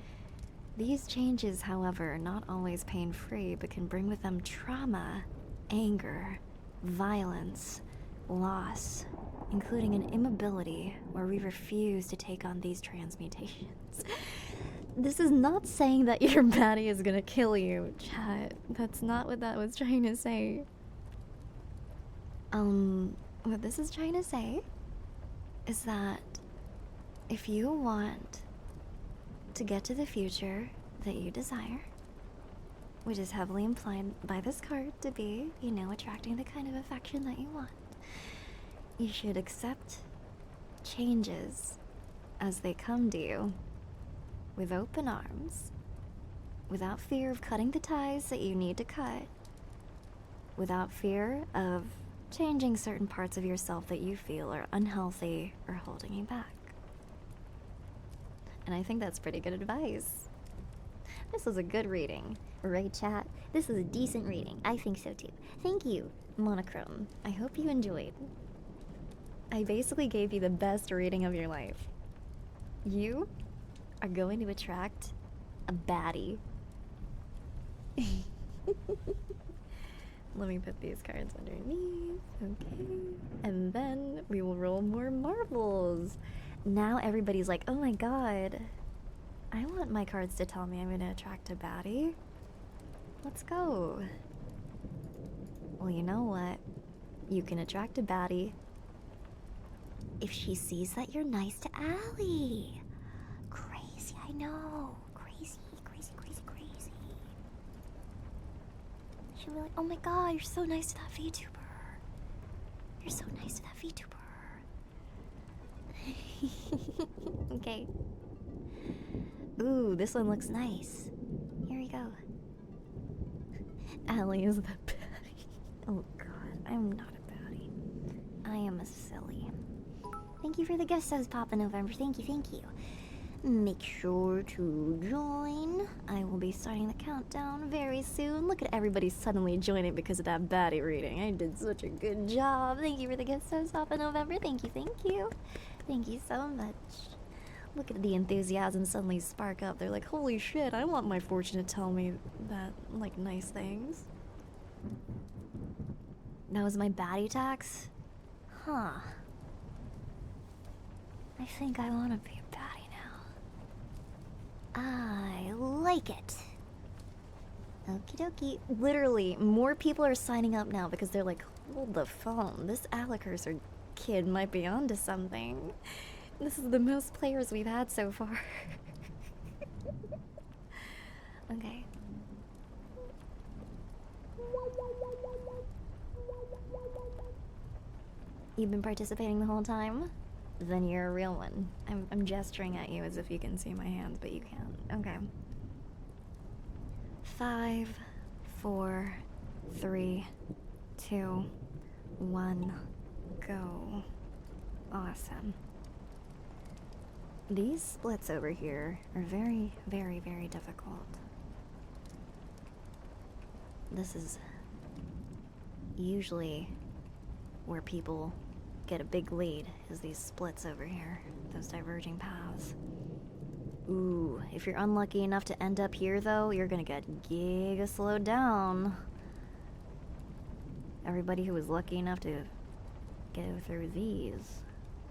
These changes, however, are not always pain-free, but can bring with them trauma, anger, violence, loss, including an immobility where we refuse to take on these transmutations. This is not saying that your baddie is gonna kill you, chat. That's not what that was trying to say. What this is trying to say is that if you want to get to the future that you desire, which is heavily implied by this card to be, you know, attracting the kind of affection that you want, you should accept changes as they come to you with open arms, without fear of cutting the ties that you need to cut, without fear of changing certain parts of yourself that you feel are unhealthy or holding you back. And I think that's pretty good advice. This was a good reading. Right, chat? This was a decent reading. I think so too. Thank you, Monochrome. I hope you enjoyed. I basically gave you the best reading of your life. You are going to attract a baddie. Let me put these cards underneath. Okay. And then we will roll more marbles. Now everybody's like, oh my god, I want my cards to tell me I'm going to attract a baddie. Let's go. Well, you know what? You can attract a baddie if she sees that you're nice to Allie. Crazy, I know. Crazy, crazy, crazy, crazy. She'll be like, oh my god, you're so nice to that VTuber. You're so nice to that VTuber. Okay. Ooh, this one looks nice. Here we go. Allie is the baddie. Oh god, I'm not a baddie. I am a silly. Thank you for the gift subs, Papa November. Thank you, thank you. Make sure to join. I will be starting the countdown very soon. Look at everybody suddenly joining because of that baddie reading. I did such a good job. Thank you for the gift subs, Papa November. Thank you, thank you. Thank you so much. Look at the enthusiasm suddenly spark up. They're like, holy shit, I want my fortune to tell me that, like, nice things. That was my baddie tax? Huh. I think I want to be a baddie now. I like it. Okie dokie. Literally, more people are signing up now because they're like, hold the phone. This Alekirser kid might be onto something. This is the most players we've had so far. Okay. You've been participating the whole time? Then you're a real one. I'm gesturing at you as if you can see my hands, but you can't. Okay. 5, 4, 3, 2, 1, go. Awesome. These splits over here are very, very, very difficult. This is usually where people get a big lead, is these splits over here, those diverging paths. Ooh, if you're unlucky enough to end up here though, you're gonna get giga slowed down. Everybody who was lucky enough to go through these,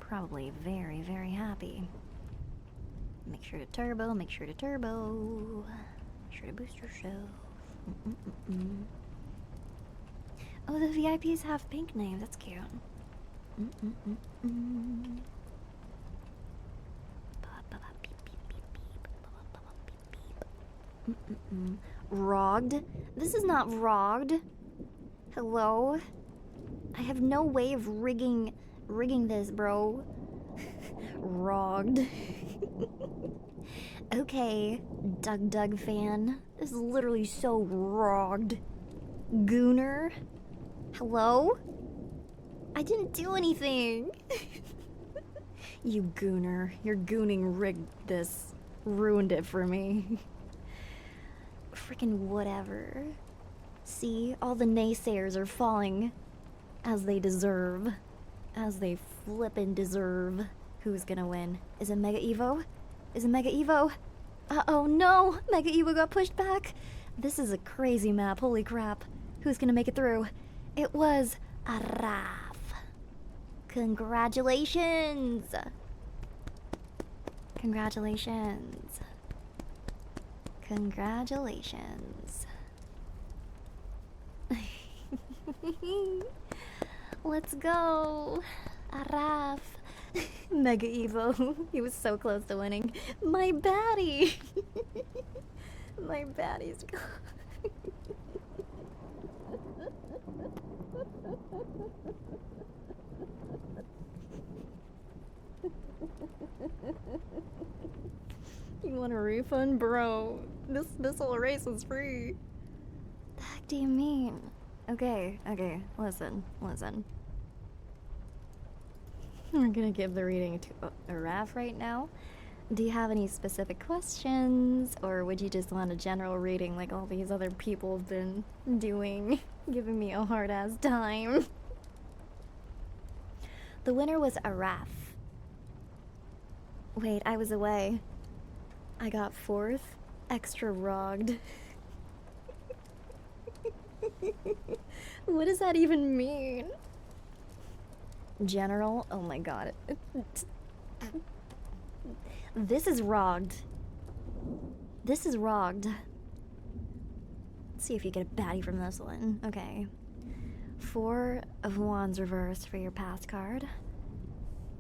probably very, very happy. Make sure to turbo, make sure to turbo. Make sure to boost yourself. Oh, the VIPs have pink names, that's cute. Rogged? This is not rogged. Hello? I have no way of rigging this, bro. Rogged. Okay, Doug fan. This is literally so rogged. Gooner? Hello? I didn't do anything. You gooner. Your gooning rigged this. Ruined it for me. Freaking whatever. See, all the naysayers are falling as they deserve. As they flippin' deserve. Who's gonna win? Is it Mega Evo? Is it Mega Evo? Uh-oh, no! Mega Evo got pushed back! This is a crazy map, holy crap. Who's gonna make it through? It was Araf. Congratulations! Congratulations. Congratulations. Let's go! Araf. Mega Evo. He was so close to winning. My baddie! My baddie's gone. You want a refund? Bro, this whole race was free. The heck do you mean? Okay, listen. We're gonna give the reading to Araf right now. Do you have any specific questions, or would you just want a general reading like all these other people have been doing, giving me a hard-ass time? The winner was Araf. Wait, I was away. I got 4th. Extra rogged. What does that even mean? General? Oh my god. This is rogged. This is rogged. Let's see if you get a baddie from this one. Okay. 4 of Wands reversed for your past card.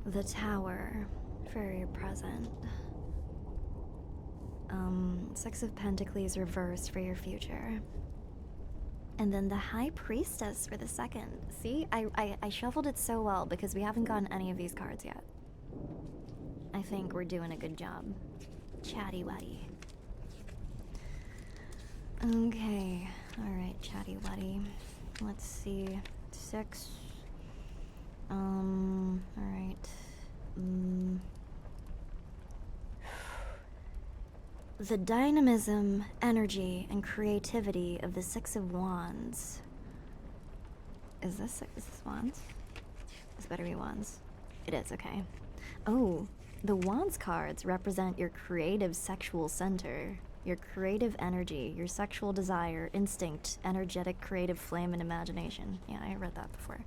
The Tower for your present. 6 of Pentacles reversed for your future. And then the High Priestess for the second. See, I shuffled it so well because we haven't gotten any of these cards yet. I think we're doing a good job. Chatty Waddy. Okay, alright, Chatty Waddy. Let's see. 6. Alright. The dynamism, energy, and creativity of the 6 of Wands. Is this Wands? This better be Wands. It is, okay. Oh, the Wands cards represent your creative sexual center, your creative energy, your sexual desire, instinct, energetic creative flame, and imagination. Yeah, I read that before.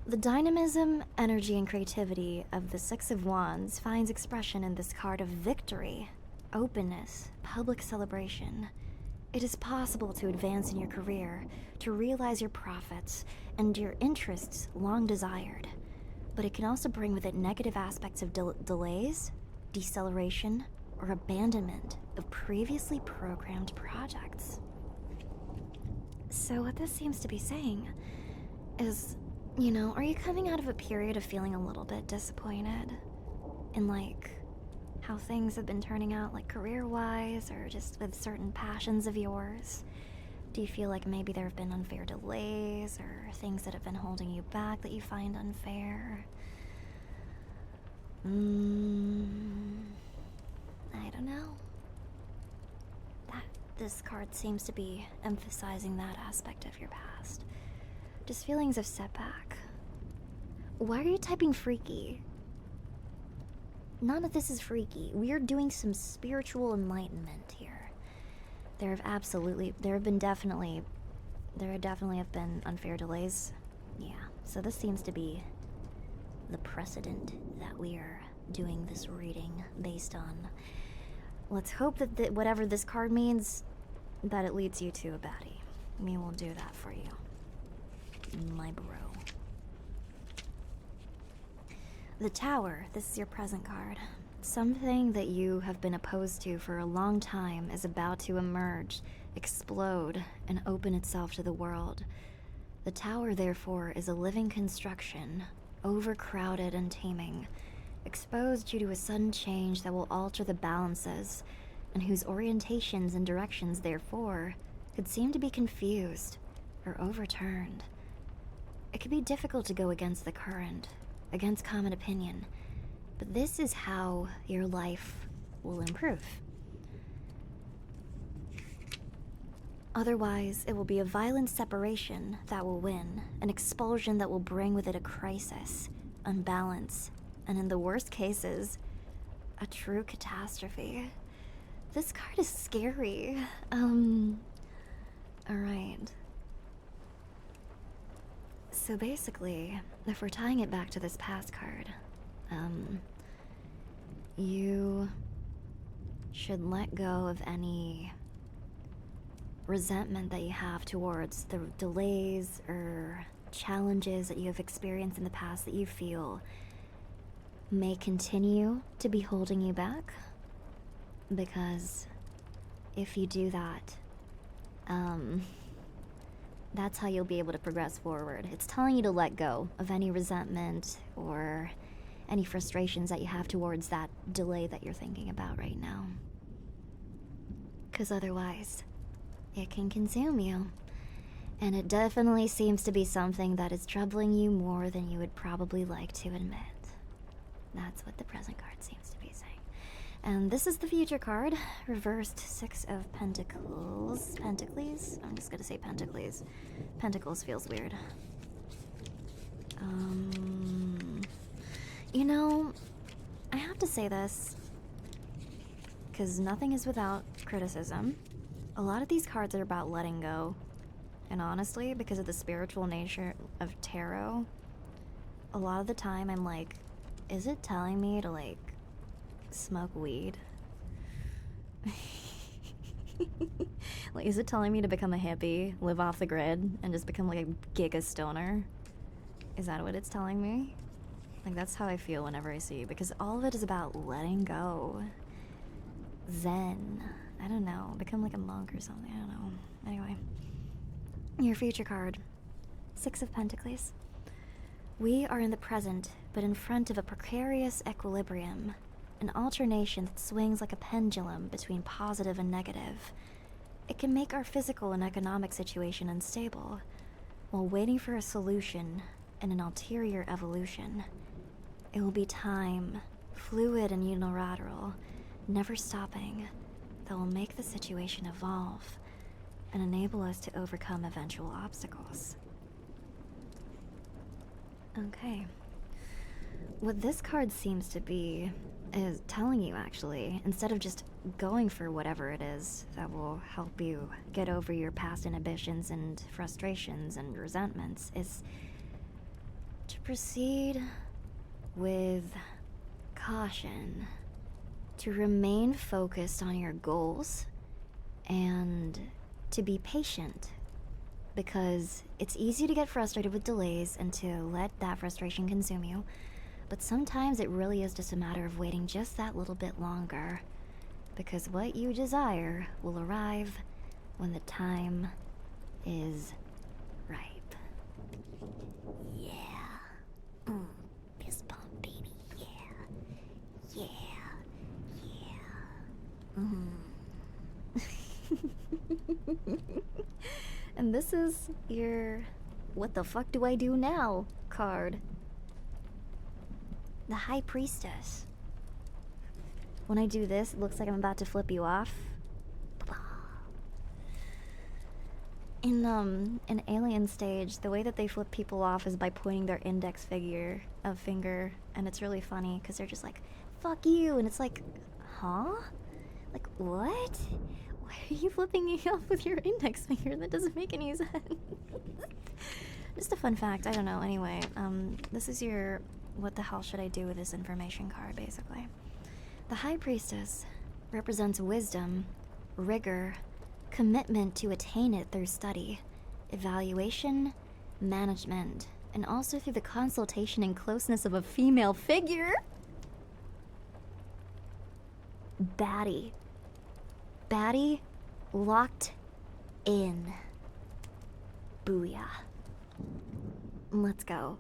The dynamism, energy, and creativity of the 6 of Wands finds expression in this card of victory. openness, public celebration. It is possible to advance in your career, to realize your profits and your interests long desired. But it can also bring with it negative aspects of delays, deceleration, or abandonment of previously programmed projects. So what this seems to be saying is, are you coming out of a period of feeling a little bit disappointed in, like, how things have been turning out, like, career-wise, or just with certain passions of yours? Do you feel like maybe there have been unfair delays, or things that have been holding you back that you find unfair? I don't know. This card seems to be emphasizing that aspect of your past. Just feelings of setback. Why are you typing freaky? None of this is freaky. We are doing some spiritual enlightenment here. There definitely have been unfair delays. Yeah, so this seems to be the precedent that we are doing this reading based on. Let's hope that whatever this card means, that it leads you to a baddie. We will do that for you, my bro. The Tower, this is your present card. Something that you have been opposed to for a long time is about to emerge, explode, and open itself to the world. The Tower, therefore, is a living construction, overcrowded and taming, exposed due to a sudden change that will alter the balances, and whose orientations and directions, therefore, could seem to be confused or overturned. It can be difficult to go against the current, against common opinion, but this is how your life will improve. Otherwise, it will be a violent separation that will win, an expulsion that will bring with it a crisis, unbalance, and in the worst cases, a true catastrophe. This card is scary. Alright. So basically, if we're tying it back to this past card, you should let go of any resentment that you have towards the delays or challenges that you have experienced in the past that you feel may continue to be holding you back. Because if you do that, that's how you'll be able to progress forward. It's telling you to let go of any resentment or any frustrations that you have towards that delay that you're thinking about right now. Because otherwise, it can consume you. And it definitely seems to be something that is troubling you more than you would probably like to admit. That's what the present card seems to be saying. And this is the future card, reversed 6 of Pentacles. Pentacles? I'm just gonna say Pentacles. Pentacles feels weird. I have to say this, because nothing is without criticism. A lot of these cards are about letting go. And honestly, because of the spiritual nature of tarot, a lot of the time I'm like, is it telling me to, like, smoke weed? Like, is it telling me to become a hippie, live off the grid, and just become, like, a giga stoner? Is that what it's telling me? Like, that's how I feel whenever I see, because all of it is about letting go. Zen. I don't know. Become like a monk or something. I don't know. Anyway. Your future card. 6 of Pentacles. We are in the present, but in front of a precarious equilibrium. An alternation that swings like a pendulum between positive and negative. It can make our physical and economic situation unstable, while waiting for a solution and an ulterior evolution. It will be time, fluid and unilateral, never stopping, that will make the situation evolve and enable us to overcome eventual obstacles. Okay. What this card seems to be is telling you, actually, instead of just going for whatever it is that will help you get over your past inhibitions and frustrations and resentments, is to proceed with caution to remain focused on your goals and to be patient, because it's easy to get frustrated with delays and to let that frustration consume you, but sometimes it really is just a matter of waiting just that little bit longer, because what you desire will arrive when the time is ripe. Yeah. Fist bump, baby. Yeah. And this is your "what the fuck do I do now" card. The High Priestess. When I do this, it looks like I'm about to flip you off. In Alien Stage, the way that they flip people off is by pointing their index finger, and it's really funny because they're just like, "Fuck you," and it's like, huh? Like, what? Why are you flipping me off with your index finger? That doesn't make any sense. Just a fun fact, I don't know. Anyway, this is your "what the hell should I do with this information" card, basically. The High Priestess represents wisdom, rigor, commitment to attain it through study, evaluation, management, and also through the consultation and closeness of a female figure. Baddie. Baddie locked in. Booyah. Let's go.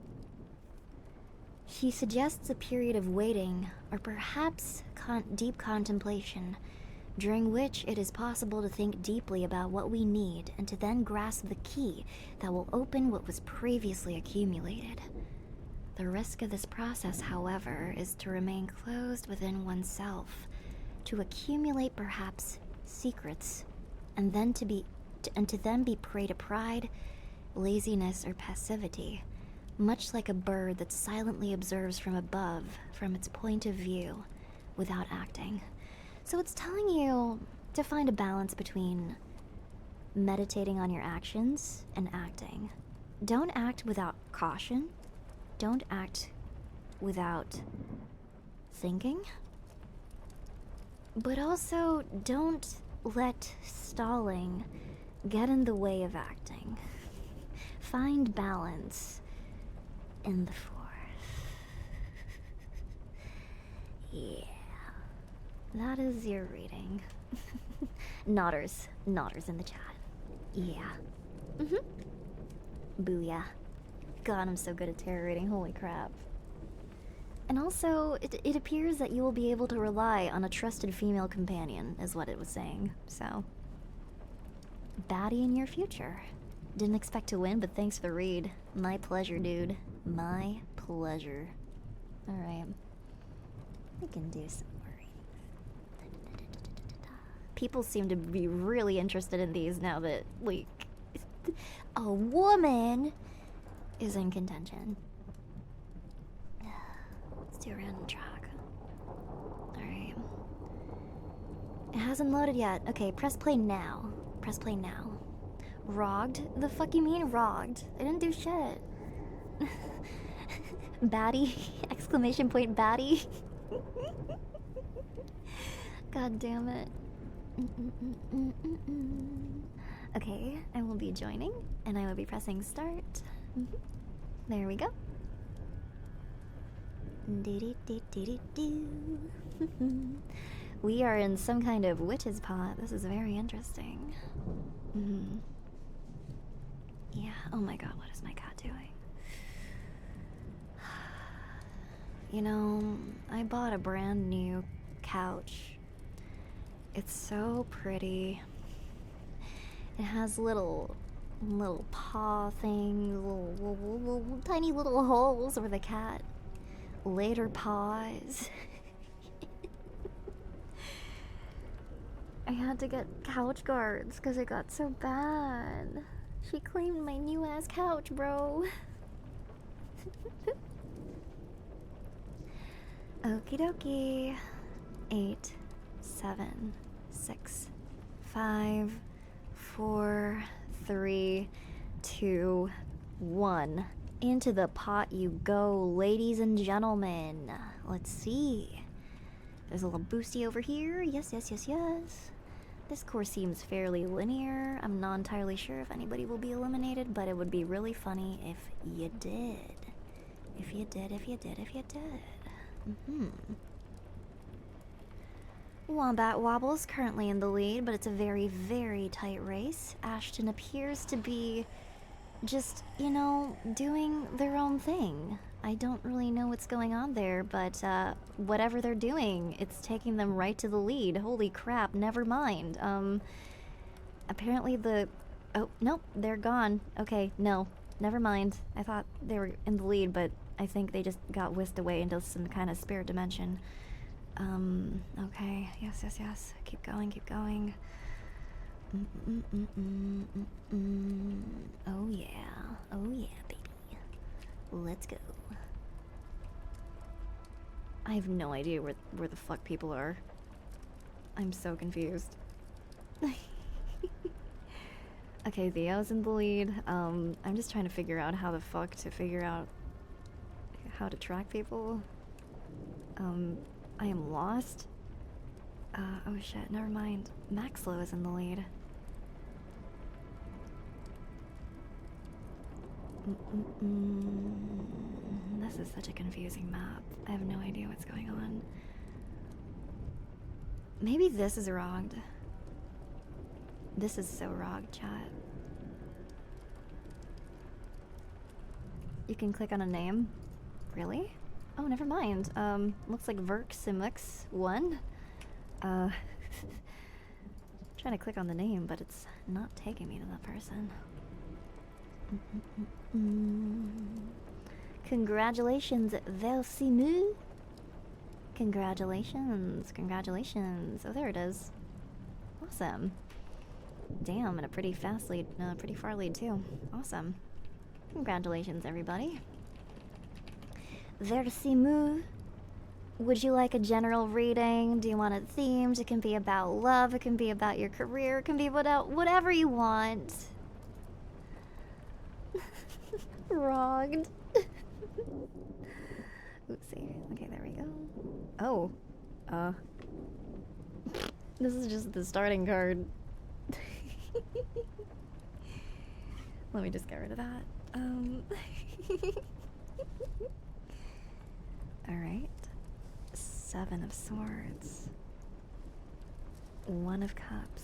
She suggests a period of waiting, or perhaps deep contemplation, during which it is possible to think deeply about what we need and to then grasp the key that will open what was previously accumulated. The risk of this process, however, is to remain closed within oneself, to accumulate perhaps secrets, and then to be prey to pride, laziness, or passivity, much like a bird that silently observes from above, from its point of view, without acting. So it's telling you to find a balance between meditating on your actions and acting. Don't act without caution. Don't act without thinking. But also, don't let stalling get in the way of acting. Find balance in the force. Yeah. That is your reading. Nodders in the chat. Yeah. Booyah. God, I'm so good at tarot reading, holy crap. And also, it appears that you will be able to rely on a trusted female companion, is what it was saying, so. Baddie in your future. Didn't expect to win, but thanks for the read. My pleasure, dude. My pleasure. Alright. We can do some more readings. People seem to be really interested in these now that, like, a woman is in contention. Let's do a random track. Alright. It hasn't loaded yet. Okay, press play now. Press play now. Rogged? The fuck you mean rogged? I didn't do shit. Baddie? Exclamation point baddie? God damn it. Okay, I will be joining, and I will be pressing start. There we go. We are in some kind of witch's pot. This is very interesting. Yeah, oh my god, what is my cat doing? You know, I bought a brand new couch. It's so pretty. It has little paw things, little tiny little holes where the cat laid her paws. I had to get couch guards because it got so bad. She claimed my new ass couch, bro. Okie dokie. 8, 7, 6, 5, 4, 3, 2, 1. Into the pot you go, ladies and gentlemen. Let's see. There's a little boosty over here. Yes, yes, yes, yes. This course seems fairly linear. I'm not entirely sure if anybody will be eliminated, but it would be really funny if you did. If you did. Wombat Wobble's currently in the lead, but it's a very, very tight race. Ashton appears to be just, you know, doing their own thing. I don't really know what's going on there, but whatever they're doing, it's taking them right to the lead. Holy crap, never mind. Apparently oh, nope, they're gone. Okay, no, never mind. I thought they were in the lead, but I think they just got whisked away into some kind of spirit dimension. Okay, yes. Keep going. Oh yeah, baby. Let's go. I have no idea where the fuck people are. I'm so confused. Okay, Theo's in the lead. I'm just trying to figure out how the fuck to figure out how to track people. I am lost. Oh shit, never mind. Maxlow is in the lead. This is such a confusing map. I have no idea what's going on. Maybe this is wronged. This is so wrong, chat. You can click on a name? Really? Oh, never mind. Looks like Verksimux1. Trying to click on the name, but it's not taking me to that person. Congratulations, Velsimu. Congratulations. Oh, there it is. Awesome. Damn, and a pretty fast lead, pretty far lead too. Awesome. Congratulations, everybody. Velsimu. Would you like a general reading? Do you want it themed? It can be about love. It can be about your career. It can be whatever you want. Wronged. Oopsie. Okay, there we go. Oh. This is just the starting card. Let me just get rid of that. Alright. 7 of Swords. 1 of Cups.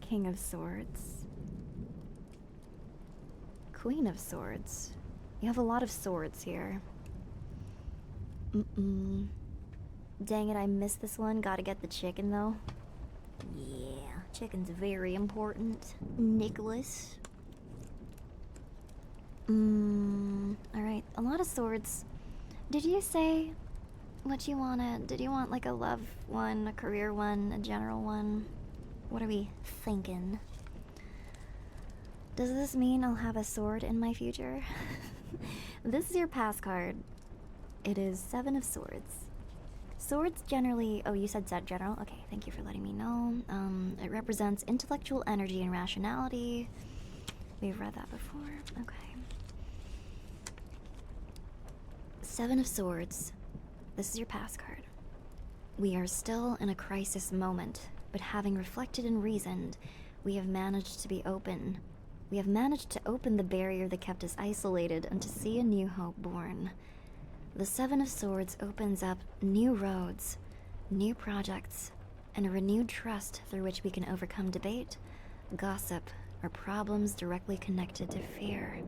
King of Swords. Queen of Swords. You have a lot of swords here. Dang it, I missed this one. Gotta get the chicken, though. Yeah, chicken's very important. Nicholas. Alright, a lot of swords. Did you say what you wanted? Did you want like a love one, a career one, a general one? What are we thinking? Does this mean I'll have a sword in my future? This is your pass card. It is 7 of Swords. Swords generally... Oh, you said set general? Okay, thank you for letting me know. It represents intellectual energy and rationality. We've read that before. Okay. 7 of Swords. This is your pass card. We are still in a crisis moment, but having reflected and reasoned, we have managed to be open. We have managed to open the barrier that kept us isolated and to see a new hope born. The 7 of Swords opens up new roads, new projects, and a renewed trust through which we can overcome debate, gossip, or problems directly connected to fear.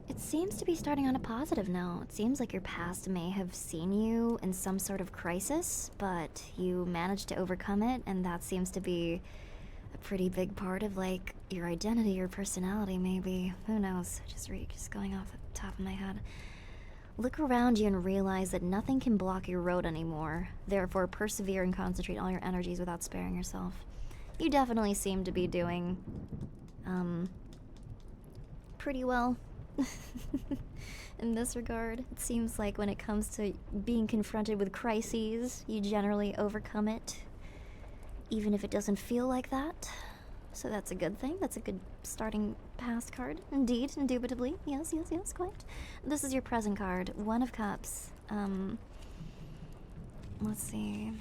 It seems to be starting on a positive note. It seems like your past may have seen you in some sort of crisis, but you managed to overcome it, and that seems to be a pretty big part of, like, your identity or personality, maybe. Who knows? Just going off the top of my head. Look around you and realize that nothing can block your road anymore. Therefore, persevere and concentrate all your energies without sparing yourself. You definitely seem to be doing, pretty well. In this regard, it seems like when it comes to being confronted with crises, you generally overcome it, even if it doesn't feel like that. So that's a good thing. That's a good starting past card. Indeed, indubitably. Yes, yes, yes, quite. This is your present card. One of Cups. Let's see.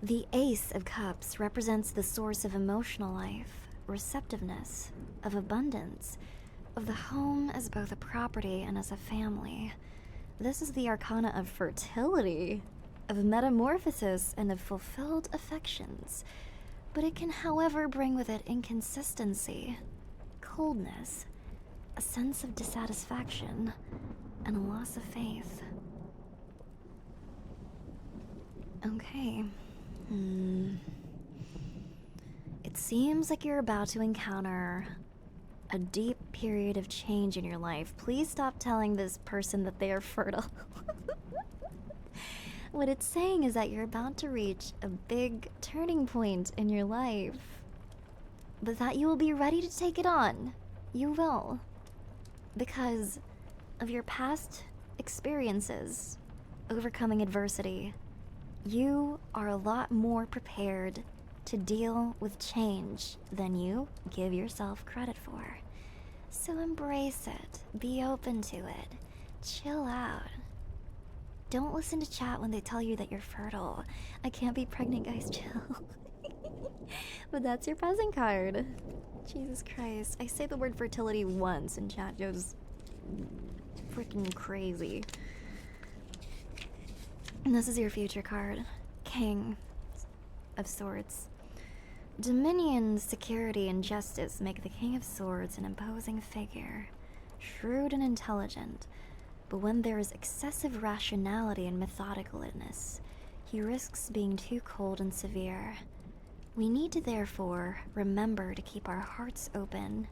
The Ace of Cups represents the source of emotional life, receptiveness, of abundance, of the home as both a property and as a family. This is the arcana of fertility, of metamorphosis, and of fulfilled affections. But it can, however, bring with it inconsistency, coldness, a sense of dissatisfaction, and a loss of faith. Okay. It seems like you're about to encounter a deep period of change in your life. Please stop telling this person that they are fertile. What it's saying is that you're about to reach a big turning point in your life, but that you will be ready to take it on. You will. Because of your past experiences overcoming adversity, you are a lot more prepared to deal with change than you give yourself credit for. So embrace it. Be open to it. Chill out. Don't listen to chat when they tell you that you're fertile. I can't be pregnant, guys, chill. But that's your present card. Jesus Christ. I say the word fertility once and chat goes freaking crazy. And this is your future card. King of Swords. Dominion, security, and justice make the King of Swords an imposing figure, shrewd and intelligent, but when there is excessive rationality and methodicalness, he risks being too cold and severe. We need to therefore remember to keep our hearts open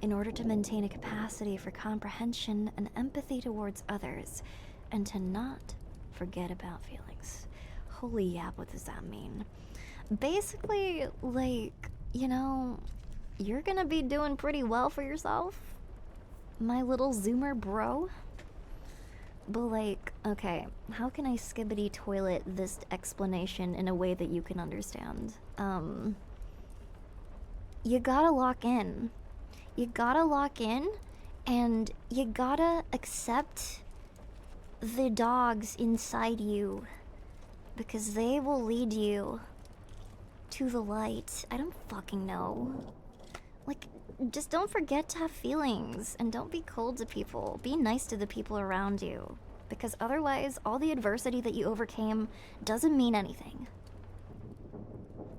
in order to maintain a capacity for comprehension and empathy towards others, and to not forget about feelings. Holy yap, what does that mean? Basically, like, you know, you're gonna be doing pretty well for yourself, my little Zoomer bro. But like, okay, how can I skibbity toilet this explanation in a way that you can understand? You gotta lock in. You gotta lock in, and you gotta accept the dogs inside you, because they will lead you to the light. I don't fucking know. Like, just don't forget to have feelings, and don't be cold to people. Be nice to the people around you, because otherwise all the adversity that you overcame doesn't mean anything.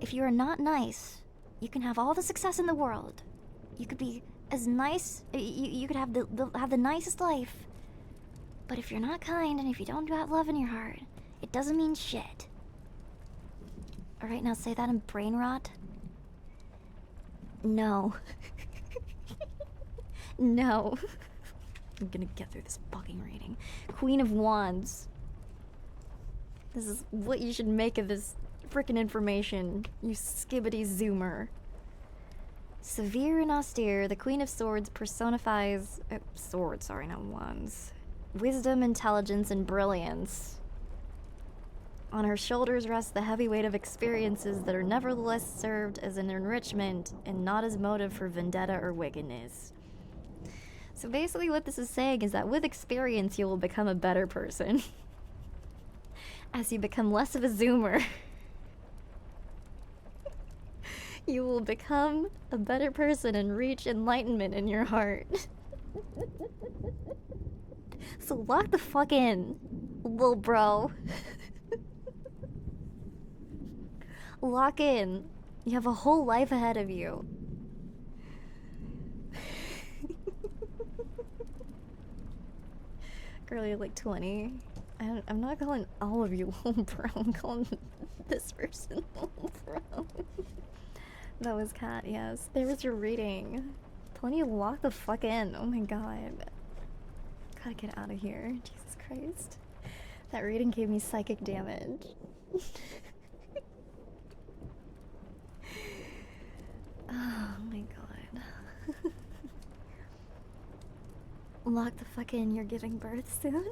If you are not nice, you can have all the success in the world. You could be as nice, you could have the nicest life. But if you're not kind, and if you don't have love in your heart, it doesn't mean shit. Alright, now say that in brain rot. No. No. I'm gonna get through this fucking reading. Queen of Wands. This is what you should make of this frickin' information, you skibbity zoomer. Severe and austere, the Queen of Swords personifies... swords, sorry, not wands. Wisdom, intelligence, and brilliance. On her shoulders rests the heavy weight of experiences that are nevertheless served as an enrichment and not as motive for vendetta or wickedness. So basically what this is saying is that with experience you will become a better person. As you become less of a zoomer. You will become a better person and reach enlightenment in your heart. So lock the fuck in, little bro. Lock in. You have a whole life ahead of you. Girl, you're like 20. I'm not calling all of you little bro. I'm calling this person little bro. That was Kat, yes. There was your reading. Plenty of lock the fuck in. Oh my god. Gotta get out of here. Jesus Christ. That reading gave me psychic damage. Oh my god. Lock the fuck in, you're giving birth soon?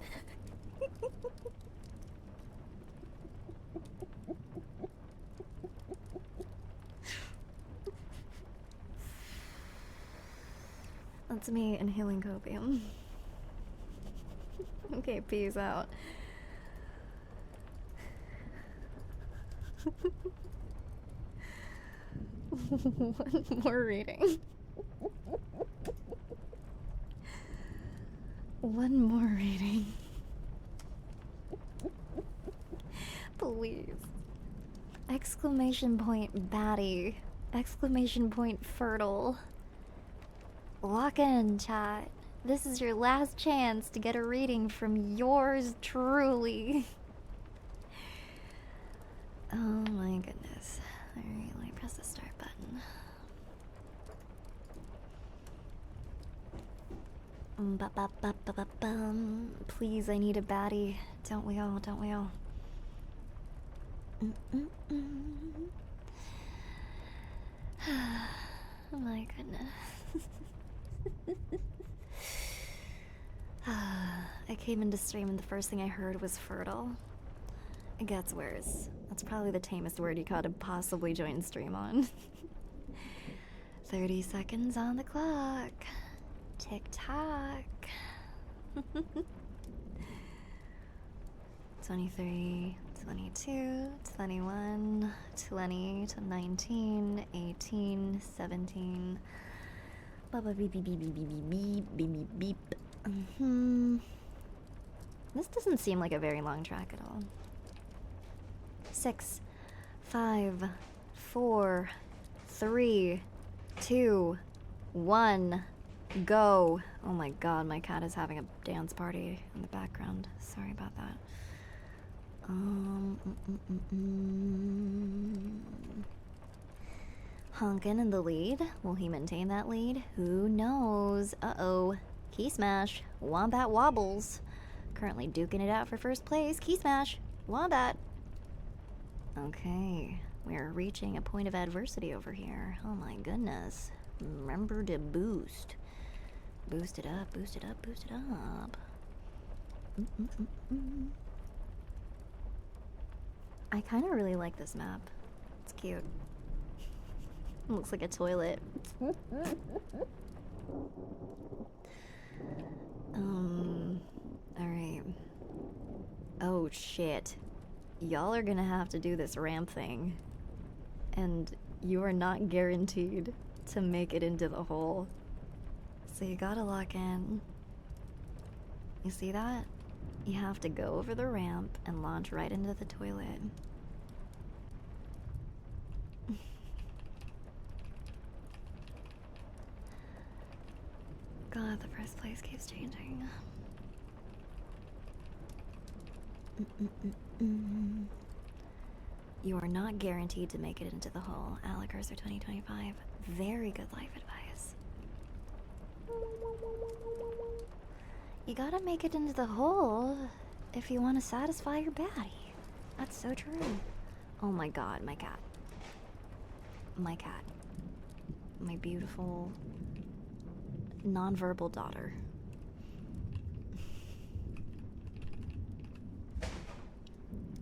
That's me inhaling copium. Okay, peace out. One more reading. One more reading. Please. Exclamation point baddie. Exclamation point fertile. Lock in, chat. This is your last chance to get a reading from yours truly. Oh my goodness. Alright, let me press the start button. Please, I need a baddie. Don't we all? Don't we all? Oh my goodness. I came into stream and the first thing I heard was fertile. It gets worse. That's probably the tamest word you could possibly join stream on. 30 seconds on the clock. Tick tock. 23, 22, 21, 20, 19, 18, 17. Baba beep beep beep beep beep beep beep beep beep. This doesn't seem like a very long track at all. 6, 5, 4, 3, 2, 1, go. Oh my god, my cat is having a dance party in the background. Sorry about that. Honkin in the lead. Will he maintain that lead? Who knows? Uh-oh. Key smash. Wombat wobbles. Currently duking it out for first place. Key smash. Wombat. Okay. We're reaching a point of adversity over here. Oh my goodness. Remember to boost. Boost it up, boost it up, boost it up. I kind of really like this map. It's cute. It looks like a toilet. Alright. Oh shit. Y'all are gonna have to do this ramp thing. And you are not guaranteed to make it into the hole. So you gotta lock in. You see that? You have to go over the ramp and launch right into the toilet. God, the first place keeps changing. You are not guaranteed to make it into the hole. Alekirser 2025. Very good life advice. You gotta make it into the hole if you want to satisfy your baddie. That's so true. Oh my god, my cat. My cat. My beautiful, non-verbal daughter.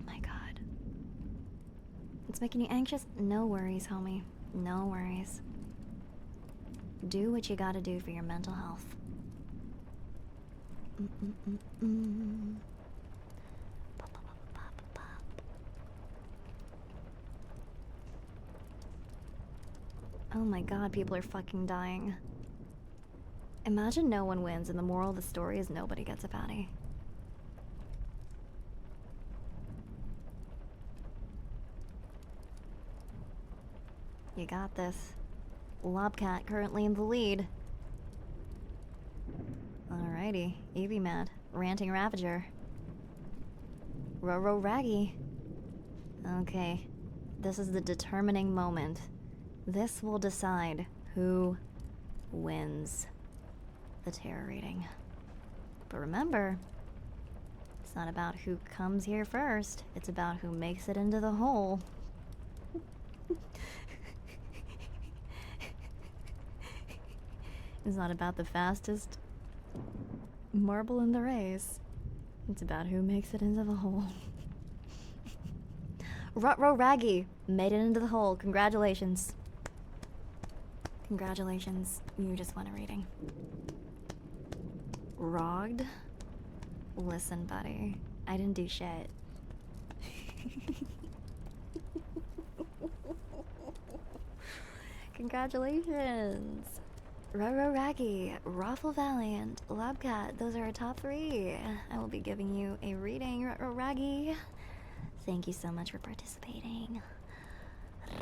My god. It's making you anxious? No worries, homie. No worries. Do what you gotta do for your mental health. Oh my god, people are fucking dying. Imagine no one wins and the moral of the story is nobody gets a patty. You got this. Lobcat currently in the lead. Alrighty, Evie Mad, Ranting Ravager. Roro Raggy. Okay, this is the determining moment. This will decide who wins the tarot reading. But remember, it's not about who comes here first, it's about who makes it into the hole. It's not about the fastest marble in the race. It's about who makes it into the hole. Rutro Raggy made it into the hole. Congratulations. Congratulations. You just won a reading. Rogged? Listen, buddy. I didn't do shit. Congratulations! Raggy, Raffle Valiant, Labcat, those are our top 3. I will be giving you a reading, Raggy. Thank you so much for participating.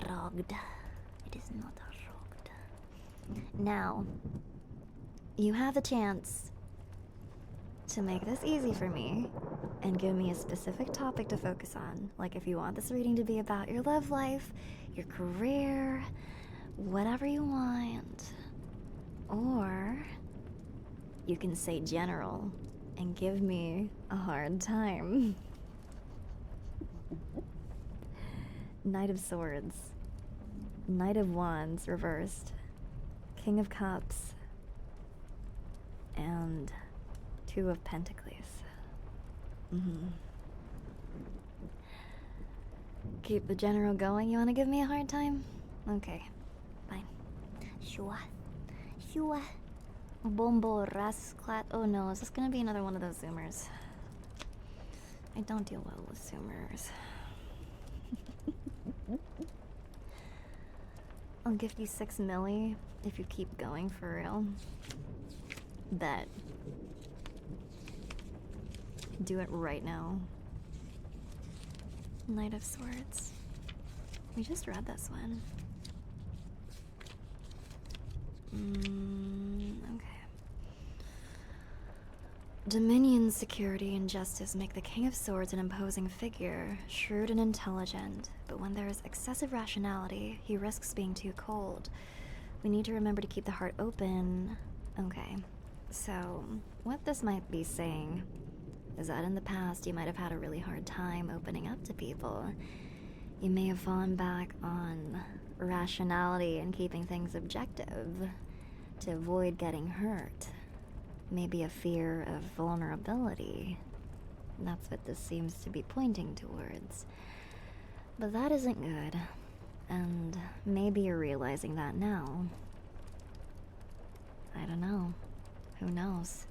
Rogged. It is not rogged. Now, you have the chance to make this easy for me and give me a specific topic to focus on. Like if you want this reading to be about your love life, your career, whatever you want. Or you can say general and give me a hard time. Knight of Swords, Knight of Wands reversed, King of Cups, and Two of Pentacles. Keep the general going. You want to give me a hard time? Okay, fine. Sure. Bombo Rasclat. Oh no, is this gonna be another one of those Zoomers? I don't deal well with Zoomers. I'll give you 6 milli if you keep going for real. Bet. Do it right now. Knight of Swords. We just read this one. Okay. Dominion, security, and justice make the King of Swords an imposing figure, shrewd and intelligent, but when there is excessive rationality, he risks being too cold. We need to remember to keep the heart open. Okay, so what this might be saying is that in the past you might have had a really hard time opening up to people. You may have fallen back on rationality and keeping things objective to avoid getting hurt. Maybe a fear of vulnerability. That's what this seems to be pointing towards. But that isn't good, and maybe you're realizing that now. I don't know. Who knows?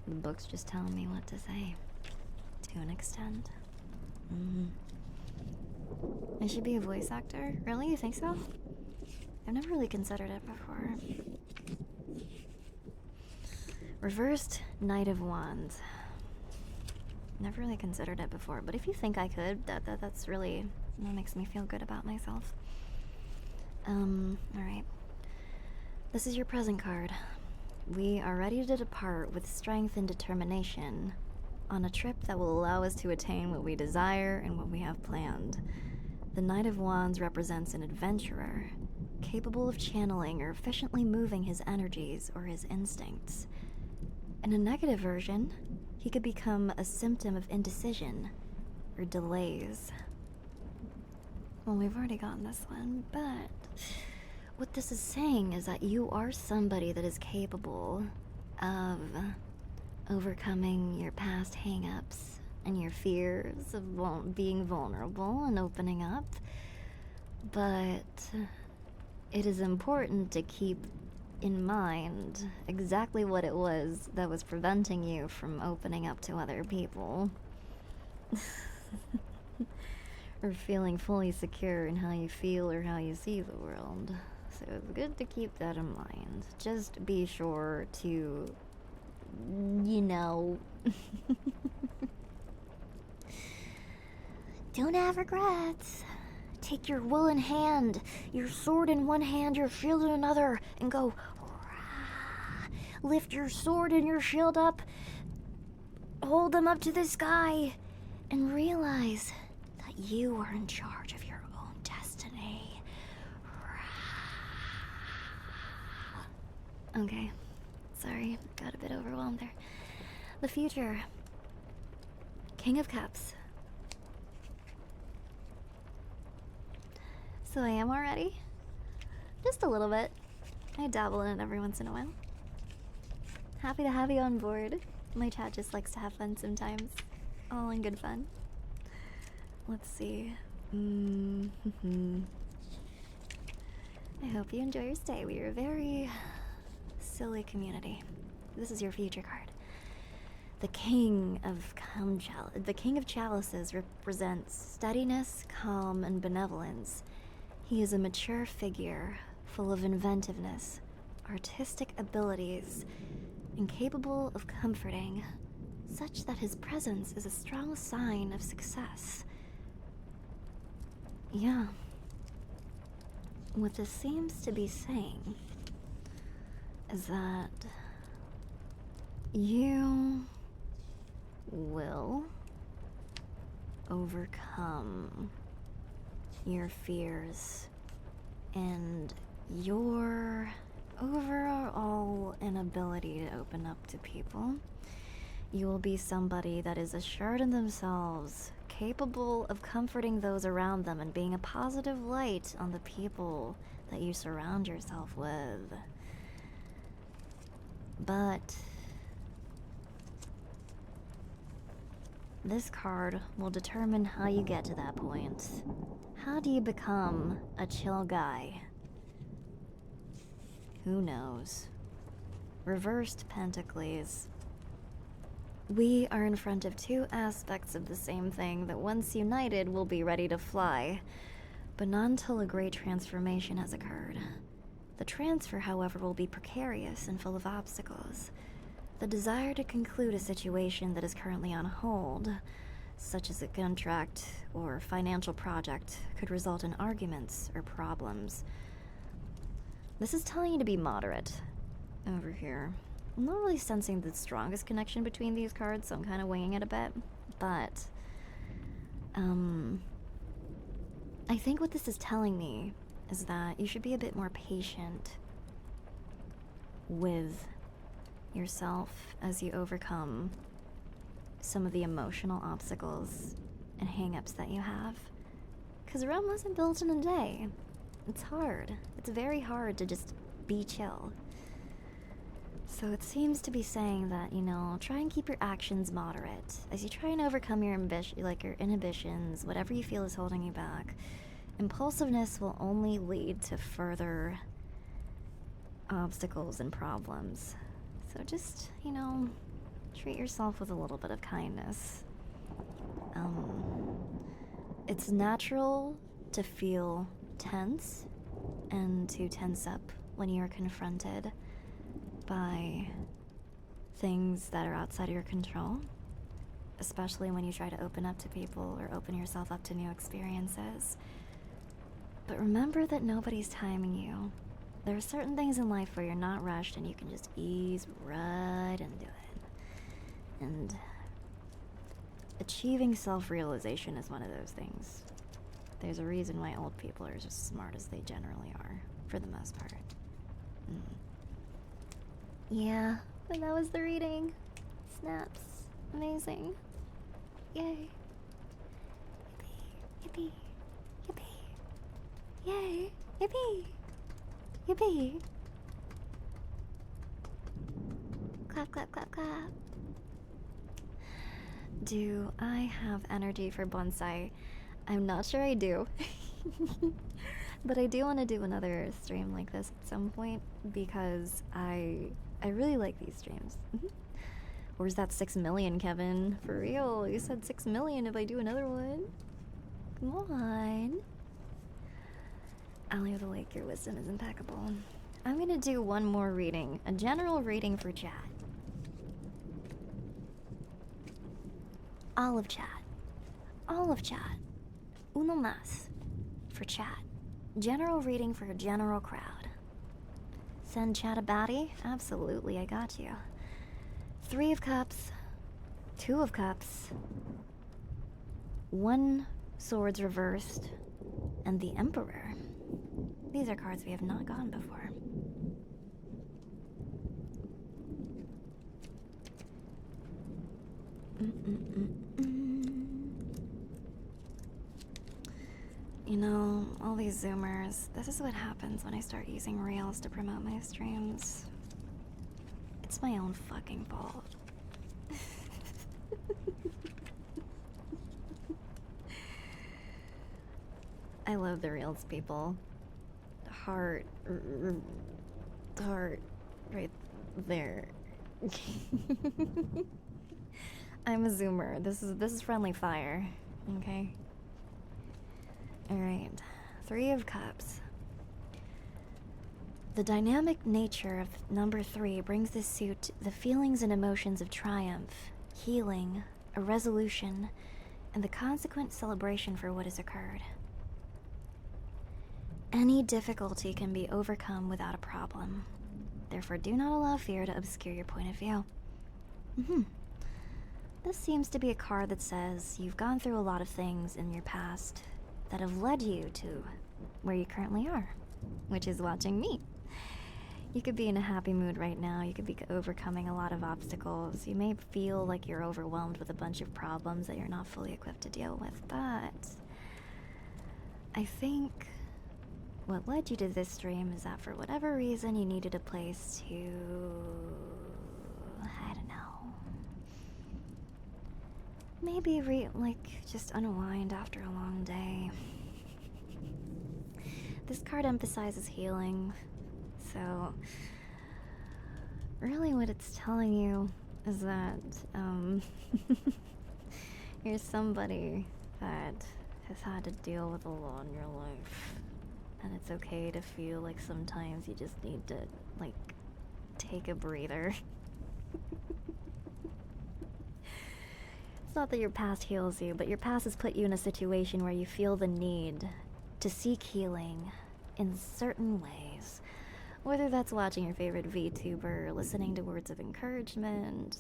The book's just telling me what to say. To an extent. I should be a voice actor? Really? You think so? I've never really considered it before. Reversed Knight of Wands. Never really considered it before, but if you think I could, that's really, that makes me feel good about myself. Alright. This is your present card. We are ready to depart with strength and determination on a trip that will allow us to attain what we desire and what we have planned. The Knight of Wands represents an adventurer, capable of channeling or efficiently moving his energies or his instincts. In a negative version, he could become a symptom of indecision or delays. Well, we've already gotten this one, but what this is saying is that you are somebody that is capable of overcoming your past hang-ups and your fears of being vulnerable and opening up. But it is important to keep in mind exactly what it was that was preventing you from opening up to other people. Or feeling fully secure in how you feel or how you see the world. So it's good to keep that in mind. Just be sure to, you know, don't have regrets. Take your will in hand, your sword in one hand, your shield in another, and go. Lift your sword and your shield up, hold them up to the sky, and realize that you are in charge of your own destiny. Okay, sorry, got a bit overwhelmed there. The future. King of Cups. So I am already? Just a little bit. I dabble in it every once in a while. Happy to have you on board. My chat just likes to have fun sometimes. All in good fun. Let's see. I hope you enjoy your stay. We are a very silly community. This is your future card. The King of the King of Chalices represents steadiness, calm, and benevolence. He is a mature figure, full of inventiveness, artistic abilities, and capable of comforting, such that his presence is a strong sign of success. Yeah. What this seems to be saying is that you will overcome your fears and your overall inability to open up to people. You will be somebody that is assured in themselves, capable of comforting those around them and being a positive light on the people that you surround yourself with. But this card will determine how you get to that point. How do you become a chill guy? Who knows? Reversed Pentacles. We are in front of two aspects of the same thing that once united will be ready to fly, but not until a great transformation has occurred. The transfer, however, will be precarious and full of obstacles. The desire to conclude a situation that is currently on hold, such as a contract or financial project, could result in arguments or problems. This is telling you to be moderate over here. I'm not really sensing the strongest connection between these cards, so I'm kind of winging it a bit. But, I think what this is telling me is that you should be a bit more patient with yourself as you overcome some of the emotional obstacles and hang-ups that you have. Because Rome wasn't built in a day. It's hard. It's very hard to just be chill. So it seems to be saying that, you know, try and keep your actions moderate as you try and overcome your your inhibitions, whatever you feel is holding you back. Impulsiveness will only lead to further obstacles and problems. So just, you know, treat yourself with a little bit of kindness. It's natural to feel tense and to tense up when you are confronted by things that are outside of your control, especially when you try to open up to people or open yourself up to new experiences. But remember that nobody's timing you. There are certain things in life where you're not rushed and you can just ease right into it. And achieving self-realization is one of those things. There's a reason why old people are as smart as they generally are, for the most part. Yeah, and that was the reading. Snaps. Amazing. Yay. Yippee. Yippee. Yippee. Yay. Yippee. Yippee. Clap, clap, clap, clap. Do I have energy for Bonsai? I'm not sure I do. But I do want to do another stream like this at some point because I really like these streams. Where's that 6 million, Kevin? For real, you said 6 million if I do another one. Come on. Allie of the Lake, your wisdom is impeccable. I'm gonna do one more reading, a general reading for chat. All of chat. All of chat. Uno más. For chat. General reading for a general crowd. Send chat a baddie? Absolutely, I got you. 3 of Cups. 2 of Cups. 1 Swords reversed. And the Emperor. These are cards we have not gotten before. You know, all these Zoomers, this is what happens when I start using Reels to promote my streams. It's my own fucking fault. I love the Reels people. Heart right there. I'm a zoomer. This is friendly fire. Okay. Alright. 3 of Cups. The dynamic nature of number 3 brings this suit the feelings and emotions of triumph, healing, a resolution, and the consequent celebration for what has occurred. Any difficulty can be overcome without a problem. Therefore, do not allow fear to obscure your point of view. This seems to be a card that says you've gone through a lot of things in your past that have led you to where you currently are, which is watching me. You could be in a happy mood right now. You could be overcoming a lot of obstacles. You may feel like you're overwhelmed with a bunch of problems that you're not fully equipped to deal with, but I think what led you to this stream is that for whatever reason you needed a place to, I don't know, maybe just unwind after a long day. This card emphasizes healing, so really what it's telling you is that you're somebody that has had to deal with a lot in your life. And it's okay to feel like sometimes you just need to, take a breather. It's not that your past heals you, but your past has put you in a situation where you feel the need to seek healing in certain ways. Whether that's watching your favorite VTuber, listening to words of encouragement,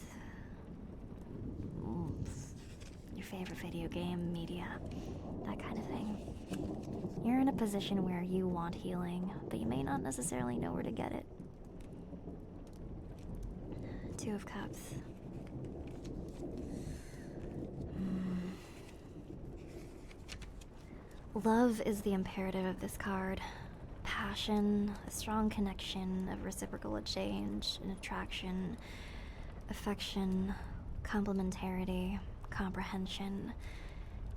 your favorite video game media, that kind of thing. You're in a position where you want healing, but you may not necessarily know where to get it. 2 of Cups. Love is the imperative of this card. Passion, a strong connection of reciprocal exchange and attraction, affection, complementarity, comprehension.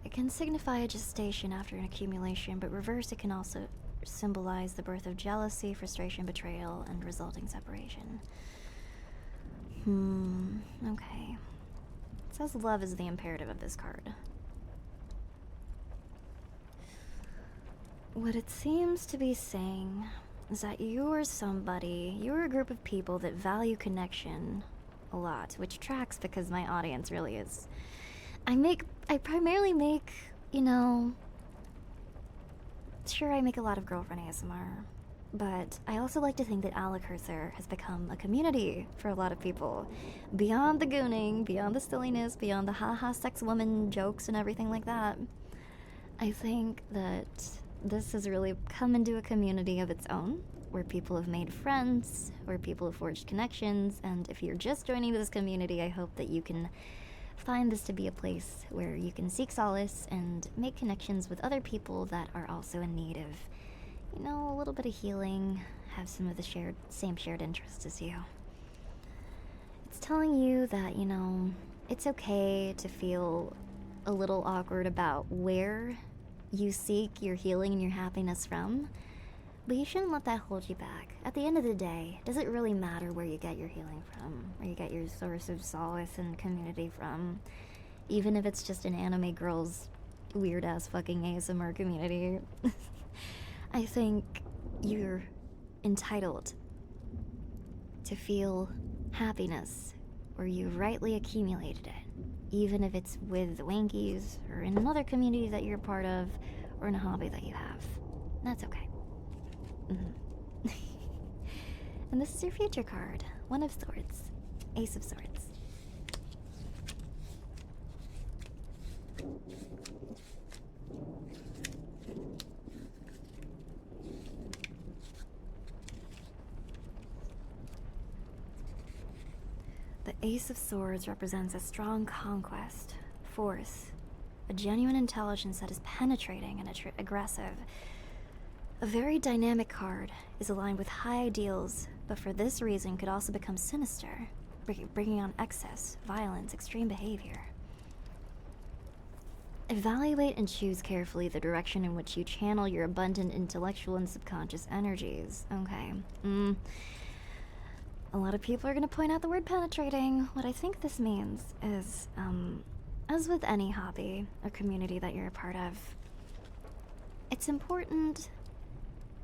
It can signify a gestation after an accumulation, but reverse, it can also symbolize the birth of jealousy, frustration, betrayal, and resulting separation. Okay. It says love is the imperative of this card. What it seems to be saying is that you're a group of people that value connection a lot, which tracks because my audience really is. I primarily make, sure, I make a lot of girlfriend ASMR, but I also like to think that Alekirser has become a community for a lot of people. Beyond the gooning, beyond the silliness, beyond the haha sex woman jokes and everything like that. I think that this has really come into a community of its own, where people have made friends, where people have forged connections, and if you're just joining this community, I hope that you can find this to be a place where you can seek solace and make connections with other people that are also in need of, a little bit of healing, have some of the same shared interests as you. It's telling you that, it's okay to feel a little awkward about where you seek your healing and your happiness from, but you shouldn't let that hold you back. At the end of the day, does it really matter where you get your healing from, where you get your source of solace and community from, even if it's just an anime girl's weird-ass fucking ASMR community? I think you're entitled to feel happiness where you've rightly accumulated it, even if it's with the Wankies, or in another community that you're a part of, or in a hobby that you have. That's okay. And this is your future card. 1 of Swords. Ace of Swords. The Ace of Swords represents a strong conquest, force, a genuine intelligence that is penetrating and aggressive. A very dynamic card, is aligned with high ideals, but for this reason could also become sinister, bringing on excess, violence, extreme behavior. Evaluate and choose carefully the direction in which you channel your abundant intellectual and subconscious energies. Okay. A lot of people are gonna point out the word penetrating. What I think this means is, as with any hobby or community that you're a part of, it's important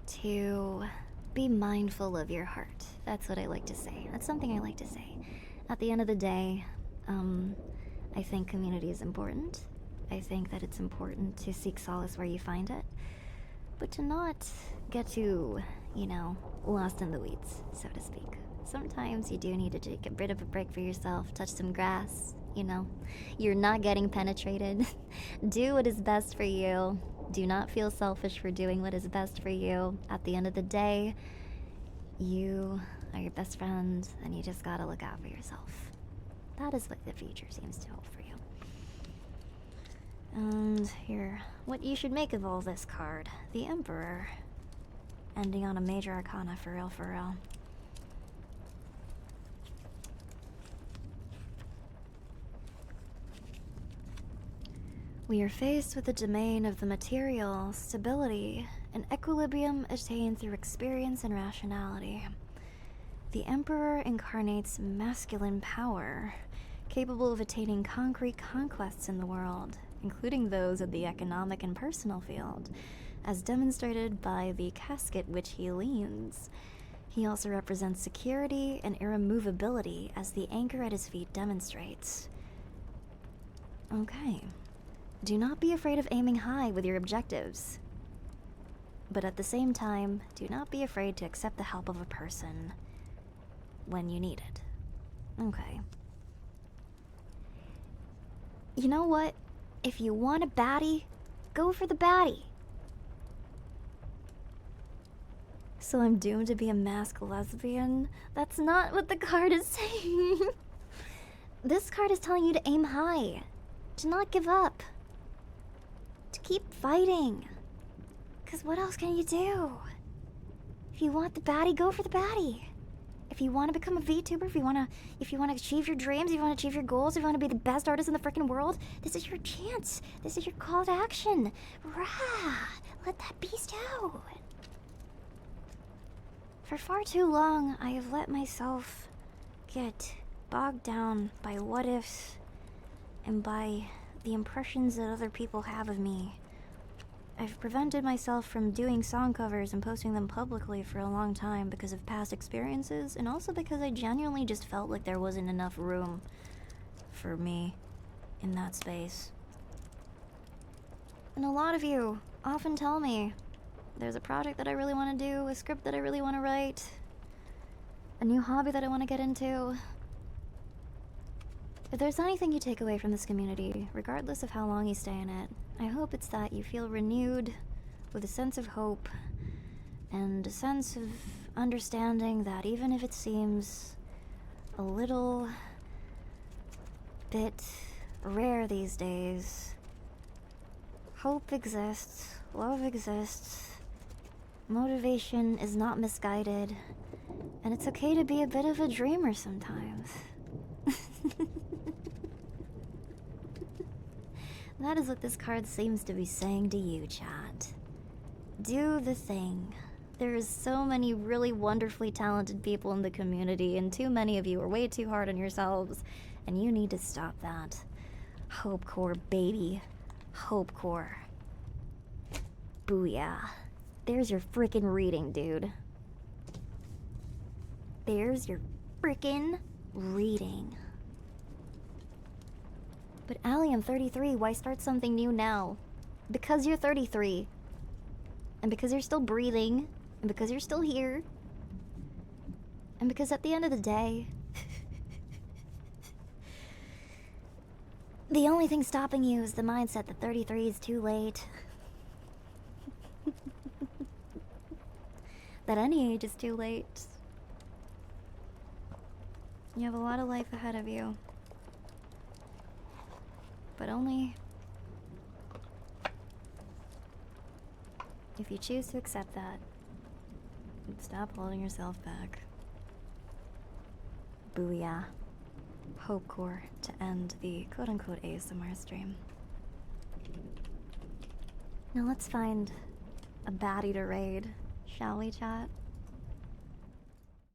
to be mindful of your heart. That's what I like to say. That's something I like to say. At the end of the day, I think community is important. I think that it's important to seek solace where you find it, but to not get too, lost in the weeds, so to speak. Sometimes you do need to take a bit of a break for yourself, touch some grass, You're not getting penetrated. Do what is best for you. Do not feel selfish for doing what is best for you. At the end of the day, you are your best friend, and you just gotta look out for yourself. That is what the future seems to hold for you. And here, what you should make of all this card. The Emperor. Ending on a major arcana, for real, for real. We are faced with the domain of the material, stability, and equilibrium attained through experience and rationality. The Emperor incarnates masculine power, capable of attaining concrete conquests in the world, including those of the economic and personal field, as demonstrated by the casket which he leans. He also represents security and irremovability, as the anchor at his feet demonstrates. Okay. Do not be afraid of aiming high with your objectives. But at the same time, do not be afraid to accept the help of a person when you need it. Okay. You know what? If you want a baddie, go for the baddie. So I'm doomed to be a masked lesbian? That's not what the card is saying. This card is telling you to aim high, to not give up, to keep fighting. Because what else can you do? If you want the baddie, go for the baddie. If you want to become a VTuber, if you want to achieve your dreams, if you want to achieve your goals, if you want to be the best artist in the freaking world, this is your chance. This is your call to action. Rah! Let that beast out. For far too long, I have let myself get bogged down by what ifs and by the impressions that other people have of me. I've prevented myself from doing song covers and posting them publicly for a long time because of past experiences, and also because I genuinely just felt like there wasn't enough room for me in that space. And a lot of you often tell me there's a project that I really want to do, a script that I really want to write, a new hobby that I want to get into. If there's anything you take away from this community, regardless of how long you stay in it, I hope it's that you feel renewed with a sense of hope and a sense of understanding that even if it seems a little bit rare these days, hope exists, love exists, motivation is not misguided, and it's okay to be a bit of a dreamer sometimes. That is what this card seems to be saying to you, chat. Do the thing. There is so many really wonderfully talented people in the community, and too many of you are way too hard on yourselves, and you need to stop that. Hope core, baby. Hope core. Booyah. There's your frickin' reading, dude. There's your frickin' reading. But Allie, I'm 33. Why start something new now? Because you're 33. And because you're still breathing. And because you're still here. And because at the end of the day, the only thing stopping you is the mindset that 33 is too late. That any age is too late. You have a lot of life ahead of you. But only if you choose to accept that and stop holding yourself back. Booyah. Hope core to end the quote-unquote ASMR stream. Now let's find a baddie to raid, shall we, chat?